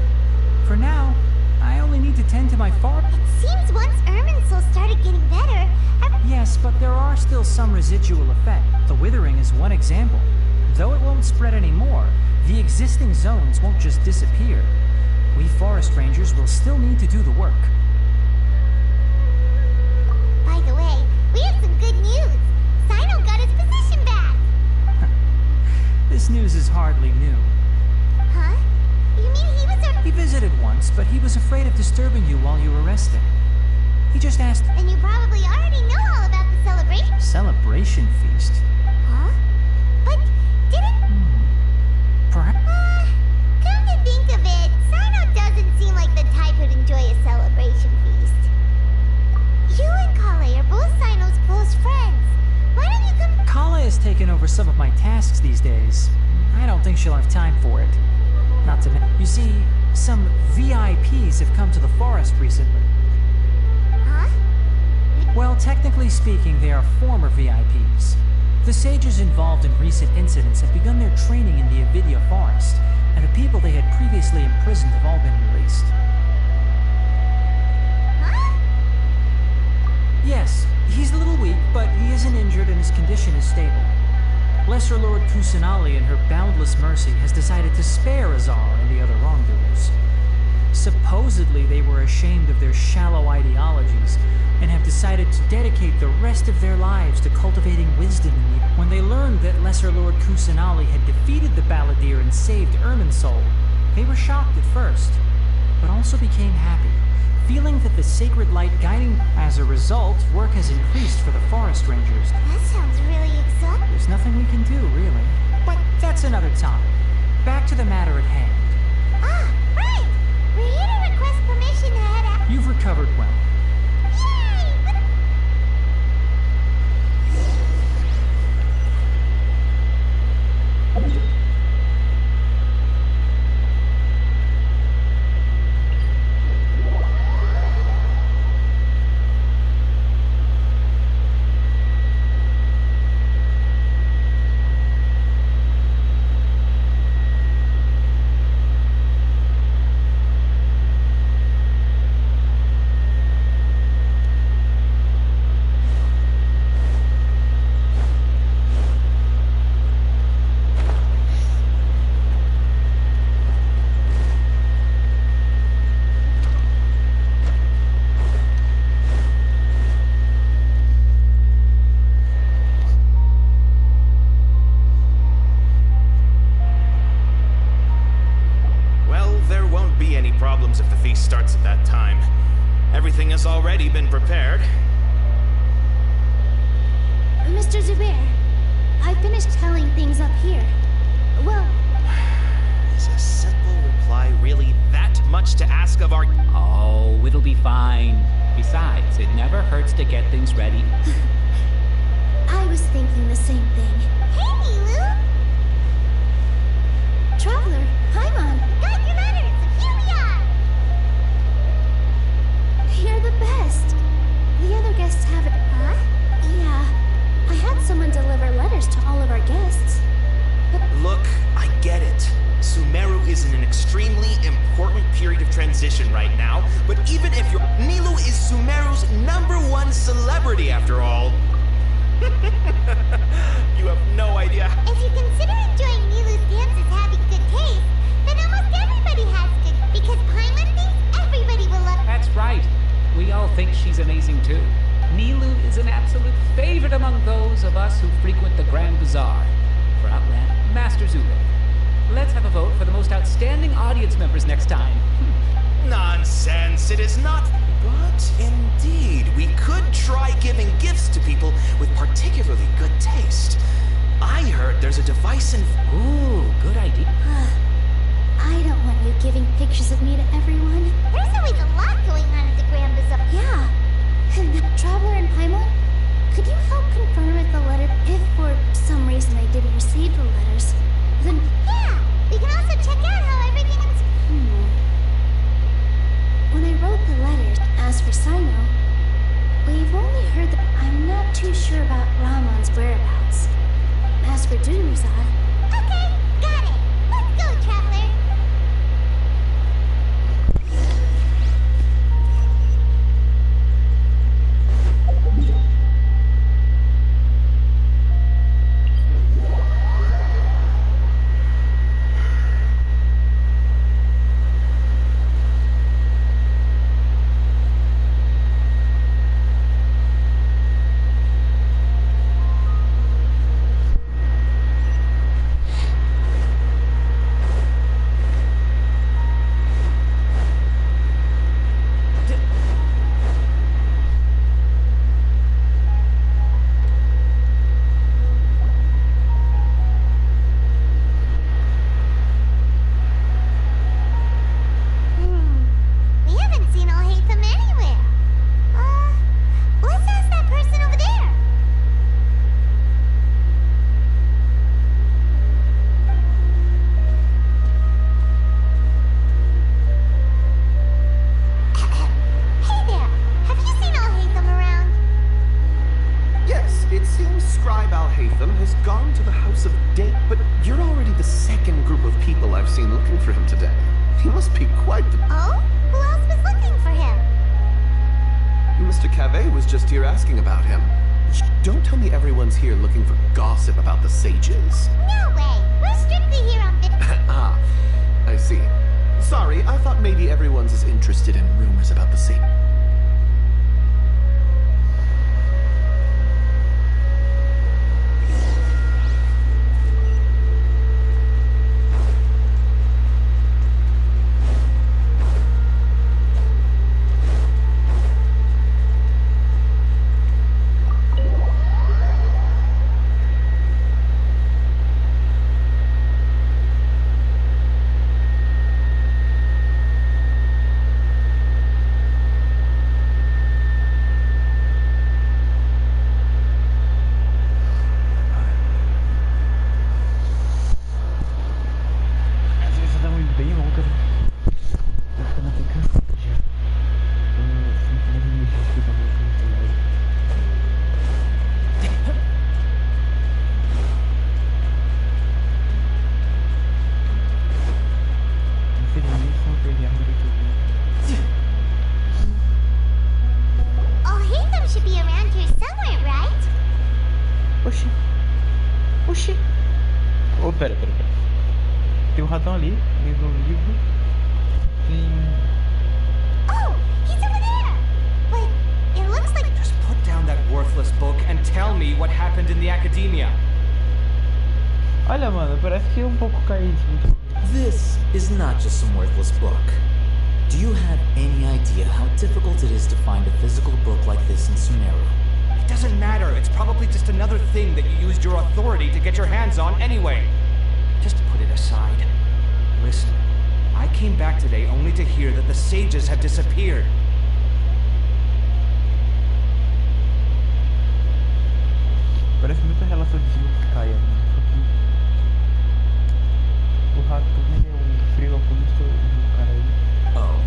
For now, I only need to tend to my farm. It seems once Irminsul started getting better... Yes, but there are still some residual effect. The withering is one example. Though it won't spread anymore, the existing zones won't just disappear. We forest rangers will still need to do the work. By the way, we have some good news. Cyno got his position back. This news is hardly new. Huh? You mean he was He visited once, but he was afraid of disturbing you while you were resting. He just asked... And you probably already know all about the celebration. Celebration feast? Huh? But didn't... Perhaps... Come to think of it, Cyno doesn't seem like the type who'd enjoy a celebration feast. You and Kale are both Cyno's close friends. Why don't you come... Kale has taken over some of my tasks these days. I don't think she'll have time for it. Not to mention... You see, some VIPs have come to the forest recently. Huh? Well, technically speaking, they are former VIPs. The sages involved in recent incidents have begun their training in the Avidya forest, and the people they had previously imprisoned have all been released. Huh? Yes, he's a little weak, but he isn't injured and his condition is stable. Lesser Lord Kusanali, in her boundless mercy, has decided to spare Azar and the other wrongdoers. Supposedly, they were ashamed of their shallow ideologies and have decided to dedicate the rest of their lives to cultivating wisdom in you. When they learned that Lesser Lord Kusanali had defeated the Balladeer and saved Irminsul, they were shocked at first, but also became happy, feeling that the sacred light guiding... As a result, work has increased for the forest rangers. That sounds really exotic. There's nothing we can do, really. But that's another topic. Back to the matter at hand. Ah, right! We're here to request permission to head out. You've recovered well. Yay! If the feast starts at that time. Everything has already been prepared. Mr. Zubair, I finished telling things up here. Well... Is a simple reply really that much to ask of our... Oh, it'll be fine. Besides, it never hurts to get things ready. I was thinking the same thing. Hey, Lou! Traveler, Paimon! Got your letters! Here we are! You're the best. The other guests haven't... Huh? Yeah, I had some attention right now, but even if you're... Nilu is Sumeru's #1 celebrity, after all. You have no idea. If you consider enjoying Nilu's dance as having good taste, then almost everybody has good, because Paimon thinks everybody will love... That's right. We all think she's amazing too. Nilu is an absolute favorite among those of us who frequent the Grand Bazaar. For Outland, Master Zule. Let's have a vote for the most outstanding audience members next time. Nonsense, it is not. But indeed, we could try giving gifts to people with particularly good taste. I heard there's a device in... Ooh, good idea. I don't want you giving pictures of me to everyone. There's always a lot going on at the Grand Bazaar. Yeah. Traveler and Paimon, could you help confirm if the letter, if for some reason they didn't receive the letters, then... Yeah, we can also check out how everything is... When I wrote the letters, as for Sino, we've only heard that I'm not too sure about Ramon's whereabouts. As for Dunrizad... Okay, got it. Let's go, Traveler. Just here asking about him. Don't tell me everyone's here looking for gossip about the sages. No way! We're strictly here on business. Ah, I see. Sorry, I thought maybe everyone's as interested in rumors about the sages. Pera. Tem um ratão ali, no livro. Tem... Oh, he's over there! But it looks like... Just put down that worthless book and tell me what happened in the Akademiya. Olha, mano, parece que é pouco caído. This is not just some worthless book. Do you have any idea how difficult it is to find a physical book like this in Sumeru? It doesn't matter. It's probably just another thing that you used your authority to get your hands on anyway. Just put it aside. Listen, I came back today only to hear that the sages have disappeared. Parece muita relação de Caia, né? O rato também é frigofonista do cara aí. Oh,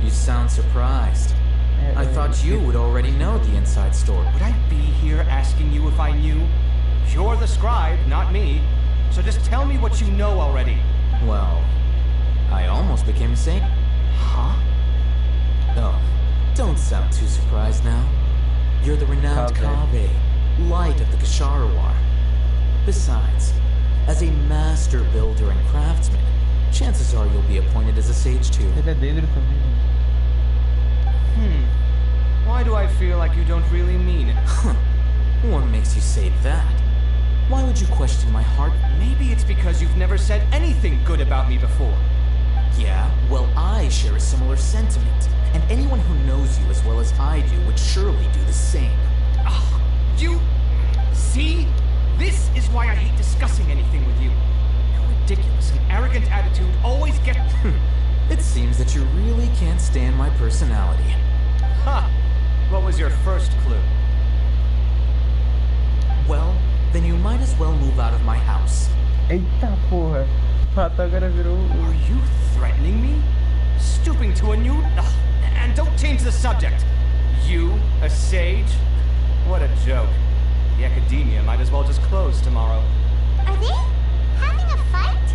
you sound surprised. I thought you would already know the inside story. Would I be here asking you if I knew? You're the scribe, not me. So just tell me what you know already. Well, I almost became a saint. Huh? sound too surprised now. You're the renowned Kaveh, light of the Ksharawar. Besides, as a master builder and craftsman, chances are you'll be appointed as a sage too. Ele é dentro também. Why do I feel like you don't really mean it? What makes you say that? Why would you question my heart? Maybe it's because you've never said anything good about me before. Yeah, well, I share a similar sentiment, and anyone who knows you as well as I do would surely do the same. You... see? This is why I hate discussing anything with you. Your ridiculous and arrogant attitude always gets... It seems that you really can't stand my personality. Ha! What was your first clue? Well, then you might as well move out of my house. Eita porra. O rato agora virou... Are you threatening me? Stooping to a new... and don't change the subject. You, a sage? What a joke. The Akademiya might as well just close tomorrow. Are they having a fight?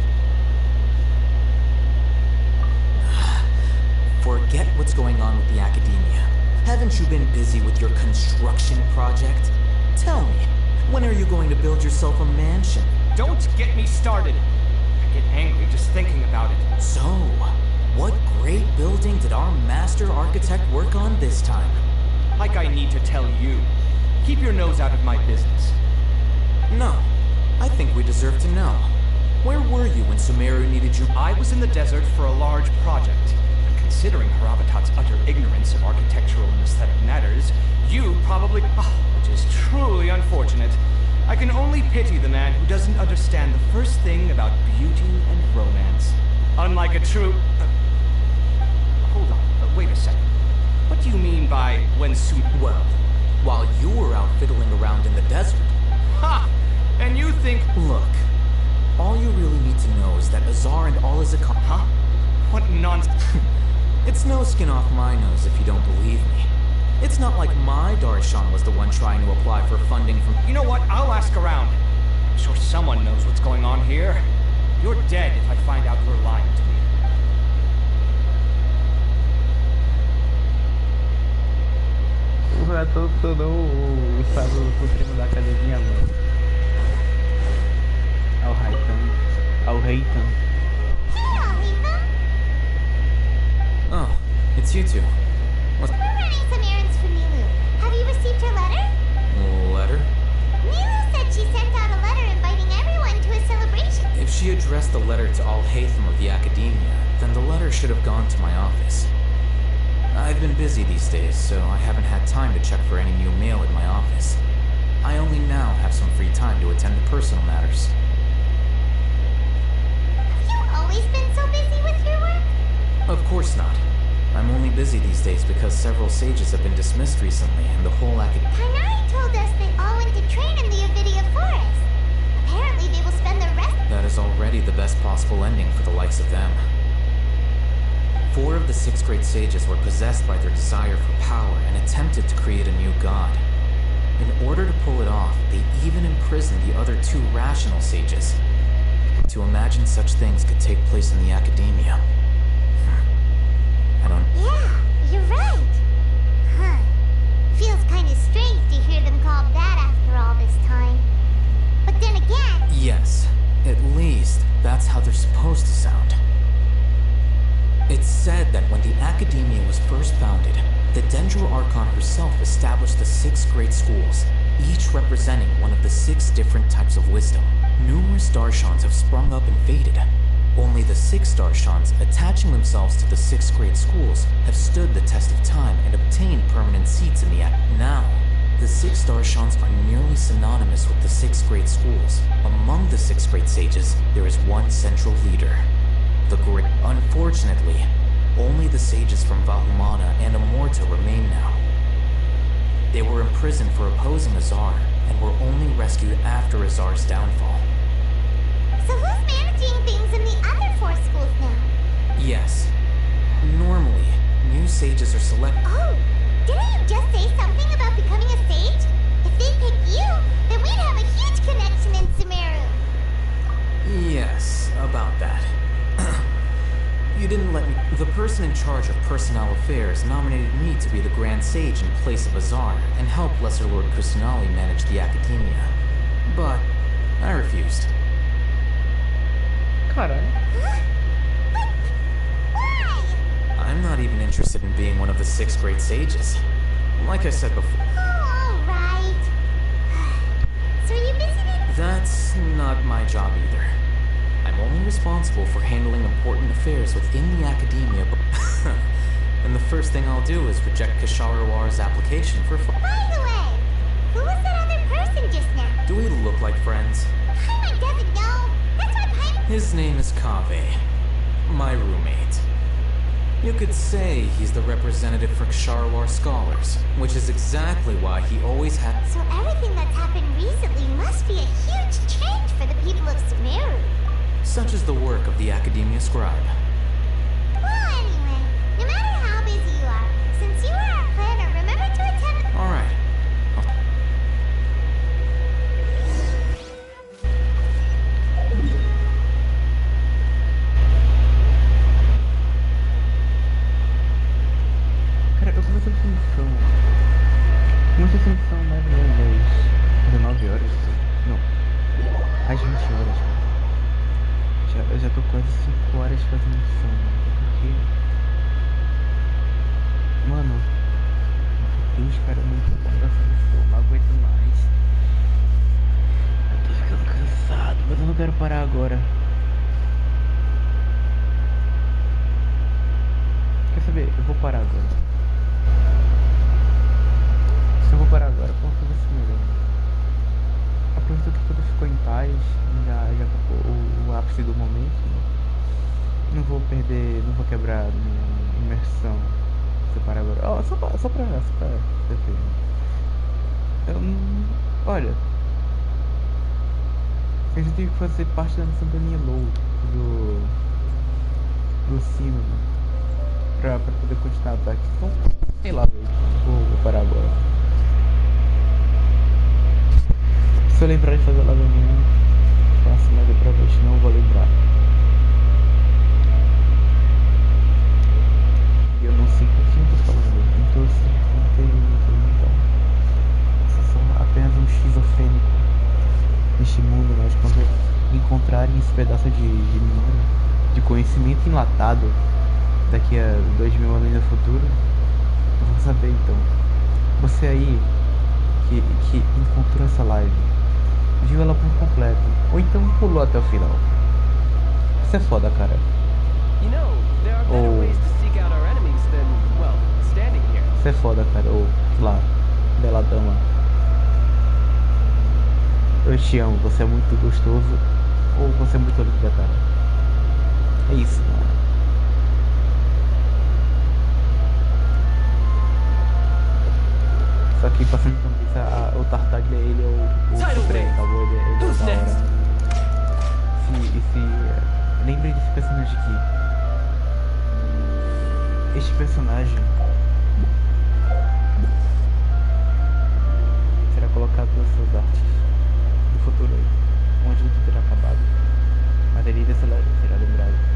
Forget what's going on with the Akademiya. Haven't you been busy with your construction project? Tell me, when are you going to build yourself a mansion? Don't get me started. I get angry just thinking about it. So, what great building did our master architect work on this time? Like I need to tell you. Keep your nose out of my business. No, I think we deserve to know. Where were you when Sumeru needed you? I was in the desert for a large project. And considering Harabatat's utter ignorance of architectural and aesthetic matters, you probably... which is truly unfortunate. I can only pity the man who doesn't understand the first thing about beauty and romance. Unlike a true... hold on, wait a second. What do you mean by when Well, while you were out fiddling around in the desert. Ha! And you think... Look, all you really need to know is that Azar and all his Huh? What nonsense? It's no skin off my nose if you don't believe me. It's not like my Darshan was the one trying to apply for funding from... You know what? I'll ask around. I'm sure someone knows what's going on here. You're dead if I find out you're lying to me. O rato todo o estado do primo da academia, mano. Ao Raitan. Ao Reitan. Oh, it's you two. What's... We're running some errands for Nilu. Have you received her letter? Letter? Nilu said she sent out a letter inviting everyone to a celebration. If she addressed the letter to all Haytham of the Akademiya, then the letter should have gone to my office. I've been busy these days, so I haven't had time to check for any new mail at my office. I only now have some free time to attend to personal matters. Have you always been so busy with your work? Of course not. I'm only busy these days because several sages have been dismissed recently, and the whole Hanai told us they all went to train in the Avidia forest. Apparently they will spend the rest... That is already the best possible ending for the likes of them. 4 of the 6 great sages were possessed by their desire for power and attempted to create a new god. In order to pull it off, they even imprisoned the other 2 rational sages. To imagine such things could take place in the Akademiya. I don't... Yeah, you're right. Huh. Feels kind of strange to hear them called that after all this time. But then again... Yes, at least that's how they're supposed to sound. It's said that when the Akademiya was first founded, the Dendro Archon herself established the 6 great schools, each representing one of the 6 different types of wisdom. Numerous Darshans have sprung up and faded. Only the 6 Darshans, attaching themselves to the 6 great schools, have stood the test of time and obtained permanent seats in the Now, the 6 Darshans are nearly synonymous with the 6 great schools. Among the 6 great sages, there is one central leader. The great... Unfortunately, only the sages from Vahumana and Amorta remain now. They were imprisoned for opposing Azar, and were only rescued after Azar's downfall. So who's managing things in the other 4 schools now? Yes. Normally, new sages are selected. Oh, didn't you just say something about becoming a sage? If they pick you, then we'd have a huge connection in Sumeru. Yes, about that. You didn't let me... The person in charge of personnel affairs nominated me to be the Grand Sage in place of Azar and help Lesser Lord Christinali manage the Akademiya. But I refused. Caralho. I'm not even interested in being one of the 6 great sages. Like I said before. Oh, alright. So are you busy then? That's not my job either. I'm only responsible for handling important affairs within the Akademiya. And the first thing I'll do is reject Kisharawar's application for... By the way, who was that other person just now? Do we look like friends? Paimon doesn't know. That's why Paimon... His name is Kaveh, my roommate. You could say he's the representative for Ksharawar scholars, which is exactly why he always had... So everything that's happened recently must be a huge change for the people of Sumeru. Such is the work of the Akademiya scribe. Well, anyway, no matter how busy you are, since you are our planner, remember to attend... Alright. Cara, eu comecei a função. Muita função mais ou menos 19 horas. Não. Às 20 horas, cara. Eu já tô quase 5 horas fazendo missão, porque... Mano, meu Deus, cara, é muito bom essa missão, não aguento mais. Eu tô ficando cansado, mas eu não quero parar agora. Quer saber? Eu vou parar agora. Se eu vou parar agora, como que vai ser melhor? Aproveita que tudo ficou em paz, já acabou o ápice do momento. Não vou perder, não vou quebrar minha imersão se eu parar agora. Ó, só pra defender. Olha, a gente tem que fazer parte da missão da Nilo, do sino, pra poder continuar o ataque. Então, sei lá, vou parar agora. Se eu lembrar de fazer lá amanhã, faço, mas provavelmente não vou lembrar. E eu não sei com quem eu tô falando, então eu sei que lembrar. Eu sou apenas um esquizofrênico neste mundo, mas quando encontrarem esse pedaço de memória, de conhecimento enlatado daqui a 2000 anos no futuro, eu vou saber então. Você aí que encontrou essa live, viu ela por completo, ou então pulou até o final. Isso é foda, cara. Ou... Isso é foda, cara. Ou lá, bela dama, eu te amo, você é muito gostoso. Ou você é muito linda, cara. É isso, mano. Só que passando por isso, o Tartaglia, ele é o supremo, acabou? Ele é da hora. Lembre desse personagem aqui. Este personagem será colocado nas suas artes do futuro aí, onde tudo terá acabado. Mas ele será lembrado.